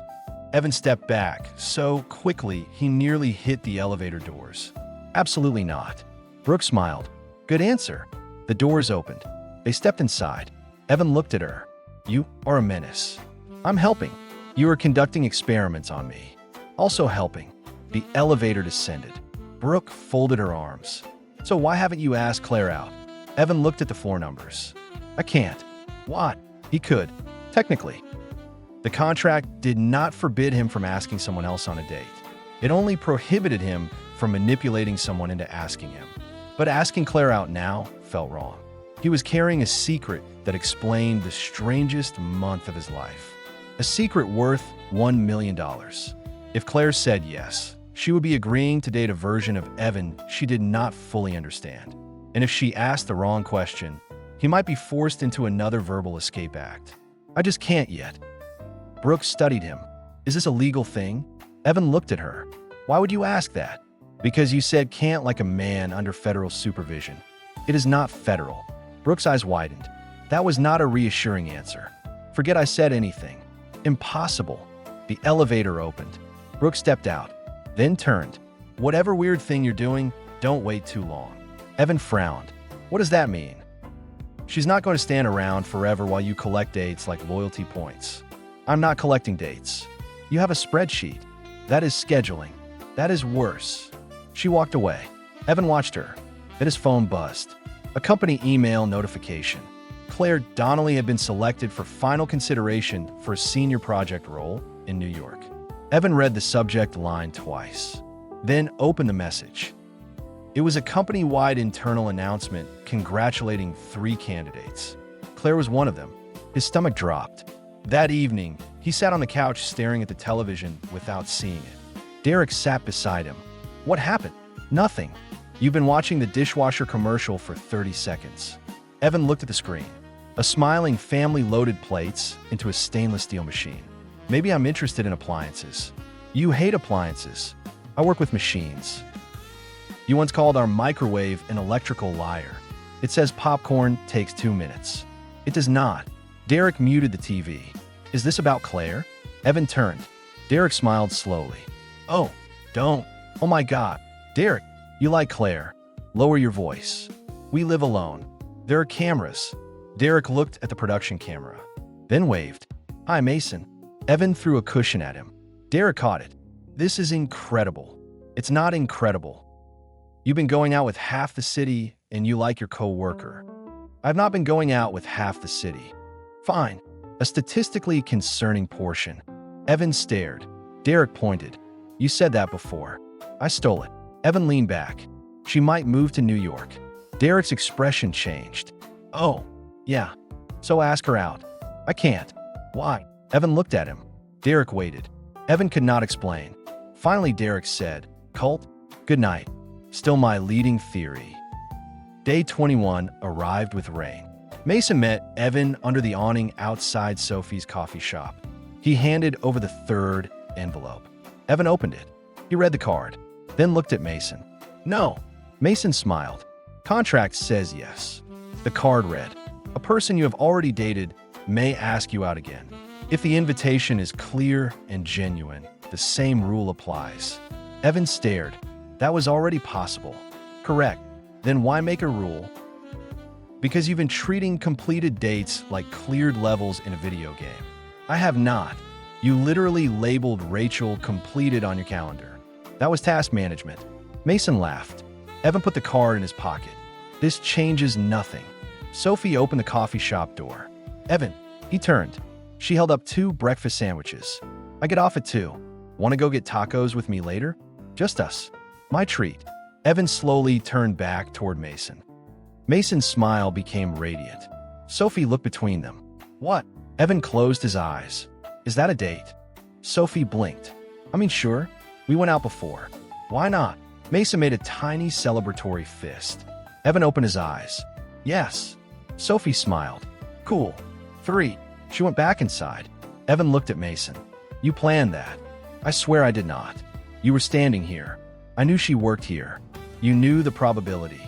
Evan stepped back so quickly he nearly hit the elevator doors. Absolutely not. Brooke smiled. Good answer. The doors opened. They stepped inside. Evan looked at her. You are a menace. I'm helping. You are conducting experiments on me. Also helping. The elevator descended. Brooke folded her arms. So why haven't you asked Claire out? Evan looked at the floor numbers. I can't. What? He could. Technically. The contract did not forbid him from asking someone else on a date. It only prohibited him from manipulating someone into asking him. But asking Claire out now felt wrong. He was carrying a secret that explained the strangest month of his life. A secret worth $1 million. If Claire said yes, she would be agreeing to date a version of Evan she did not fully understand. And if she asked the wrong question, he might be forced into another verbal escape act. I just can't yet. Brooke studied him. Is this a legal thing? Evan looked at her. Why would you ask that? Because you said can't like a man under federal supervision. It is not federal. Brooke's eyes widened. That was not a reassuring answer. Forget I said anything. Impossible. The elevator opened. Brooke stepped out, then turned. Whatever weird thing you're doing, don't wait too long. Evan frowned. What does that mean? She's not going to stand around forever while you collect dates like loyalty points. I'm not collecting dates. You have a spreadsheet. That is scheduling. That is worse. She walked away. Evan watched her. Then his phone buzzed. A company email notification. Claire Donnelly had been selected for final consideration for a senior project role in New York. Evan read the subject line twice, then opened the message. It was a company-wide internal announcement congratulating 3 candidates. Claire was one of them. His stomach dropped. That evening, he sat on the couch staring at the television without seeing it. Derek sat beside him. What happened? Nothing. You've been watching the dishwasher commercial for 30 seconds. Evan looked at the screen. A smiling family loaded plates into a stainless steel machine. Maybe I'm interested in appliances. You hate appliances. I work with machines. You once called our microwave an electrical liar. It says popcorn takes 2 minutes. It does not. Derek muted the TV. Is this about Claire? Evan turned. Derek smiled slowly. Oh, don't. Oh my God. Derek, you like Claire. Lower your voice. We live alone. There are cameras. Derek looked at the production camera, then waved. Hi, Mason. Evan threw a cushion at him. Derek caught it. This is incredible. It's not incredible. You've been going out with half the city and you like your co-worker. I've not been going out with half the city. Fine. A statistically concerning portion. Evan stared. Derek pointed. You said that before. I stole it. Evan leaned back. She might move to New York. Derek's expression changed. Oh, yeah. So ask her out. I can't. Why? Evan looked at him. Derek waited. Evan could not explain. Finally, Derek said, Colt, good night. Still my leading theory. Day 21 arrived with rain. Mason met Evan under the awning outside Sophie's coffee shop. He handed over the 3rd envelope. Evan opened it. He read the card, then looked at Mason. No. Mason smiled. Contract says yes. The card read, a person you have already dated may ask you out again. If the invitation is clear and genuine, the same rule applies. Evan stared. That was already possible. Correct. Then why make a rule? Because you've been treating completed dates like cleared levels in a video game. I have not. You literally labeled Rachel completed on your calendar. That was task management. Mason laughed. Evan put the card in his pocket. This changes nothing. Sophie opened the coffee shop door. Evan, he turned. She held up 2 breakfast sandwiches. I get off at 2. Want to go get tacos with me later? Just us. My treat. Evan slowly turned back toward Mason. Mason's smile became radiant. Sophie looked between them. What? Evan closed his eyes. Is that a date? Sophie blinked. I mean, sure. We went out before. Why not? Mason made a tiny celebratory fist. Evan opened his eyes. Yes. Sophie smiled. Cool. 3. She went back inside. Evan looked at Mason. You planned that. I swear I did not. You were standing here. I knew she worked here. You knew the probability.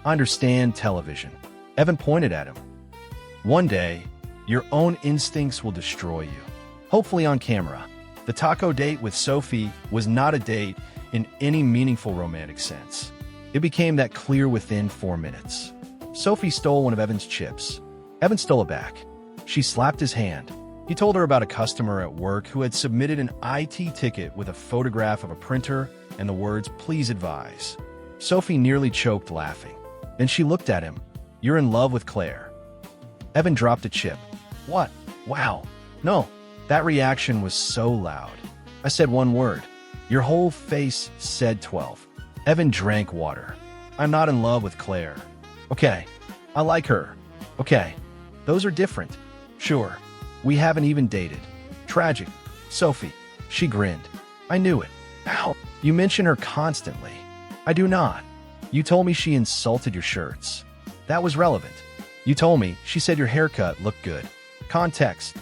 I understand television. Evan pointed at him. One day, your own instincts will destroy you. Hopefully on camera. The taco date with Sophie was not a date in any meaningful romantic sense. It became that clear within 4 minutes. Sophie stole one of Evan's chips. Evan stole it back. She slapped his hand. He told her about a customer at work who had submitted an IT ticket with a photograph of a printer and the words, "Please advise." Sophie nearly choked laughing. Then she looked at him. You're in love with Claire. Evan dropped a chip. What? Wow. No. That reaction was so loud. I said one word. Your whole face said 12. Evan drank water. I'm not in love with Claire. Okay. I like her. Okay. Those are different. Sure. We haven't even dated. Tragic. Sophie. She grinned. I knew it. Ow. You mention her constantly. I do not. You told me she insulted your shirts. That was relevant. You told me she said your haircut looked good. Context.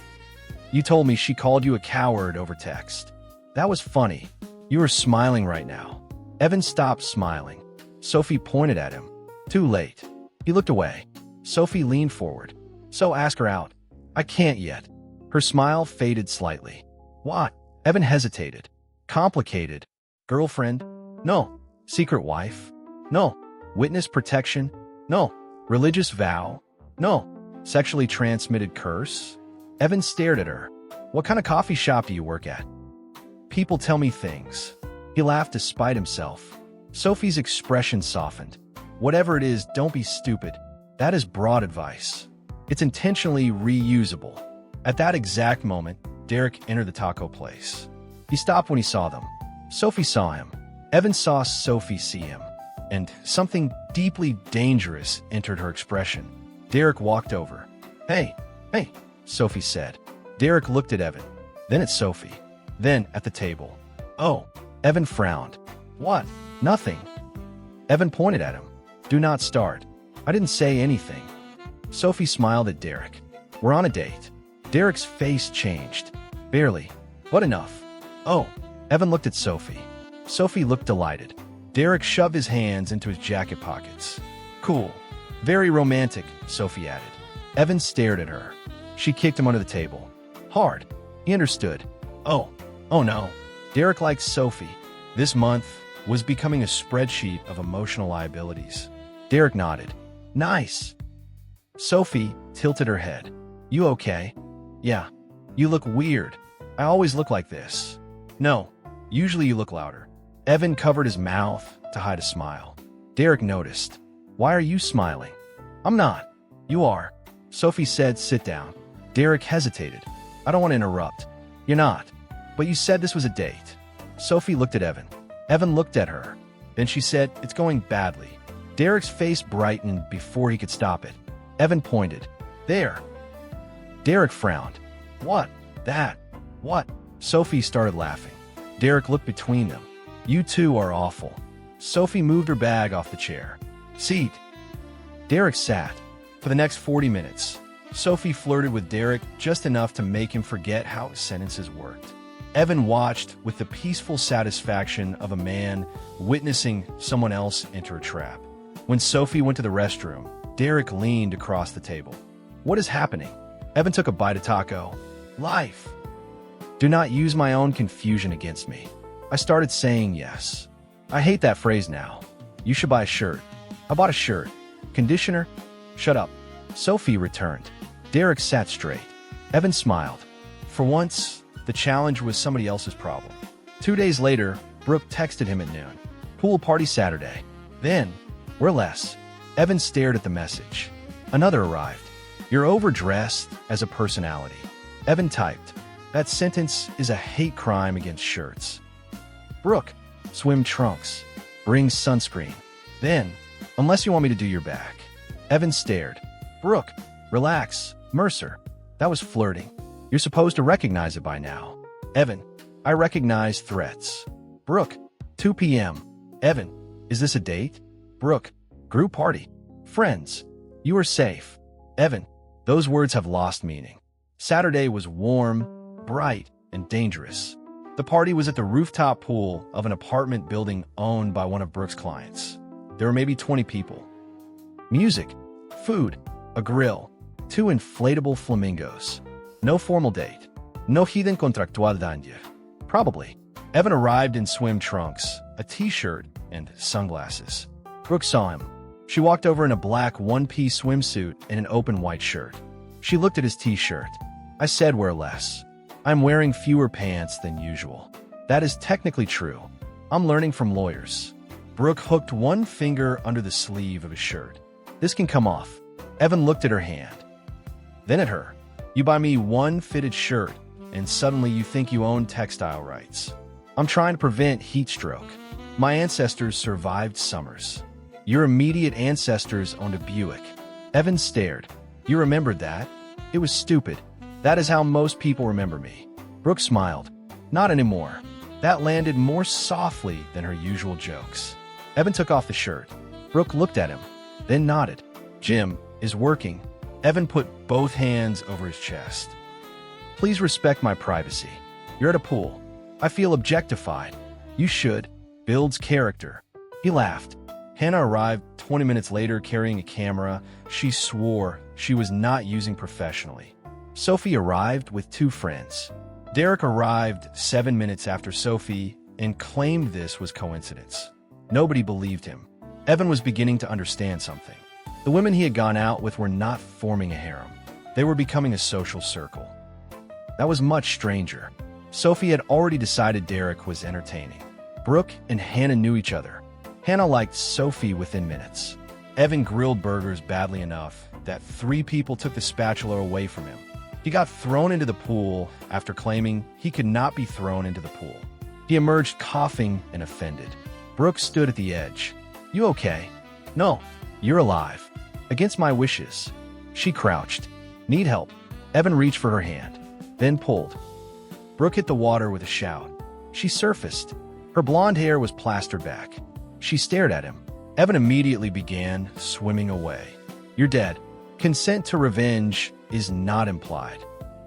You told me she called you a coward over text. That was funny. You are smiling right now. Evan stopped smiling. Sophie pointed at him. Too late. He looked away. Sophie leaned forward. So ask her out. I can't yet. Her smile faded slightly. What? Evan hesitated. Complicated. Girlfriend? No. Secret wife? No. Witness protection? No. Religious vow? No. Sexually transmitted curse? Evan stared at her. What kind of coffee shop do you work at? People tell me things. He laughed despite himself. Sophie's expression softened. Whatever it is, don't be stupid. That is broad advice. It's intentionally reusable. At that exact moment, Derek entered the taco place. He stopped when he saw them. Sophie saw him. Evan saw Sophie see him. And something deeply dangerous entered her expression. Derek walked over. Hey, Sophie said. Derek looked at Evan, then at Sophie, then at the table. Oh, Evan frowned. What? Nothing. Evan pointed at him. Do not start. I didn't say anything. Sophie smiled at Derek. We're on a date. Derek's face changed. Barely, but enough. Oh, Evan looked at Sophie. Sophie looked delighted. Derek shoved his hands into his jacket pockets. Cool. Very romantic, Sophie added. Evan stared at her. She kicked him under the table. Hard. He understood. Oh no. Derek liked Sophie. This month was becoming a spreadsheet of emotional liabilities. Derek nodded. Nice. Sophie tilted her head. You okay? Yeah. You look weird. I always look like this. No. Usually you look louder. Evan covered his mouth to hide a smile. Derek noticed. Why are you smiling? I'm not. You are. Sophie said, sit down. Derek hesitated. I don't want to interrupt. You're not. But you said this was a date. Sophie looked at Evan. Evan looked at her. Then she said, it's going badly. Derek's face brightened before he could stop it. Evan pointed. There. Derek frowned. What? That? What? Sophie started laughing. Derek looked between them. You two are awful. Sophie moved her bag off the chair. Seat. Derek sat. For the next 40 minutes, Sophie flirted with Derek just enough to make him forget how his sentences worked. Evan watched with the peaceful satisfaction of a man witnessing someone else enter a trap. When Sophie went to the restroom, Derek leaned across the table. What is happening? Evan took a bite of taco. Life. Do not use my own confusion against me. I started saying yes. I hate that phrase now. You should buy a shirt. I bought a shirt. Conditioner? Shut up. Sophie returned. Derek sat straight. Evan smiled. For once, The challenge was somebody else's problem. 2 days later, Brooke texted him at noon. Pool party Saturday. Then, we're less. Evan stared at the message. Another arrived. You're overdressed as a personality. Evan typed. That sentence is a hate crime against shirts. Brooke, swim trunks. Bring sunscreen. Then, unless you want me to do your back. Evan stared. Brooke, relax. Mercer. That was flirting. You're supposed to recognize it by now. Evan, I recognize threats. Brooke, 2 p.m. Evan, is this a date? Brooke, group party. Friends, you are safe. Evan, those words have lost meaning. Saturday was warm, bright, and dangerous. The party was at the rooftop pool of an apartment building owned by one of Brooke's clients. There were maybe 20 people. Music, food, a grill, 2 inflatable flamingos. No formal date. No heathen contractual danger. Probably. Evan arrived in swim trunks, a t-shirt, and sunglasses. Brooke saw him. She walked over in a black one-piece swimsuit and an open white shirt. She looked at his t-shirt. I said wear less. I'm wearing fewer pants than usual. That is technically true. I'm learning from lawyers. Brooke hooked one finger under the sleeve of his shirt. This can come off. Evan looked at her hand. Then at her. You buy me one fitted shirt, and suddenly you think you own textile rights. I'm trying to prevent heat stroke. My ancestors survived summers. Your immediate ancestors owned a Buick. Evan stared. You remembered that? It was stupid. That is how most people remember me. Brooke smiled. Not anymore. That landed more softly than her usual jokes. Evan took off the shirt. Brooke looked at him, then nodded. Jim is working. Evan put both hands over his chest. Please respect my privacy. You're at a pool. I feel objectified. You should. Builds character. He laughed. Hannah arrived 20 minutes later carrying a camera she swore she was not using professionally. Sophie arrived with 2 friends. Derek arrived 7 minutes after Sophie and claimed this was coincidence. Nobody believed him. Evan was beginning to understand something. The women he had gone out with were not forming a harem. They were becoming a social circle. That was much stranger. Sophie had already decided Derek was entertaining. Brooke and Hannah knew each other. Hannah liked Sophie within minutes. Evan grilled burgers badly enough that 3 people took the spatula away from him. He got thrown into the pool after claiming he could not be thrown into the pool. He emerged coughing and offended. Brooke stood at the edge. You okay? No, you're alive. Against my wishes. She crouched. Need help. Evan reached for her hand, then pulled. Brooke hit the water with a shout. She surfaced. Her blonde hair was plastered back. She stared at him. Evan immediately began swimming away. You're dead. Consent to revenge is not implied.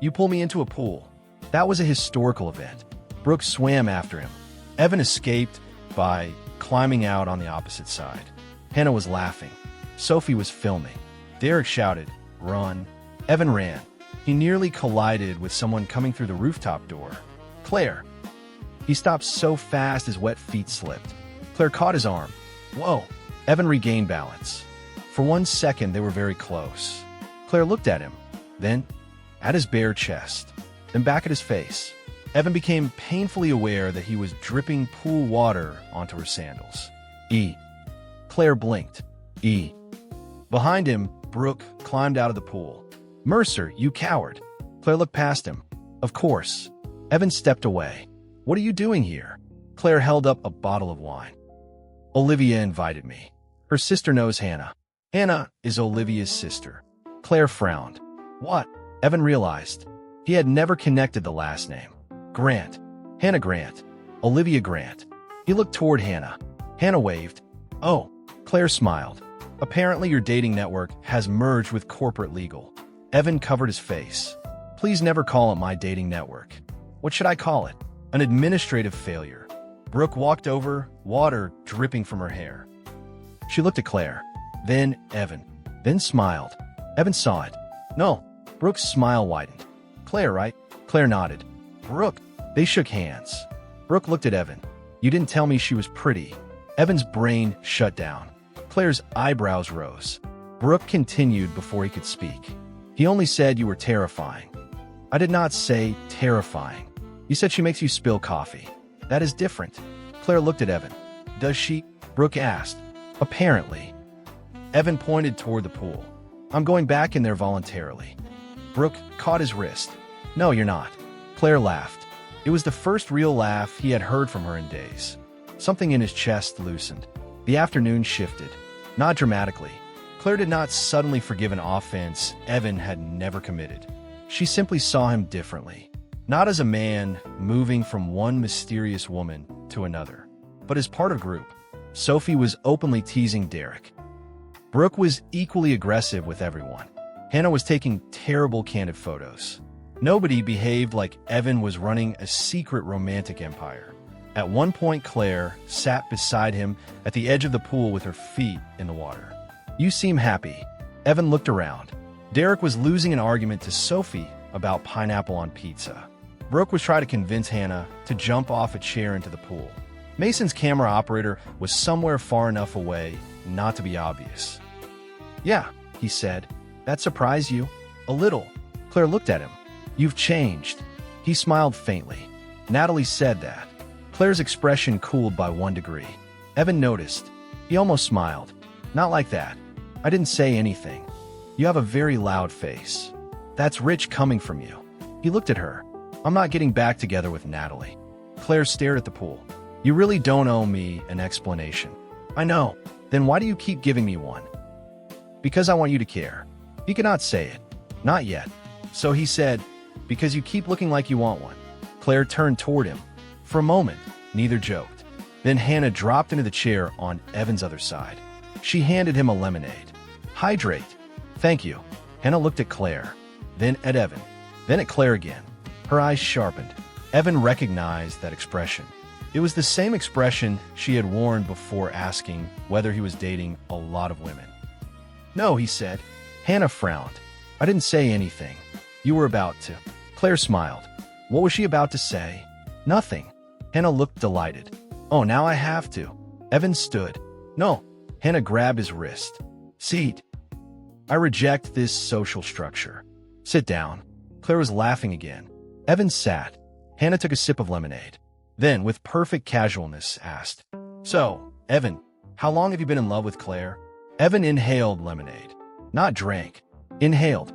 You pull me into a pool. That was a historical event. Brooke swam after him. Evan escaped by climbing out on the opposite side. Hannah was laughing. Sophie was filming. Derek shouted, "Run." Evan ran. He nearly collided with someone coming through the rooftop door. Claire. He stopped so fast his wet feet slipped. Claire caught his arm. Whoa. Evan regained balance. For 1 second, they were very close. Claire looked at him, then at his bare chest, then back at his face. Evan became painfully aware that he was dripping pool water onto her sandals. E. Claire blinked. E. Behind him, Brooke climbed out of the pool. Mercer, you coward. Claire looked past him. Of course. Evan stepped away. What are you doing here? Claire held up a bottle of wine. Olivia invited me. Her sister knows Hannah. Hannah is Olivia's sister. Claire frowned. What? Evan realized. He had never connected the last name. Grant. Hannah Grant. Olivia Grant. He looked toward Hannah. Hannah waved. Oh. Claire smiled. Apparently your dating network has merged with corporate legal. Evan covered his face. Please never call it my dating network. What should I call it? An administrative failure. Brooke walked over, water dripping from her hair. She looked at Claire, then Evan, then smiled. Evan saw it. No. Brooke's smile widened. Claire, right? Claire nodded. Brooke. They shook hands. Brooke looked at Evan. You didn't tell me she was pretty. Evan's brain shut down. Claire's eyebrows rose. Brooke continued before he could speak. He only said you were terrifying. I did not say terrifying. You said she makes you spill coffee. That is different. Claire looked at Evan. Does she? Brooke asked. Apparently. Evan pointed toward the pool. I'm going back in there voluntarily. Brooke caught his wrist. No, you're not. Claire laughed. It was the first real laugh he had heard from her in days. Something in his chest loosened. The afternoon shifted. Not dramatically. Claire did not suddenly forgive an offense Evan had never committed. She simply saw him differently. Not as a man moving from one mysterious woman to another, but as part of a group. Sophie was openly teasing Derek. Brooke was equally aggressive with everyone. Hannah was taking terrible candid photos. Nobody behaved like Evan was running a secret romantic empire. At one point, Claire sat beside him at the edge of the pool with her feet in the water. You seem happy. Evan looked around. Derek was losing an argument to Sophie about pineapple on pizza. Brooke was trying to convince Hannah to jump off a chair into the pool. Mason's camera operator was somewhere far enough away not to be obvious. Yeah, he said. That surprised you? A little. Claire looked at him. You've changed. He smiled faintly. Natalie said that. Claire's expression cooled by 1 degree. Evan noticed. He almost smiled. Not like that. I didn't say anything. You have a very loud face. That's rich coming from you. He looked at her. I'm not getting back together with Natalie. Claire stared at the pool. You really don't owe me an explanation. I know. Then why do you keep giving me one? Because I want you to care. He could not say it. Not yet. So he said, because you keep looking like you want one. Claire turned toward him. For a moment, neither joked. Then Hannah dropped into the chair on Evan's other side. She handed him a lemonade. Hydrate. Thank you. Hannah looked at Claire, then at Evan, then at Claire again. Her eyes sharpened. Evan recognized that expression. It was the same expression she had worn before asking whether he was dating a lot of women. No, he said. Hannah frowned. I didn't say anything. You were about to. Claire smiled. What was she about to say? Nothing. Hannah looked delighted. Oh, now I have to. Evan stood. No. Hannah grabbed his wrist. Seat. I reject this social structure. Sit down. Claire was laughing again. Evan sat. Hannah took a sip of lemonade. Then, with perfect casualness, asked, So, Evan, how long have you been in love with Claire? Evan inhaled lemonade. Not drank. Inhaled.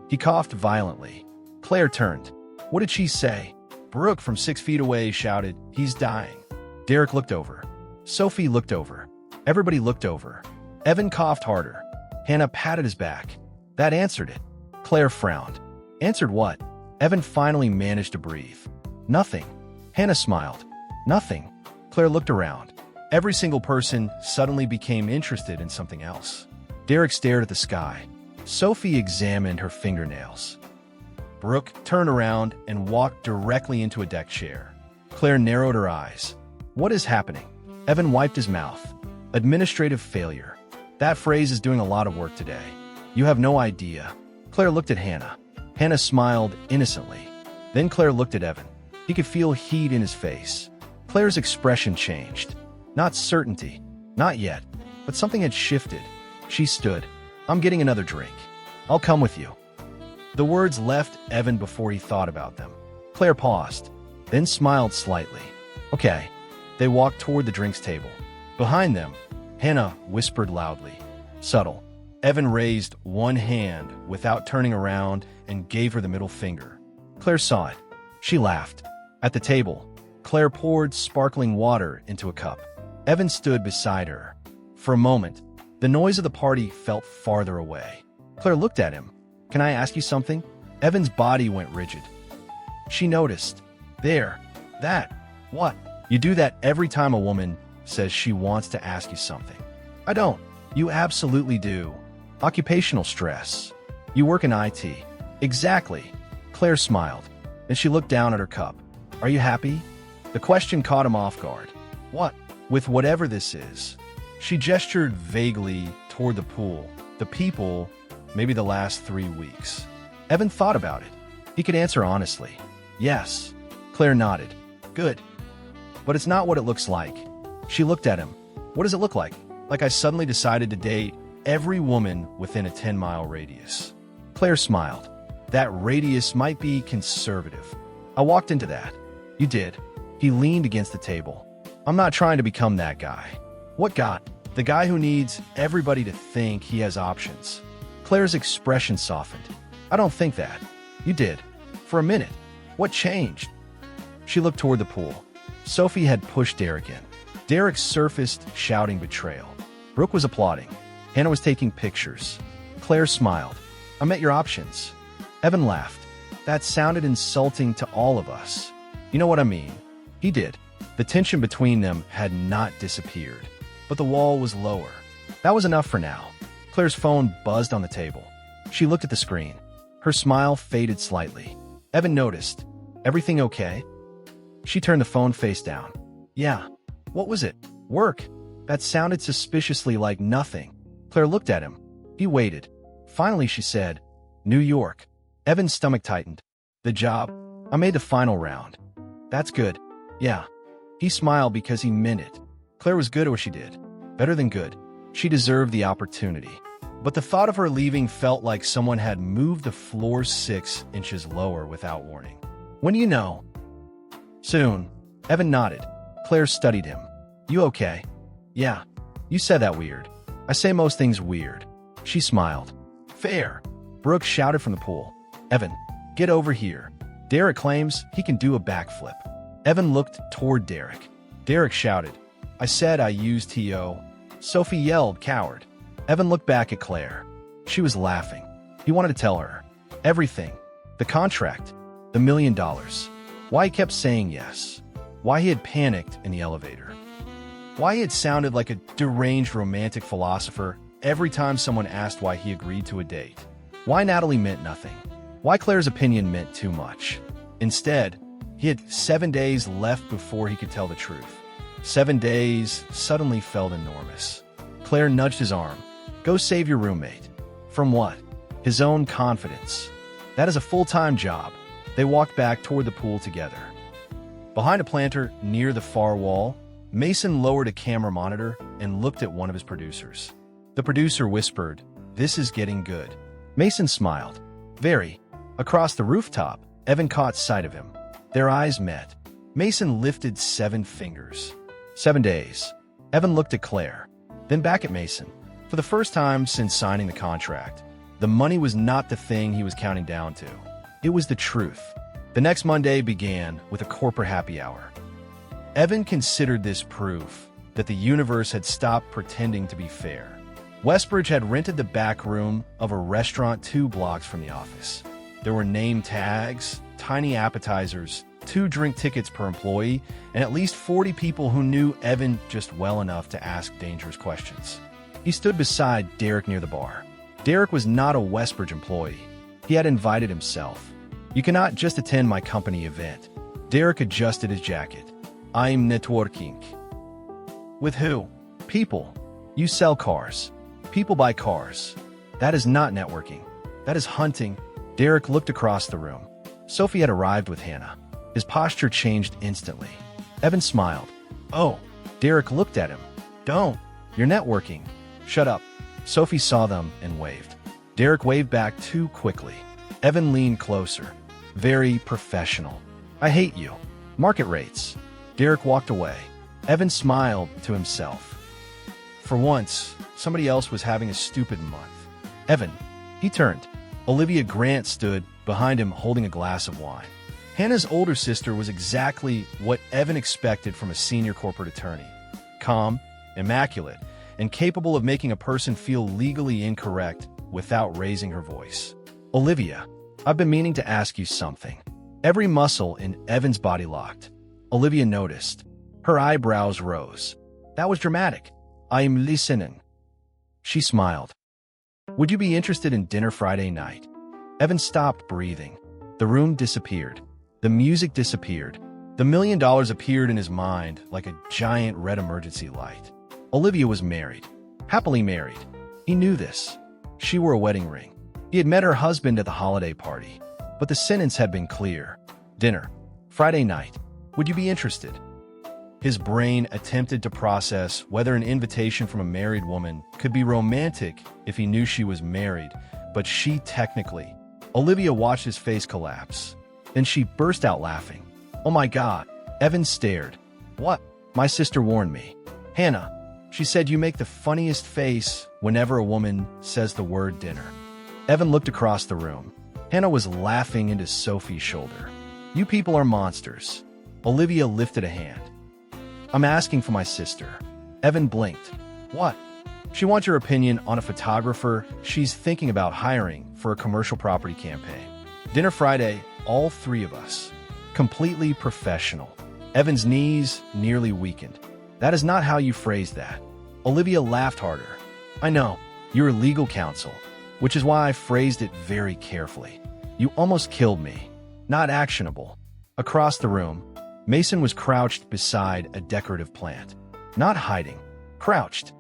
He coughed violently. Claire turned. What did she say? Brooke from 6 feet away shouted, He's dying. Derek looked over. Sophie looked over. Everybody looked over. Evan coughed harder. Hannah patted his back. That answered it. Claire frowned. Answered what? Evan finally managed to breathe. Nothing. Hannah smiled. Nothing. Claire looked around. Every single person suddenly became interested in something else. Derek stared at the sky. Sophie examined her fingernails. Brooke turned around and walked directly into a deck chair. Claire narrowed her eyes. What is happening? Evan wiped his mouth. Administrative failure. That phrase is doing a lot of work today. You have no idea. Claire looked at Hannah. Hannah smiled innocently. Then Claire looked at Evan. He could feel heat in his face. Claire's expression changed. Not certainty. Not yet. But something had shifted. She stood. I'm getting another drink. I'll come with you. The words left Evan before he thought about them. Claire paused, then smiled slightly. Okay. They walked toward the drinks table. Behind them, Hannah whispered loudly. Subtle. Evan raised one hand without turning around and gave her the middle finger. Claire saw it. She laughed. At the table, Claire poured sparkling water into a cup. Evan stood beside her. For a moment, the noise of the party felt farther away. Claire looked at him. Can I ask you something? Evan's body went rigid. She noticed. There. That. What? You do that every time a woman says she wants to ask you something. I don't. You absolutely do. Occupational stress. You work in IT. Exactly. Claire smiled. Then she looked down at her cup. Are you happy? The question caught him off guard. What? With whatever this is. She gestured vaguely toward the pool, the people, maybe the last 3 weeks. Evan thought about it. He could answer honestly. Yes. Claire nodded. Good. But it's not what it looks like. She looked at him. What does it look like? Like I suddenly decided to date every woman within a 10-mile radius. Claire smiled. That radius might be conservative. I walked into that. You did. He leaned against the table. I'm not trying to become that guy. What guy? The guy who needs everybody to think he has options. Claire's expression softened. I don't think that. You did. For a minute. What changed? She looked toward the pool. Sophie had pushed Derek in. Derek surfaced, shouting betrayal. Brooke was applauding. Hannah was taking pictures. Claire smiled. I met your options. Evan laughed. That sounded insulting to all of us. You know what I mean? He did. The tension between them had not disappeared, but the wall was lower. That was enough for now. Claire's phone buzzed on the table. She looked at the screen. Her smile faded slightly. Evan noticed. Everything okay? She turned the phone face down. Yeah. What was it? Work. That sounded suspiciously like nothing. Claire looked at him. He waited. Finally, she said, New York. Evan's stomach tightened. The job. I made the final round. That's good. Yeah. He smiled because he meant it. Claire was good at what she did. Better than good. She deserved the opportunity. But the thought of her leaving felt like someone had moved the floor 6 inches lower without warning. When do you know? Soon. Evan nodded. Claire studied him. You okay? Yeah. You said that weird. I say most things weird. She smiled. Fair. Brooke shouted from the pool. Evan, get over here. Derek claims he can do a backflip. Evan looked toward Derek. Derek shouted. I said I used TO. Sophie yelled, coward. Evan looked back at Claire. She was laughing. He wanted to tell her. Everything. The contract. The $1 million. Why he kept saying yes. Why he had panicked in the elevator. Why he had sounded like a deranged romantic philosopher every time someone asked why he agreed to a date. Why Natalie meant nothing. Why Claire's opinion meant too much. Instead, he had 7 days left before he could tell the truth. 7 days suddenly felt enormous. Claire nudged his arm. Go save your roommate. From what? His own confidence. That is a full-time job. They walked back toward the pool together. Behind a planter near the far wall, Mason lowered a camera monitor and looked at one of his producers. The producer whispered, This is getting good. Mason smiled. Very. Across the rooftop, Evan caught sight of him. Their eyes met. Mason lifted 7 fingers. 7 days. Evan looked at Claire, then back at Mason. For the first time since signing the contract, the money was not the thing he was counting down to. It was the truth. The next Monday began with a corporate happy hour. Evan considered this proof that the universe had stopped pretending to be fair. Westbridge had rented the back room of a restaurant 2 blocks from the office. There were name tags, tiny appetizers, 2 drink tickets per employee, and at least 40 people who knew Evan just well enough to ask dangerous questions. He stood beside Derek near the bar. Derek was not a Westbridge employee. He had invited himself. You cannot just attend my company event. Derek adjusted his jacket. I'm networking. With who? People. You sell cars. People buy cars. That is not networking. That is hunting. Derek looked across the room. Sophie had arrived with Hannah. His posture changed instantly. Evan smiled. Oh. Derek looked at him. Don't. You're networking. Shut up. Sophie saw them and waved. Derek waved back too quickly. Evan leaned closer. Very professional. I hate you. Market rates. Derek walked away. Evan smiled to himself. For once, somebody else was having a stupid month. Evan. He turned. Olivia Grant stood behind him holding a glass of wine. Hannah's older sister was exactly what Evan expected from a senior corporate attorney. Calm, immaculate, and capable of making a person feel legally incorrect without raising her voice. Olivia, I've been meaning to ask you something. Every muscle in Evan's body locked. Olivia noticed. Her eyebrows rose. That was dramatic. I'm listening. She smiled. Would you be interested in dinner Friday night? Evan stopped breathing. The room disappeared. The music disappeared. The $1 million appeared in his mind like a giant red emergency light. Olivia was married. Happily married. He knew this. She wore a wedding ring. He had met her husband at the holiday party. But the sentence had been clear. Dinner. Friday night. Would you be interested? His brain attempted to process whether an invitation from a married woman could be romantic if he knew she was married, but she technically. Olivia watched his face collapse. Then she burst out laughing. Oh my God. Evan stared. What? My sister warned me. Hannah. She said you make the funniest face whenever a woman says the word dinner. Evan looked across the room. Hannah was laughing into Sophie's shoulder. You people are monsters. Olivia lifted a hand. I'm asking for my sister. Evan blinked. What? She wants your opinion on a photographer she's thinking about hiring for a commercial property campaign. Dinner Friday, all three of us. Completely professional. Evan's knees nearly weakened. That is not how you phrased that. Olivia laughed harder. I know, you're legal counsel, which is why I phrased it very carefully. You almost killed me. Not actionable. Across the room, Mason was crouched beside a decorative plant. Not hiding. Crouched.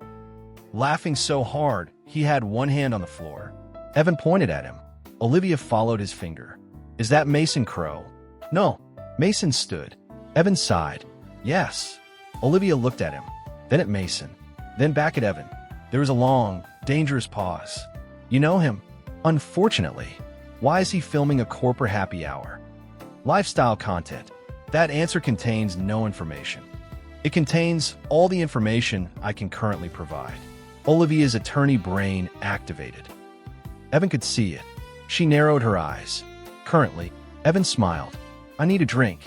Laughing so hard, he had one hand on the floor. Evan pointed at him. Olivia followed his finger. Is that Mason Crow? No. Mason stood. Evan sighed. Yes. Olivia looked at him, then at Mason, then back at Evan. There was a long, dangerous pause. You know him? Unfortunately. Why is he filming a corporate happy hour? Lifestyle content. That answer contains no information. It contains all the information I can currently provide. Olivia's attorney brain activated. Evan could see it. She narrowed her eyes. Currently, Evan smiled. I need a drink.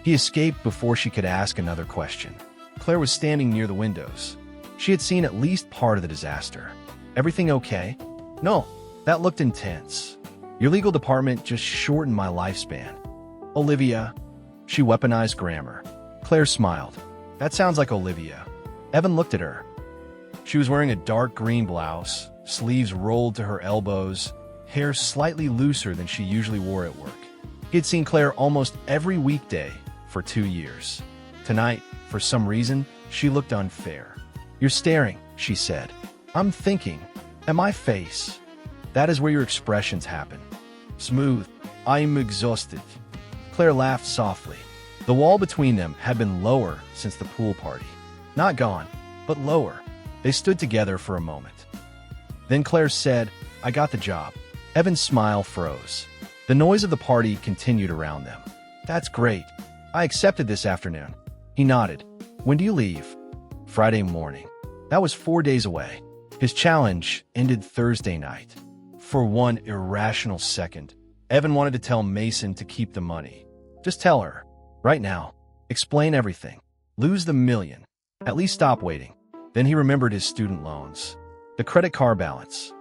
He escaped before she could ask another question. Claire was standing near the windows. She had seen at least part of the disaster. Everything okay? No, that looked intense. Your legal department just shortened my lifespan. Olivia. She weaponized grammar. Claire smiled. That sounds like Olivia. Evan looked at her. She was wearing a dark green blouse, sleeves rolled to her elbows, hair slightly looser than she usually wore at work. He had seen Claire almost every weekday for 2 years. Tonight, for some reason, she looked unfair. You're staring, she said. I'm thinking. At my face. That is where your expressions happen. Smooth. I'm exhausted. Claire laughed softly. The wall between them had been lower since the pool party. Not gone, but lower. They stood together for a moment. Then Claire said, I got the job. Evan's smile froze. The noise of the party continued around them. That's great. I accepted this afternoon. He nodded. When do you leave? Friday morning. That was 4 days away. His challenge ended Thursday night. For one irrational second, Evan wanted to tell Mason to keep the money. Just tell her. Right now. Explain everything. Lose the million. At least stop waiting. Then he remembered his student loans. The credit card balance.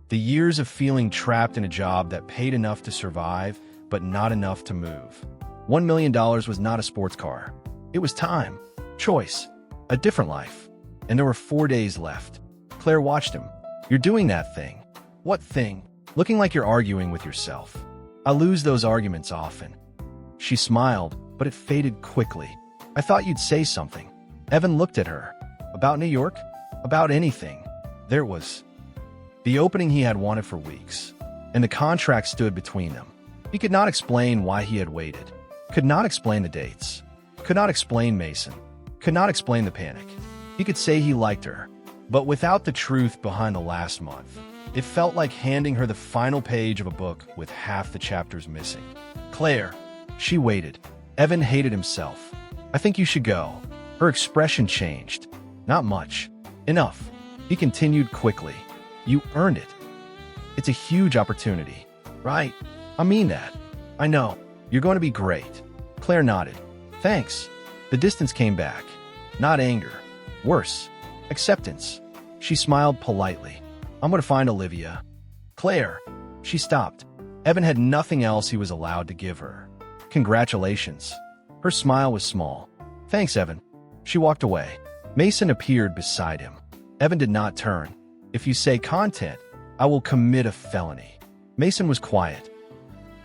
The years of feeling trapped in a job that paid enough to survive, but not enough to move. $1 million was not a sports car. It was time. Choice. A different life. And there were 4 days left. Claire watched him. You're doing that thing. What thing? Looking like you're arguing with yourself. I lose those arguments often. She smiled, but it faded quickly. I thought you'd say something. Evan looked at her. About New York? About anything. There it was. The opening he had wanted for weeks. And the contract stood between them. He could not explain why he had waited. Could not explain the dates. Could not explain Mason. Could not explain the panic. He could say he liked her. But without the truth behind the last month, it felt like handing her the final page of a book with half the chapters missing. Claire. She waited. Evan hated himself. I think you should go. Her expression changed. Not much. Enough. He continued quickly. You earned it. It's a huge opportunity. Right? I mean that. I know. You're going to be great. Claire nodded. Thanks. The distance came back. Not anger. Worse. Acceptance. She smiled politely. I'm going to find Olivia. Claire. She stopped. Evan had nothing else he was allowed to give her. Congratulations. Her smile was small. Thanks, Evan. She walked away. Mason appeared beside him. Evan did not turn. If you say content, I will commit a felony. Mason was quiet.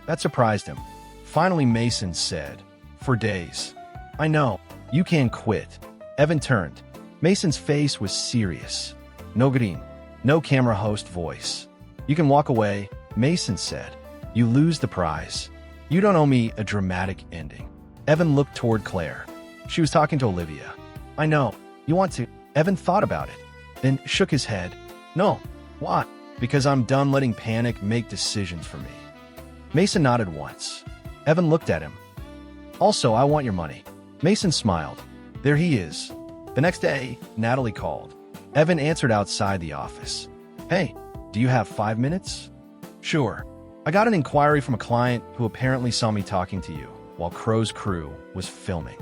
That surprised him. Finally, Mason said, for days. I know. You can quit. Evan turned. Mason's face was serious. No green. No camera host voice. You can walk away, Mason said. You lose the prize. You don't owe me a dramatic ending. Evan looked toward Claire. She was talking to Olivia. I know. You want to. Evan thought about it, then shook his head. No. Why? Because I'm done letting panic make decisions for me. Mason nodded once. Evan looked at him. Also, I want your money. Mason smiled. There he is. The next day, Natalie called. Evan answered outside the office. Hey, do you have 5 minutes? Sure. I got an inquiry from a client who apparently saw me talking to you while Crow's crew was filming.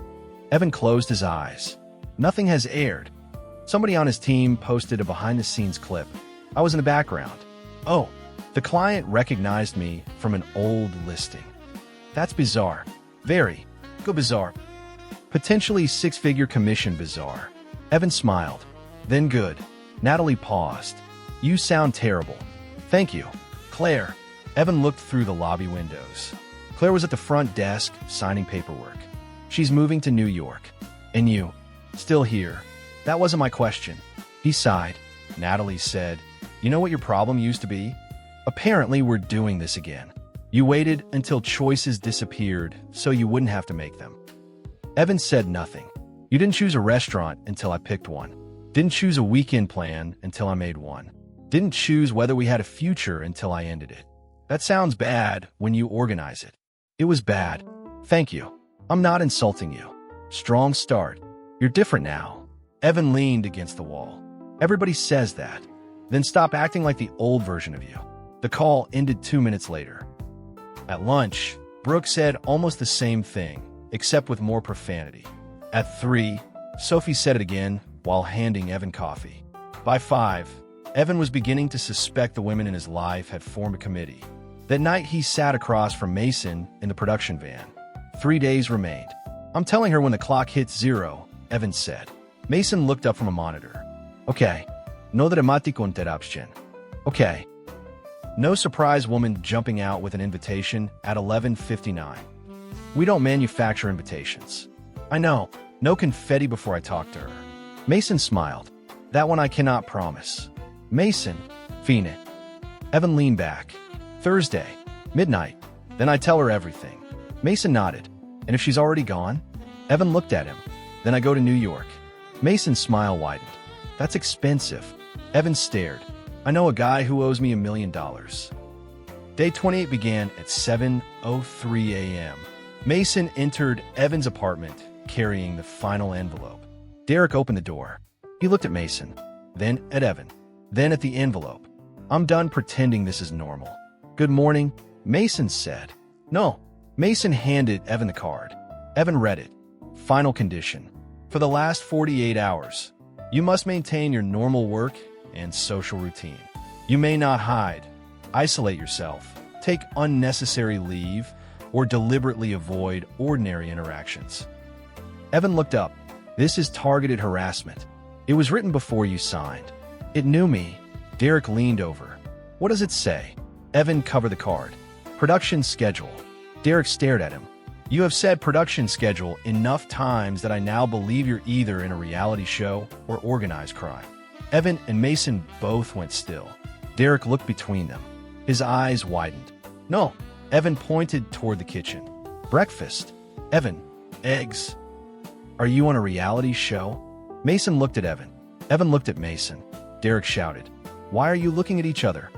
Evan closed his eyes. Nothing has aired. Somebody on his team posted a behind-the-scenes clip. I was in the background. Oh, the client recognized me from an old listing. That's bizarre. Very. Go bizarre. Potentially six-figure commission bizarre. Evan smiled. Then good. Natalie paused. You sound terrible. Thank you. Claire. Evan looked through the lobby windows. Claire was at the front desk, signing paperwork. She's moving to New York. And you? Still here. That wasn't my question. He sighed. Natalie said, You know what your problem used to be? Apparently we're doing this again. You waited until choices disappeared so you wouldn't have to make them. Evan said nothing. You didn't choose a restaurant until I picked one. Didn't choose a weekend plan until I made one. Didn't choose whether we had a future until I ended it. That sounds bad when you organize it. It was bad. Thank you. I'm not insulting you. Strong start. You're different now. Evan leaned against the wall. Everybody says that. Then stop acting like the old version of you. The call ended 2 minutes later. At lunch, Brooke said almost the same thing, except with more profanity. At 3, Sophie said it again while handing Evan coffee. By 5, Evan was beginning to suspect the women in his life had formed a committee. That night, he sat across from Mason in the production van. 3 days remained. I'm telling her when the clock hits 0, Evan said. Mason looked up from a monitor. Okay. No dramatico interruption. Okay. No surprise woman jumping out with an invitation at 11:59. We don't manufacture invitations. I know. No confetti before I talk to her. Mason smiled. That one I cannot promise. Mason, Fine. Evan leaned back. Thursday, midnight. Then I tell her everything. Mason nodded. And if she's already gone? Evan looked at him. Then I go to New York. Mason's smile widened. That's expensive. Evan stared. I know a guy who owes me $1 million. Day 28 began at 7:03 a.m. Mason entered Evan's apartment, carrying the final envelope. Derek opened the door. He looked at Mason, then at Evan, then at the envelope. I'm done pretending this is normal. Good morning, Mason said. No. Mason handed Evan the card. Evan read it. Final condition. For the last 48 hours, you must maintain your normal work and social routine. You may not hide, isolate yourself, take unnecessary leave, or deliberately avoid ordinary interactions. Evan looked up. This is targeted harassment. It was written before you signed. It knew me. Derek leaned over. What does it say? Evan covered the card. Production schedule. Derek stared at him. You have said production schedule enough times that I now believe you're either in a reality show or organized crime. Evan and Mason both went still. Derek looked between them. His eyes widened. No. Evan pointed toward the kitchen. Breakfast. Evan. Eggs. Are you on a reality show? Mason looked at Evan. Evan looked at Mason. Derek shouted. Why are you looking at each other?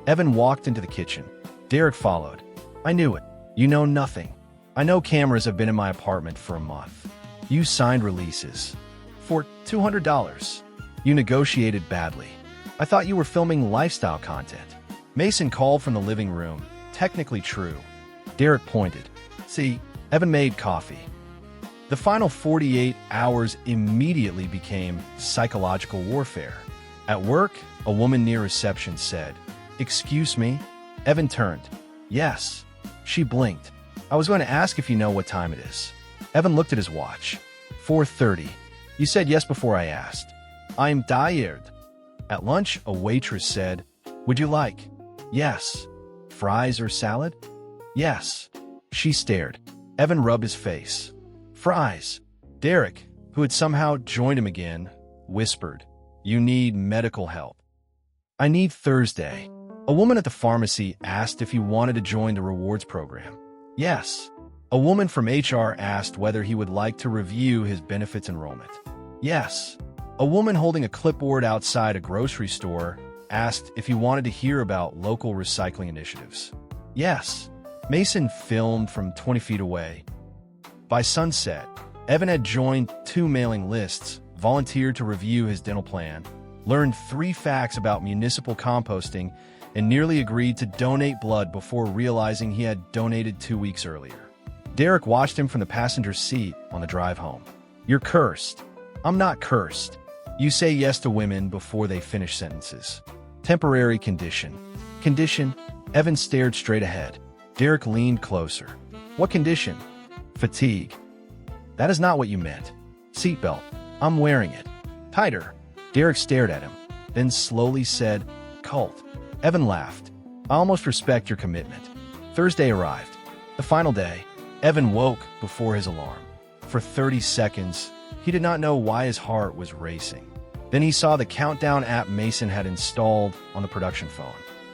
Evan walked into the kitchen. Derek followed. I knew it. You know nothing. I know cameras have been in my apartment for a month. You signed releases. For $200. You negotiated badly. I thought you were filming lifestyle content. Mason called from the living room. Technically true. Derek pointed. See, Evan made coffee. The final 48 hours immediately became psychological warfare. At work, a woman near reception said, Excuse me? Evan turned. Yes. She blinked. I was going to ask if you know what time it is. Evan looked at his watch. 4:30. You said yes before I asked. I'm tired. At lunch, a waitress said, Would you like? Yes. Fries or salad? Yes. She stared. Evan rubbed his face. Fries. Derek, who had somehow joined him again, whispered, You need medical help. I need Thursday. A woman at the pharmacy asked if he wanted to join the rewards program. Yes. A woman from HR asked whether he would like to review his benefits enrollment. Yes. A woman holding a clipboard outside a grocery store asked if he wanted to hear about local recycling initiatives. Yes. Mason filmed from 20 feet away. By sunset, Evan had joined 2 mailing lists, volunteered to review his dental plan, learned 3 facts about municipal composting, and nearly agreed to donate blood before realizing he had donated 2 weeks earlier. Derek watched him from the passenger seat on the drive home. "You're cursed." "I'm not cursed. You say yes to women before they finish sentences." "Temporary condition." "Condition?" Evan stared straight ahead. Derek leaned closer. "What condition?" "Fatigue." "That is not what you meant." "Seatbelt." "I'm wearing it." "Tighter." Derek stared at him, then slowly said, "Cult." Evan laughed. "I almost respect your commitment." Thursday arrived. The final day. Evan woke before his alarm. For 30 seconds, he did not know why his heart was racing. Then he saw the countdown app Mason had installed on the production phone.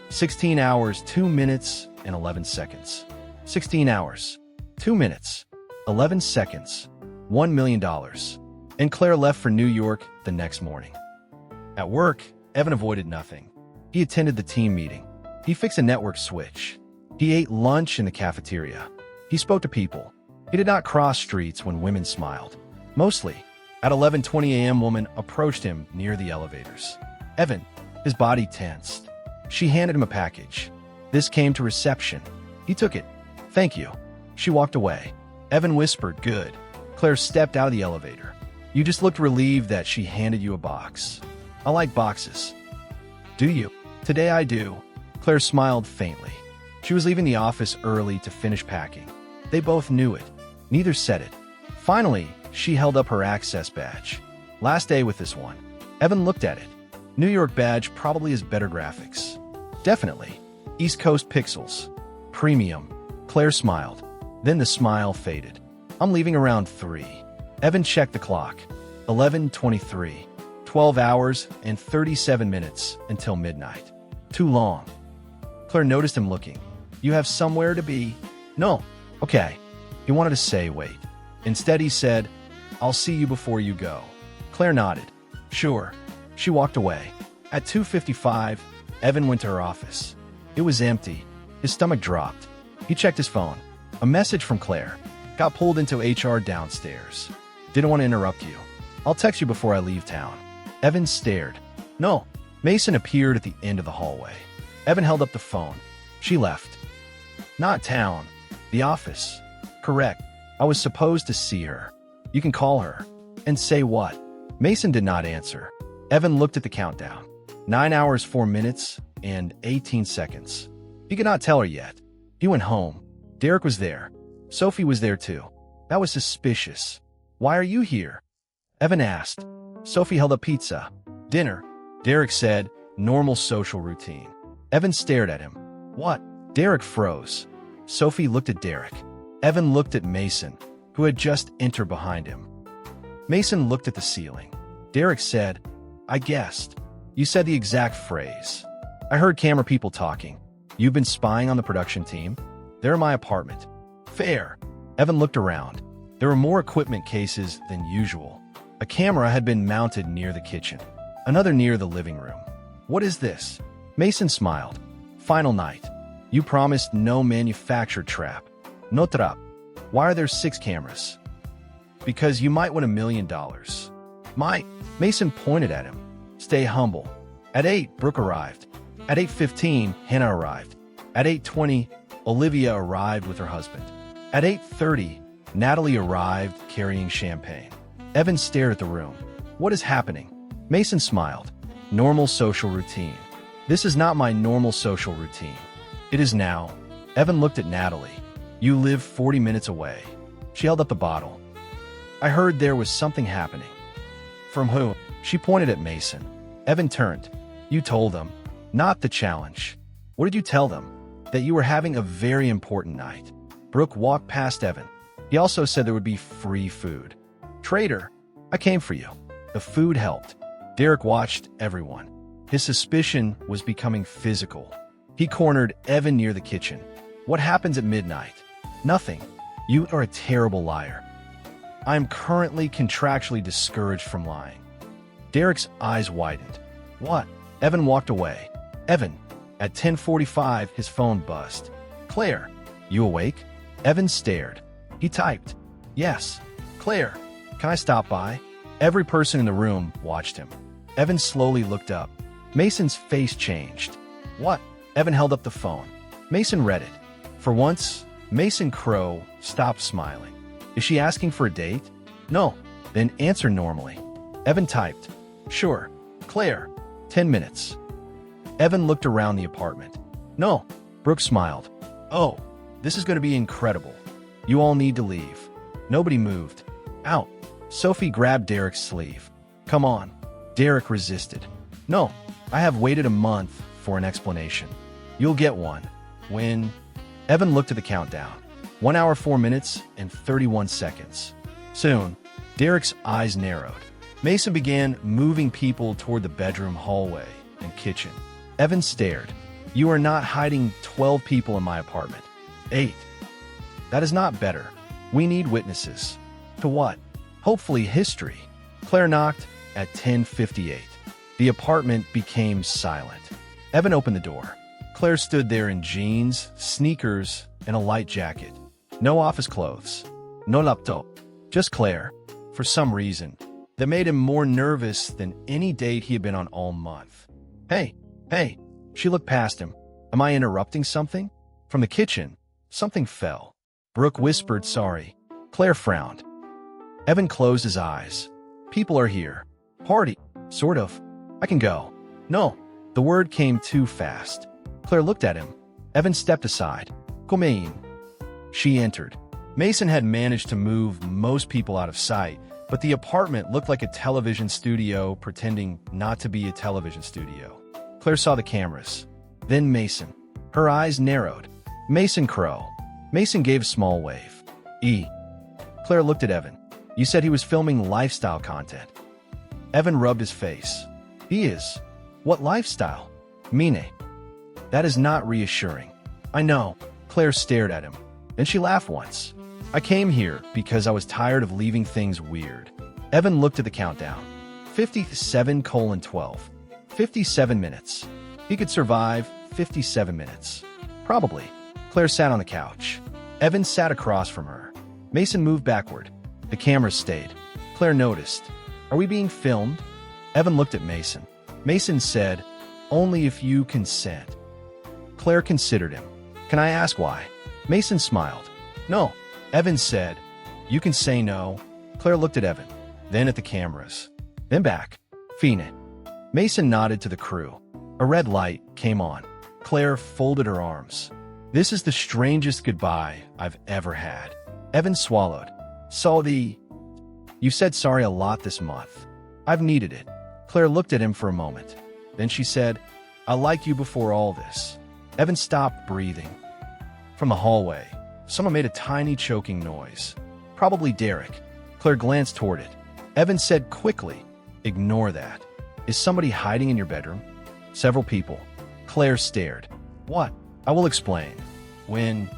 16 hours, 2 minutes, and 11 seconds. 16 hours, 2 minutes, 11 seconds, $1 million. And Claire left for New York the next morning. At work, Evan avoided nothing. He attended the team meeting. He fixed a network switch. He ate lunch in the cafeteria. He spoke to people. He did not cross streets when women smiled. Mostly. At 11:20 a.m., woman approached him near the elevators. Evan, his body tensed. She handed him a package. This came to reception. He took it. "Thank you." She walked away. Evan whispered, "Good." Claire stepped out of the elevator. "You just looked relieved that she handed you a box." "I like boxes." "Do you?" "Today I do." Claire smiled faintly. She was leaving the office early to finish packing. They both knew it. Neither said it. Finally, she held up her access badge. "Last day with this one." Evan looked at it. New York badge probably has better graphics. "Definitely. East Coast pixels. Premium." Claire smiled. Then the smile faded. "I'm leaving around 3. Evan checked the clock. 11:23. 12 hours and 37 minutes until midnight. Too long. Claire noticed him looking. "You have somewhere to be?" "No." "Okay." He wanted to say wait. Instead he said, "I'll see you before you go." Claire nodded. "Sure." She walked away. At 2:55, Evan went to her office. It was empty. His stomach dropped. He checked his phone. A message from Claire. "Got pulled into HR downstairs. Didn't want to interrupt you. I'll text you before I leave town." Evan stared. "No." Mason appeared at the end of the hallway. Evan held up the phone. "She left." "Not town. The office." "Correct. I was supposed to see her." "You can call her." "And say what?" Mason did not answer. Evan looked at the countdown. 9 hours, 4 minutes, and 18 seconds. He could not tell her yet. He went home. Derek was there. Sophie was there too. That was suspicious. "Why are you here?" Evan asked. Sophie held up pizza. "Dinner." Derek said, "Normal social routine." Evan stared at him. "What?" Derek froze. Sophie looked at Derek. Evan looked at Mason, who had just entered behind him. Mason looked at the ceiling. Derek said, "I guessed. You said the exact phrase. I heard camera people talking. You've been spying on the production team?" "They're in my apartment." "Fair." Evan looked around. There were more equipment cases than usual. A camera had been mounted near the kitchen, another near the living room. "What is this?" Mason smiled. "Final night. You promised no manufactured trap. No trap." "Why are there 6 cameras?" "Because you might win $1 million. Might." Mason pointed at him. "Stay humble." At 8, Brooke arrived. At 8:15, Hannah arrived. At 8:20, Olivia arrived with her husband. At 8:30, Natalie arrived carrying champagne. Evan stared at the room. "What is happening?" Mason smiled. "Normal social routine." "This is not my normal social routine." "It is now." Evan looked at Natalie. "You live 40 minutes away." She held up the bottle. "I heard there was something happening." "From who?" She pointed at Mason. Evan turned. "You told them." "Not the challenge." "What did you tell them?" "That you were having a very important night." Brooke walked past Evan. He also said there would be free food. "Traitor, I came for you." The food helped. Derek watched everyone. His suspicion was becoming physical. He cornered Evan near the kitchen. "What happens at midnight?" "Nothing. You are a terrible liar." "I am currently contractually discouraged from lying." Derek's eyes widened. "What?" Evan walked away. "Evan." At 10:45, his phone buzzed. "Claire." You awake? Evan stared. He typed, "Yes. Claire, can I stop by?" Every person in the room watched him. Evan slowly looked up. Mason's face changed. "What?" Evan held up the phone. Mason read it. For once, Mason Crow stopped smiling. "Is she asking for a date?" "No." "Then answer normally." Evan typed, "Sure. Claire, 10 minutes." Evan looked around the apartment. "No." Brooke smiled. "Oh, this is going to be incredible. You all need to leave." Nobody moved. "Out." Sophie grabbed Derek's sleeve. "Come on." Derek resisted. "No, I have waited a month for an explanation. You'll get one. When?" Evan looked at the countdown. 1 hour, 4 minutes, and 31 seconds. Soon, Derek's eyes narrowed. Mason began moving people toward the bedroom, hallway, and kitchen. Evan stared. "You are not hiding 12 people in my apartment." 8. "That is not better. We need witnesses." "To what?" "Hopefully history." Claire knocked at 10:58. The apartment became silent. Evan opened the door. Claire stood there in jeans, sneakers, and a light jacket. No office clothes. No laptop. Just Claire. For some reason, that made him more nervous than any date he had been on all month. Hey. She looked past him. "Am I interrupting something?" From the kitchen, something fell. Brooke whispered, "Sorry." Claire frowned. Evan closed his eyes. "People are here. Party. Sort of. I can go." "No." The word came too fast. Claire looked at him. Evan stepped aside. "Come in." She entered. Mason had managed to move most people out of sight, but the apartment looked like a television studio pretending not to be a television studio. Claire saw the cameras. Then Mason. Her eyes narrowed. "Mason Crow." Mason gave a small wave. "E." Claire looked at Evan. "You said he was filming lifestyle content." Evan rubbed his face. "He is." "What lifestyle?" "Mine." "That is not reassuring." "I know." Claire stared at him. Then she laughed once. "I came here because I was tired of leaving things weird." Evan looked at the countdown. 57:12. 57 minutes. He could survive 57 minutes. Probably. Claire sat on the couch. Evan sat across from her. Mason moved backward. The cameras stayed. Claire noticed. "Are we being filmed?" Evan looked at Mason. Mason said, "Only if you consent." Claire considered him. "Can I ask why?" Mason smiled. "No." Evan said, "You can say no." Claire looked at Evan, then at the cameras, then back. "Fine." Mason nodded to the crew. A red light came on. Claire folded her arms. "This is the strangest goodbye I've ever had." Evan swallowed. "You said sorry a lot this month. I've needed it." Claire looked at him for a moment. Then she said, "I liked you before all this." Evan stopped breathing. From the hallway, someone made a tiny choking noise. Probably Derek. Claire glanced toward it. Evan said quickly, "Ignore that." "Is somebody hiding in your bedroom?" "Several people." Claire stared. "What?" "I will explain." "When?"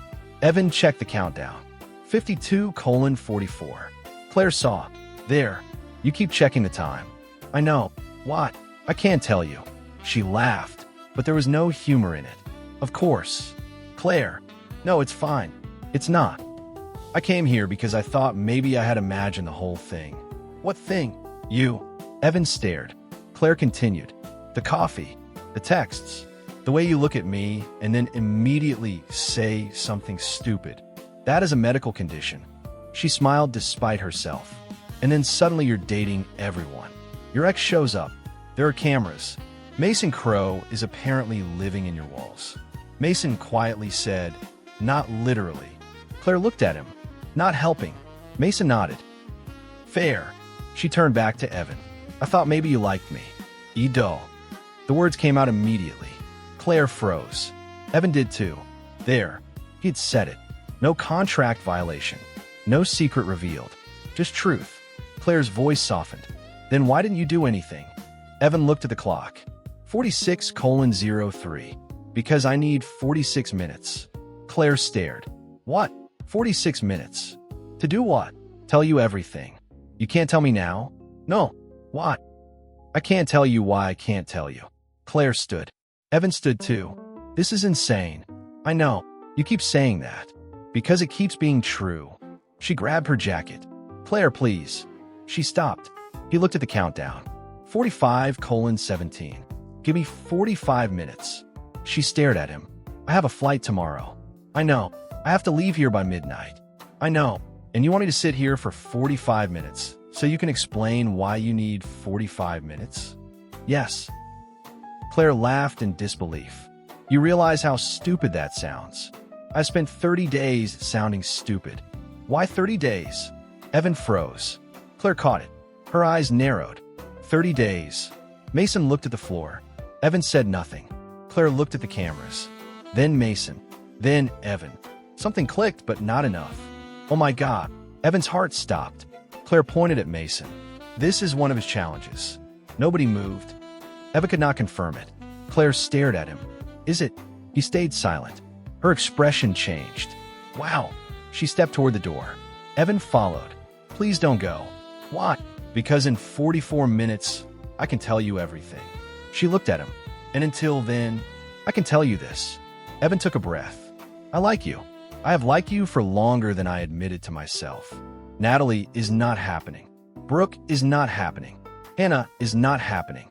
Evan checked the countdown. 52:44. Claire saw. "There. You keep checking the time." "I know." "What?" "I can't tell you." She laughed, but there was no humor in it. "Of course." "Claire." "No, it's fine." "It's not. I came here because I thought maybe I had imagined the whole thing." "What thing?" "You." Evan stared. Claire continued. "The coffee. The texts. The way you look at me and then immediately say something stupid. That is a medical condition." She smiled despite herself. "And then suddenly you're dating everyone. Your ex shows up. There are cameras. Mason Crow is apparently living in your walls." Mason quietly said, "Not literally." Claire looked at him. "Not helping." Mason nodded. "Fair." She turned back to Evan. "I thought maybe you liked me." "Edo." The words came out immediately. Claire froze. Evan did too. There. He'd said it. No contract violation. No secret revealed. Just truth. Claire's voice softened. "Then why didn't you do anything?" Evan looked at the clock. 46:03. "Because I need 46 minutes." Claire stared. "What? 46 minutes? To do what?" "Tell you everything." "You can't tell me now?" "No." "What?" "I can't tell you why I can't tell you." Claire stood. Evan stood too. "This is insane." "I know. You keep saying that." Because it keeps being true. She grabbed her jacket. Claire, please. She stopped. He looked at the countdown. 45:17. Give me 45 minutes. She stared at him. I have a flight tomorrow. I know. I have to leave here by midnight. I know. And you want me to sit here for 45 minutes so you can explain why you need 45 minutes? Yes. Claire laughed in disbelief. You realize how stupid that sounds. I spent 30 days sounding stupid. Why 30 days? Evan froze. Claire caught it. Her eyes narrowed. 30 days. Mason looked at the floor. Evan said nothing. Claire looked at the cameras. Then Mason. Then Evan. Something clicked, but not enough. Oh my God. Evan's heart stopped. Claire pointed at Mason. This is one of his challenges. Nobody moved. Evan could not confirm it. Claire stared at him. Is it? He stayed silent. Her expression changed. Wow. She stepped toward the door. Evan followed. Please don't go. Why? Because in 44 minutes, I can tell you everything. She looked at him. And until then, I can tell you this. Evan took a breath. I like you. I have liked you for longer than I admitted to myself. Natalie is not happening. Brooke is not happening. Hannah is not happening.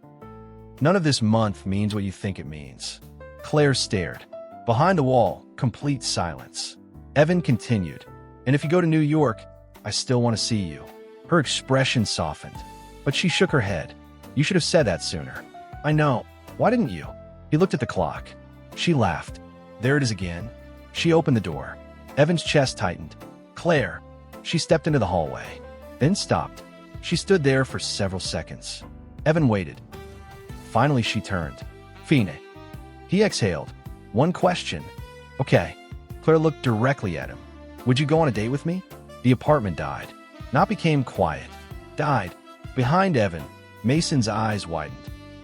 None of this month means what you think it means. Claire stared. Behind the wall, complete silence. Evan continued. And if you go to New York, I still want to see you. Her expression softened. But she shook her head. You should have said that sooner. I know. Why didn't you? He looked at the clock. She laughed. There it is again. She opened the door. Evan's chest tightened. Claire. She stepped into the hallway. Then stopped. She stood there for several seconds. Evan waited. Finally, she turned. Fine. He exhaled. One question. Okay. Claire looked directly at him. Would you go on a date with me? The apartment died. Not became quiet. Died. Behind Evan, Mason's eyes widened.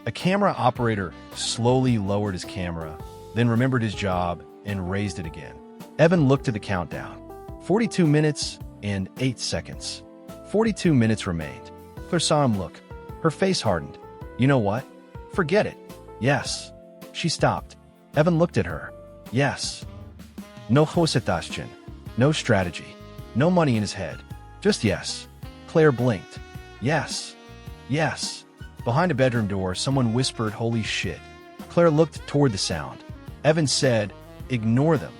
A camera operator slowly lowered his camera, then remembered his job and raised it again. Evan looked at the countdown. 42 minutes and 8 seconds. 42 minutes remained. Claire saw him look. Her face hardened. You know what? Forget it. Yes. She stopped. Evan looked at her. Yes. No hositashchin. No strategy. No money in his head. Just yes. Claire blinked. Yes. Yes. Behind a bedroom door, someone whispered, "Holy shit." Claire looked toward the sound. Evan said, "Ignore them."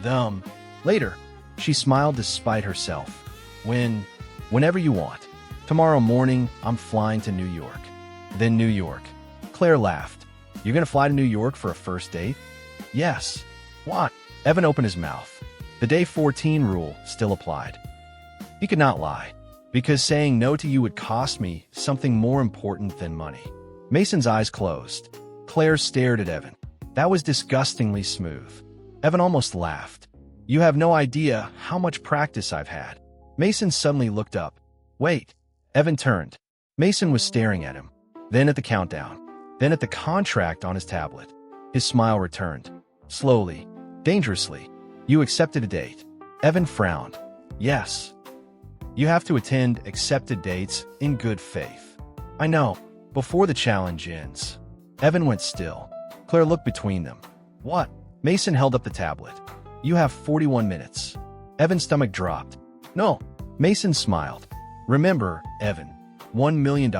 Them. Later. She smiled despite herself. Whenever you want. Tomorrow morning, I'm flying to New York. Then New York. Claire laughed. You're gonna fly to New York for a first date? Yes. What? Evan opened his mouth. The day 14 rule still applied. He could not lie, because saying no to you would cost me something more important than money. Mason's eyes closed. Claire stared at Evan. That was disgustingly smooth. Evan almost laughed. You have no idea how much practice I've had. Mason suddenly looked up. Wait. Evan turned. Mason was staring at him, then at the countdown, then at the contract on his tablet. His smile returned. Slowly, dangerously. You accepted a date. Evan frowned. Yes. You have to attend accepted dates in good faith. I know. Before the challenge ends. Evan went still. Claire looked between them. What? Mason held up the tablet. You have 41 minutes. Evan's stomach dropped. No. Mason smiled. Remember, Evan. $1 million.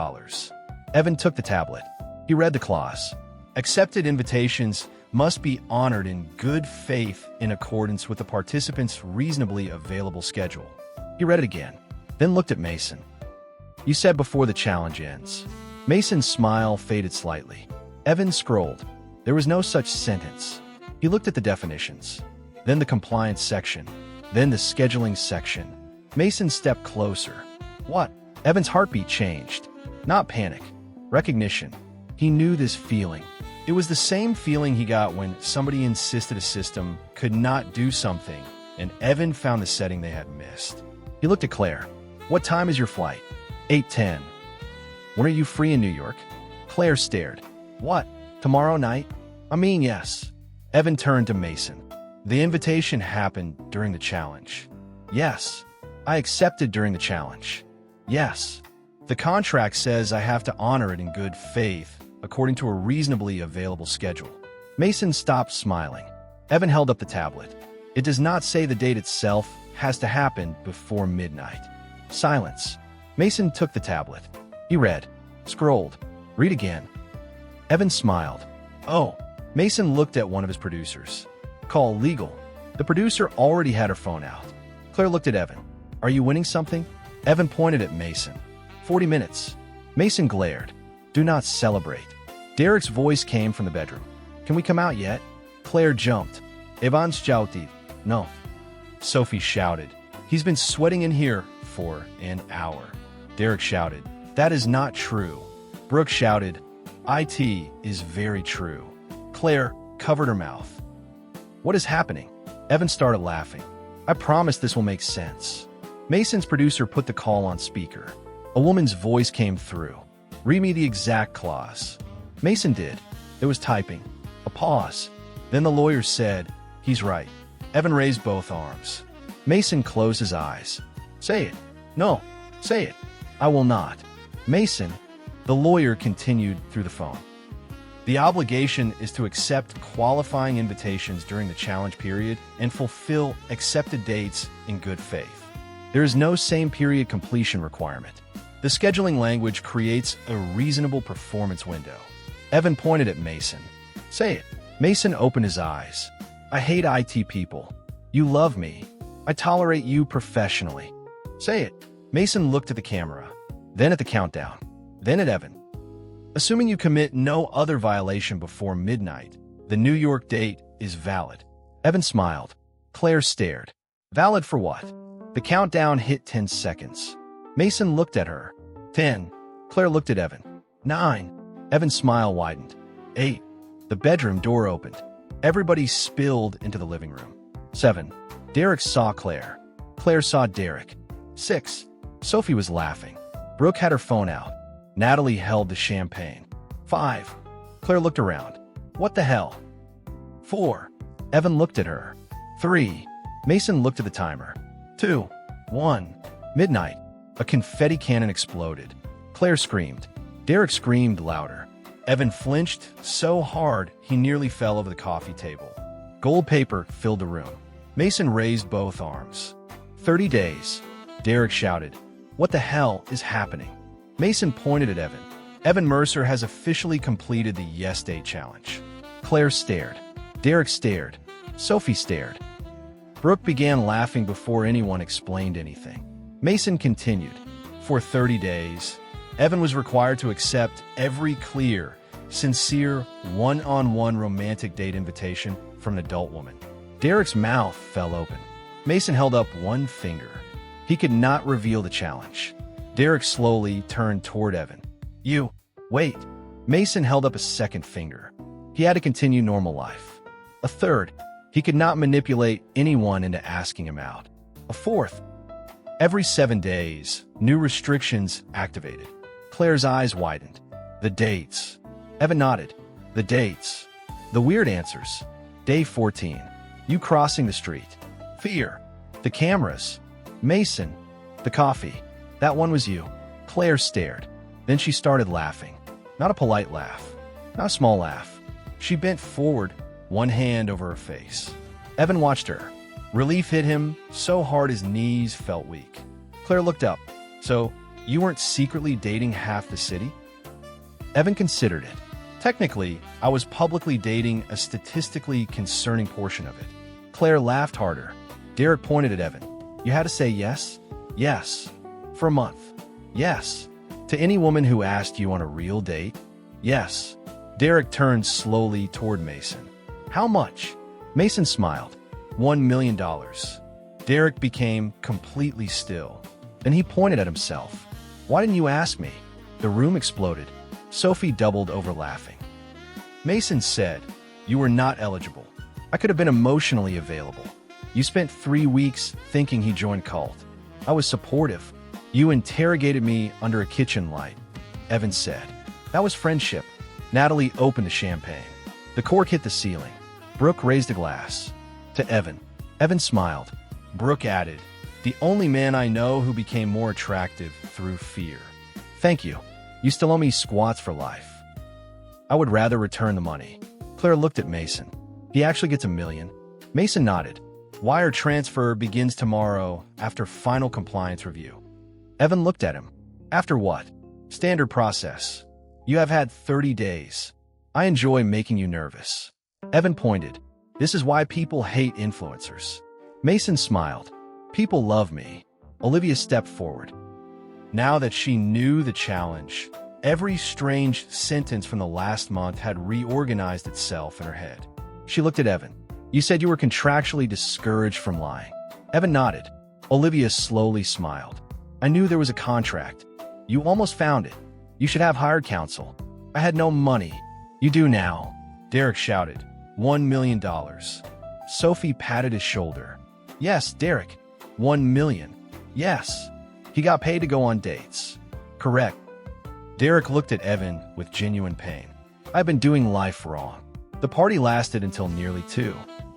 Evan took the tablet. He read the clause. Accepted invitations must be honored in good faith in accordance with the participant's reasonably available schedule. He read it again, then looked at Mason. You said before the challenge ends. Mason's smile faded slightly. Evan scrolled. There was no such sentence. He looked at the definitions, then the compliance section, then the scheduling section. Mason stepped closer. What? Evan's heartbeat changed. Not panic. Recognition. He knew this feeling. It was the same feeling he got when somebody insisted a system could not do something, and Evan found the setting they had missed. He looked at Claire. What time is your flight? 8:10. When are you free in New York? Claire stared. What? Tomorrow night? I mean, yes. Evan turned to Mason. The invitation happened during the challenge. Yes. I accepted during the challenge. Yes. The contract says I have to honor it in good faith, according to a reasonably available schedule. Mason stopped smiling. Evan held up the tablet. It does not say the date itself has to happen before midnight. Silence. Mason took the tablet. He read, scrolled. Read again. Evan smiled. Oh. Mason looked at one of his producers. Call legal. The producer already had her phone out. Claire looked at Evan. Are you winning something? Evan pointed at Mason. 40 minutes. Mason glared. Do not celebrate. Derek's voice came from the bedroom. Can we come out yet? Claire jumped. Evan shouted. No. Sophie shouted. He's been sweating in here for an hour. Derek shouted. That is not true. Brooke shouted. It is very true. Claire covered her mouth. What is happening? Evan started laughing. I promise this will make sense. Mason's producer put the call on speaker. A woman's voice came through. Read me the exact clause. Mason did. It was typing. A pause. Then the lawyer said, he's right. Evan raised both arms. Mason closed his eyes. Say it. No. Say it. I will not. Mason, the lawyer continued through the phone. The obligation is to accept qualifying invitations during the challenge period and fulfill accepted dates in good faith. There is no same period completion requirement. The scheduling language creates a reasonable performance window. Evan pointed at Mason. Say it. Mason opened his eyes. I hate IT people. You love me. I tolerate you professionally. Say it. Mason looked at the camera, then at the countdown, then at Evan. Assuming you commit no other violation before midnight, the New York date is valid. Evan smiled. Claire stared. Valid for what? The countdown hit 10 seconds. Mason looked at her. 10. Claire looked at Evan. 9. Evan's smile widened. 8. The bedroom door opened. Everybody spilled into the living room. 7. Derek saw Claire. Claire saw Derek. 6. Sophie was laughing. Brooke had her phone out. Natalie held the champagne. 5. Claire looked around. What the hell? 4. Evan looked at her. 3. Mason looked at the timer. 2. 1. Midnight. A confetti cannon exploded. Claire screamed. Derek screamed louder. Evan flinched so hard he nearly fell over the coffee table. Gold paper filled the room. Mason raised both arms. 30 days. Derek shouted. What the hell is happening? Mason pointed at Evan. Evan Mercer has officially completed the Yes Day challenge. Claire stared. Derek stared. Sophie stared. Brooke began laughing before anyone explained anything. Mason continued. For 30 days, Evan was required to accept every clear, sincere, one-on-one romantic date invitation from an adult woman. Derek's mouth fell open. Mason held up one finger. He could not reveal the challenge. Derek slowly turned toward Evan. You, wait. Mason held up a second finger. He had to continue normal life. A third. He could not manipulate anyone into asking him out. A fourth. Every 7 days, new restrictions activated. Claire's eyes widened. The dates. Evan nodded. The dates. The weird answers. Day 14. You crossing the street. Fear. The cameras. Mason. The coffee. That one was you. Claire stared. Then she started laughing. Not a polite laugh. Not a small laugh. She bent forward, one hand over her face. Evan watched her. Relief hit him so hard his knees felt weak. Claire looked up. So, you weren't secretly dating half the city? Evan considered it. Technically, I was publicly dating a statistically concerning portion of it. Claire laughed harder. Derek pointed at Evan. You had to say yes? Yes. For a month. Yes. To any woman who asked you on a real date? Yes. Derek turned slowly toward Mason. How much? Mason smiled. $1 million. Derek became completely still. Then he pointed at himself. Why didn't you ask me? The room exploded. Sophie doubled over laughing. Mason said, you were not eligible. I could have been emotionally available. You spent 3 weeks thinking he joined cult. I was supportive. You interrogated me under a kitchen light. Evan said. That was friendship. Natalie opened the champagne. The cork hit the ceiling. Brooke raised a glass. To Evan. Evan smiled. Brooke added, the only man I know who became more attractive through fear. Thank you. You still owe me squats for life. I would rather return the money. Claire looked at Mason. He actually gets $1 million. Mason nodded. Wire transfer begins tomorrow after final compliance review. Evan looked at him. After what? Standard process. You have had 30 days. I enjoy making you nervous. Evan pointed. This is why people hate influencers. Mason smiled. People love me. Olivia stepped forward. Now that she knew the challenge, every strange sentence from the last month had reorganized itself in her head. She looked at Evan. You said you were contractually discouraged from lying. Evan nodded. Olivia slowly smiled. I knew there was a contract. You almost found it. You should have hired counsel. I had no money. You do now. Derek shouted. $1 million. Sophie patted his shoulder. Yes, Derek. $1 million. Yes. He got paid to go on dates. Correct. Derek looked at Evan with genuine pain. I've been doing life wrong. The party lasted until nearly 2.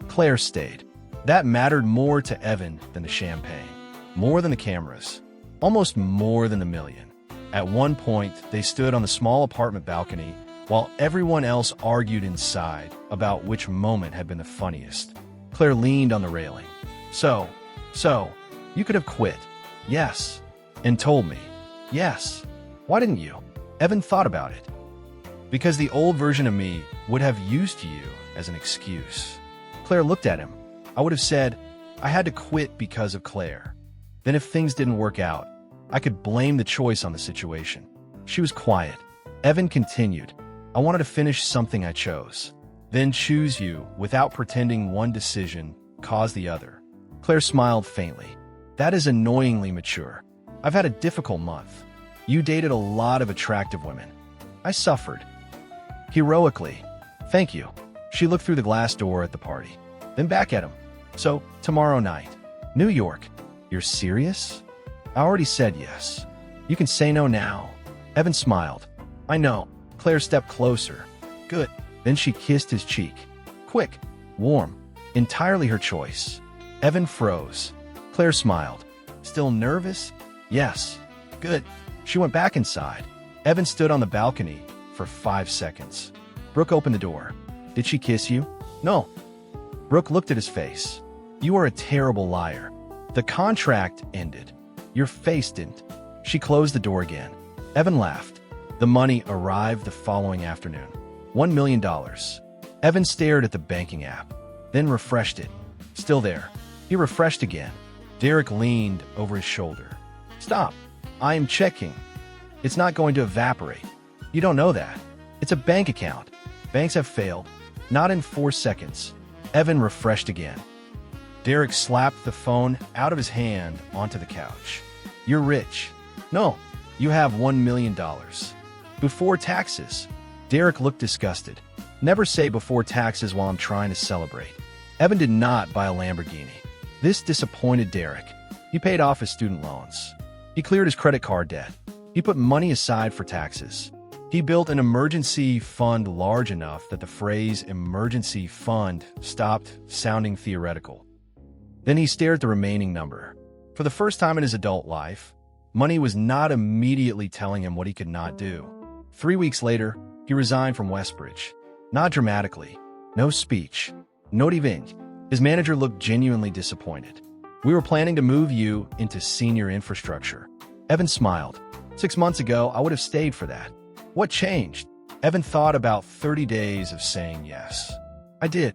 Claire stayed. That mattered more to Evan than the champagne. More than the cameras. Almost more than the million. At one point, they stood on the small apartment balcony while everyone else argued inside about which moment had been the funniest. Claire leaned on the railing. So, you could have quit. Yes. And told me. Yes. Why didn't you? Evan thought about it. Because the old version of me would have used you as an excuse. Claire looked at him. I would have said, I had to quit because of Claire. Then if things didn't work out, I could blame the choice on the situation. She was quiet. Evan continued. I wanted to finish something I chose. Then choose you without pretending one decision caused the other. Claire smiled faintly. That is annoyingly mature. I've had a difficult month. You dated a lot of attractive women. I suffered. Heroically. Thank you. She looked through the glass door at the party, then back at him. So, tomorrow night. New York. You're serious? I already said yes. You can say no now. Evan smiled. I know. Claire stepped closer. Good. Then she kissed his cheek. Quick. Warm. Entirely her choice. Evan froze. Claire smiled. Still nervous? Yes. Good. She went back inside. Evan stood on the balcony for 5 seconds. Brooke opened the door. Did she kiss you? No. Brooke looked at his face. You are a terrible liar. The contract ended. Your face didn't. She closed the door again. Evan laughed. The money arrived the following afternoon. $1 million. Evan stared at the banking app, then refreshed it. Still there. He refreshed again. Derek leaned over his shoulder. Stop. I am checking. It's not going to evaporate. You don't know that. It's a bank account. Banks have failed. Not in 4 seconds. Evan refreshed again. Derek slapped the phone out of his hand onto the couch. You're rich. No, you have $1 million. Before taxes. Derek looked disgusted. Never say before taxes while I'm trying to celebrate. Evan did not buy a Lamborghini. This disappointed Derek. He paid off his student loans. He cleared his credit card debt. He put money aside for taxes. He built an emergency fund large enough that the phrase emergency fund stopped sounding theoretical. Then he stared at the remaining number. For the first time in his adult life, money was not immediately telling him what he could not do. 3 weeks later, he resigned from Westbridge. Not dramatically. No speech. Not even. His manager looked genuinely disappointed. We were planning to move you into senior infrastructure. Evan smiled. 6 months ago, I would have stayed for that. What changed? Evan thought about 30 days of saying yes. I did.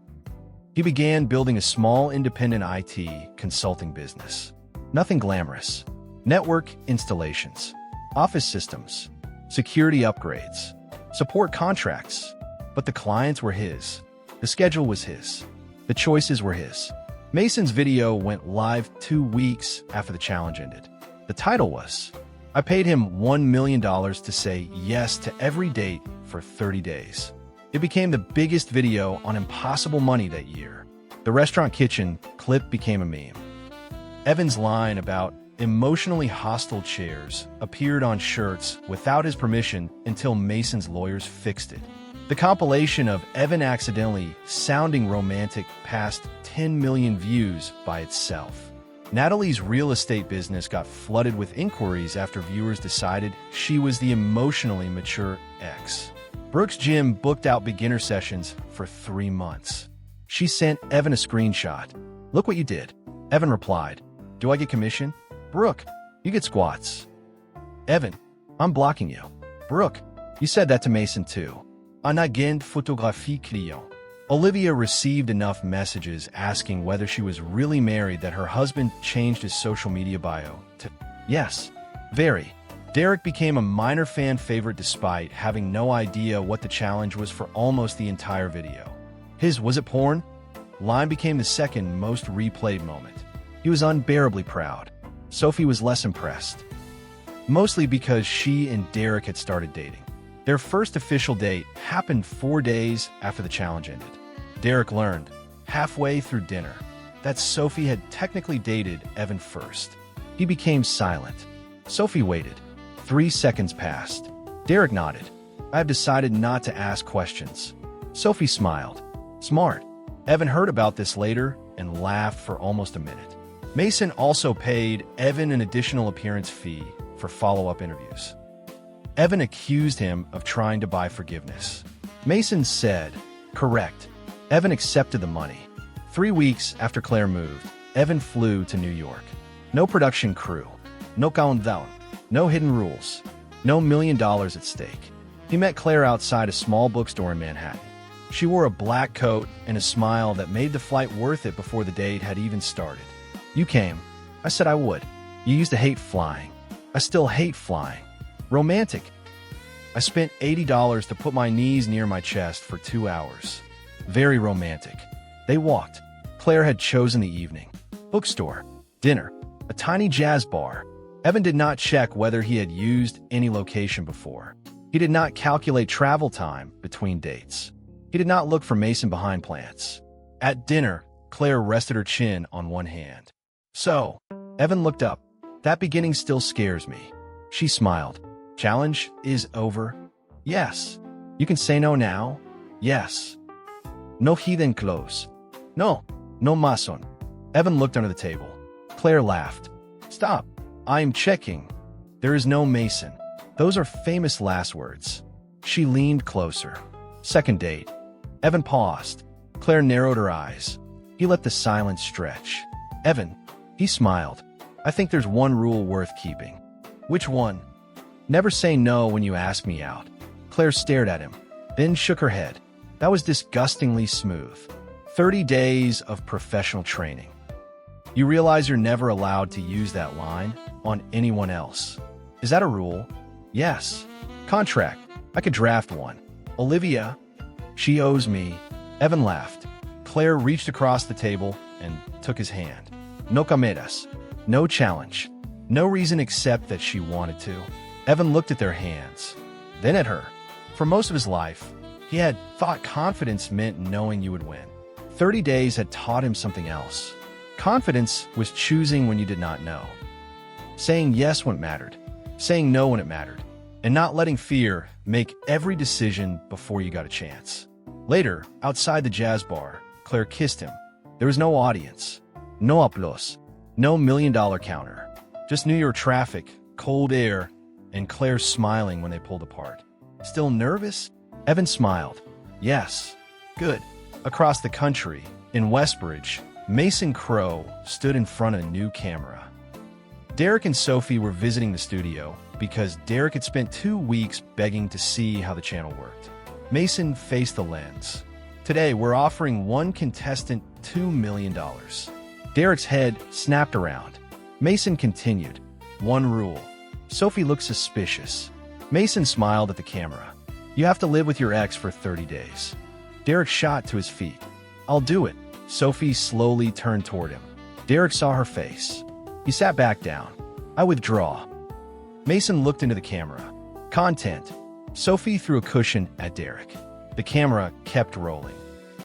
He began building a small independent IT consulting business. Nothing glamorous. Network installations, office systems, security upgrades, support contracts. But the clients were his. The schedule was his. The choices were his. Mason's video went live 2 weeks after the challenge ended. The title was, I paid him $1 million to say yes to every date for 30 days. It became the biggest video on impossible money that year. The restaurant kitchen clip became a meme. Evan's line about emotionally hostile chairs appeared on shirts without his permission until Mason's lawyers fixed it. The compilation of Evan accidentally sounding romantic passed 10 million views by itself. Natalie's real estate business got flooded with inquiries after viewers decided she was the emotionally mature ex. Brooke's gym booked out beginner sessions for 3 months. She sent Evan a screenshot. Look what you did. Evan replied. Do I get commission? Brooke, you get squats. Evan, I'm blocking you. Brooke, you said that to Mason too. Un agent photographie client. Olivia received enough messages asking whether she was really married that her husband changed his social media bio to yes, very. Derek became a minor fan favorite despite having no idea what the challenge was for almost the entire video. His "was it porn?" line became the second most replayed moment. He was unbearably proud. Sophie was less impressed, mostly because she and Derek had started dating. Their first official date happened 4 days after the challenge ended. Derek learned, halfway through dinner, that Sophie had technically dated Evan first. He became silent. Sophie waited. 3 seconds passed. Derek nodded. I have decided not to ask questions. Sophie smiled. Smart. Evan heard about this later and laughed for almost a minute. Mason also paid Evan an additional appearance fee for follow-up interviews. Evan accused him of trying to buy forgiveness. Mason said, correct. Evan accepted the money. 3 weeks after Claire moved, Evan flew to New York. No production crew. No countdown. No hidden rules. No $1 million at stake. He met Claire outside a small bookstore in Manhattan. She wore a black coat and a smile that made the flight worth it before the date had even started. You came. I said I would. You used to hate flying. I still hate flying. Romantic. I spent $80 to put my knees near my chest for 2 hours. Very romantic. They walked. Claire had chosen the evening. Bookstore. Dinner. A tiny jazz bar. Evan did not check whether he had used any location before. He did not calculate travel time between dates. He did not look for Mason behind plants. At dinner, Claire rested her chin on one hand. So, Evan looked up. That beginning still scares me. She smiled. Challenge is over? Yes. You can say no now? Yes. No heathen clothes. No. No mason. Evan looked under the table. Claire laughed. Stop. I am checking. There is no Mason. Those are famous last words. She leaned closer. Second date. Evan paused. Claire narrowed her eyes. He let the silence stretch. Evan. He smiled. I think there's one rule worth keeping. Which one? Never say no when you ask me out. Claire stared at him, then shook her head. That was disgustingly smooth. 30 days of professional training. You realize you're never allowed to use that line on anyone else. Is that a rule? Yes. Contract. I could draft one. Olivia. She owes me. Evan laughed. Claire reached across the table and took his hand. No comedas. No challenge. No reason except that she wanted to. Evan looked at their hands, then at her. For most of his life, he had thought confidence meant knowing you would win. 30 days had taught him something else. Confidence was choosing when you did not know. Saying yes when it mattered. Saying no when it mattered. And not letting fear make every decision before you got a chance. Later, outside the jazz bar, Claire kissed him. There was no audience. No applause. No $1 million counter. Just New York traffic, cold air, and Claire smiling when they pulled apart. Still nervous? Evan smiled. Yes. Good. Across the country, in Westbridge, Mason Crow stood in front of a new camera. Derek and Sophie were visiting the studio because Derek had spent 2 weeks begging to see how the channel worked. Mason faced the lens. Today, we're offering one contestant $2 million. Derek's head snapped around. Mason continued. One rule. Sophie looked suspicious. Mason smiled at the camera. You have to live with your ex for 30 days. Derek shot to his feet. I'll do it. Sophie slowly turned toward him. Derek saw her face. He sat back down. I withdraw. Mason looked into the camera. Content. Sophie threw a cushion at Derek. The camera kept rolling.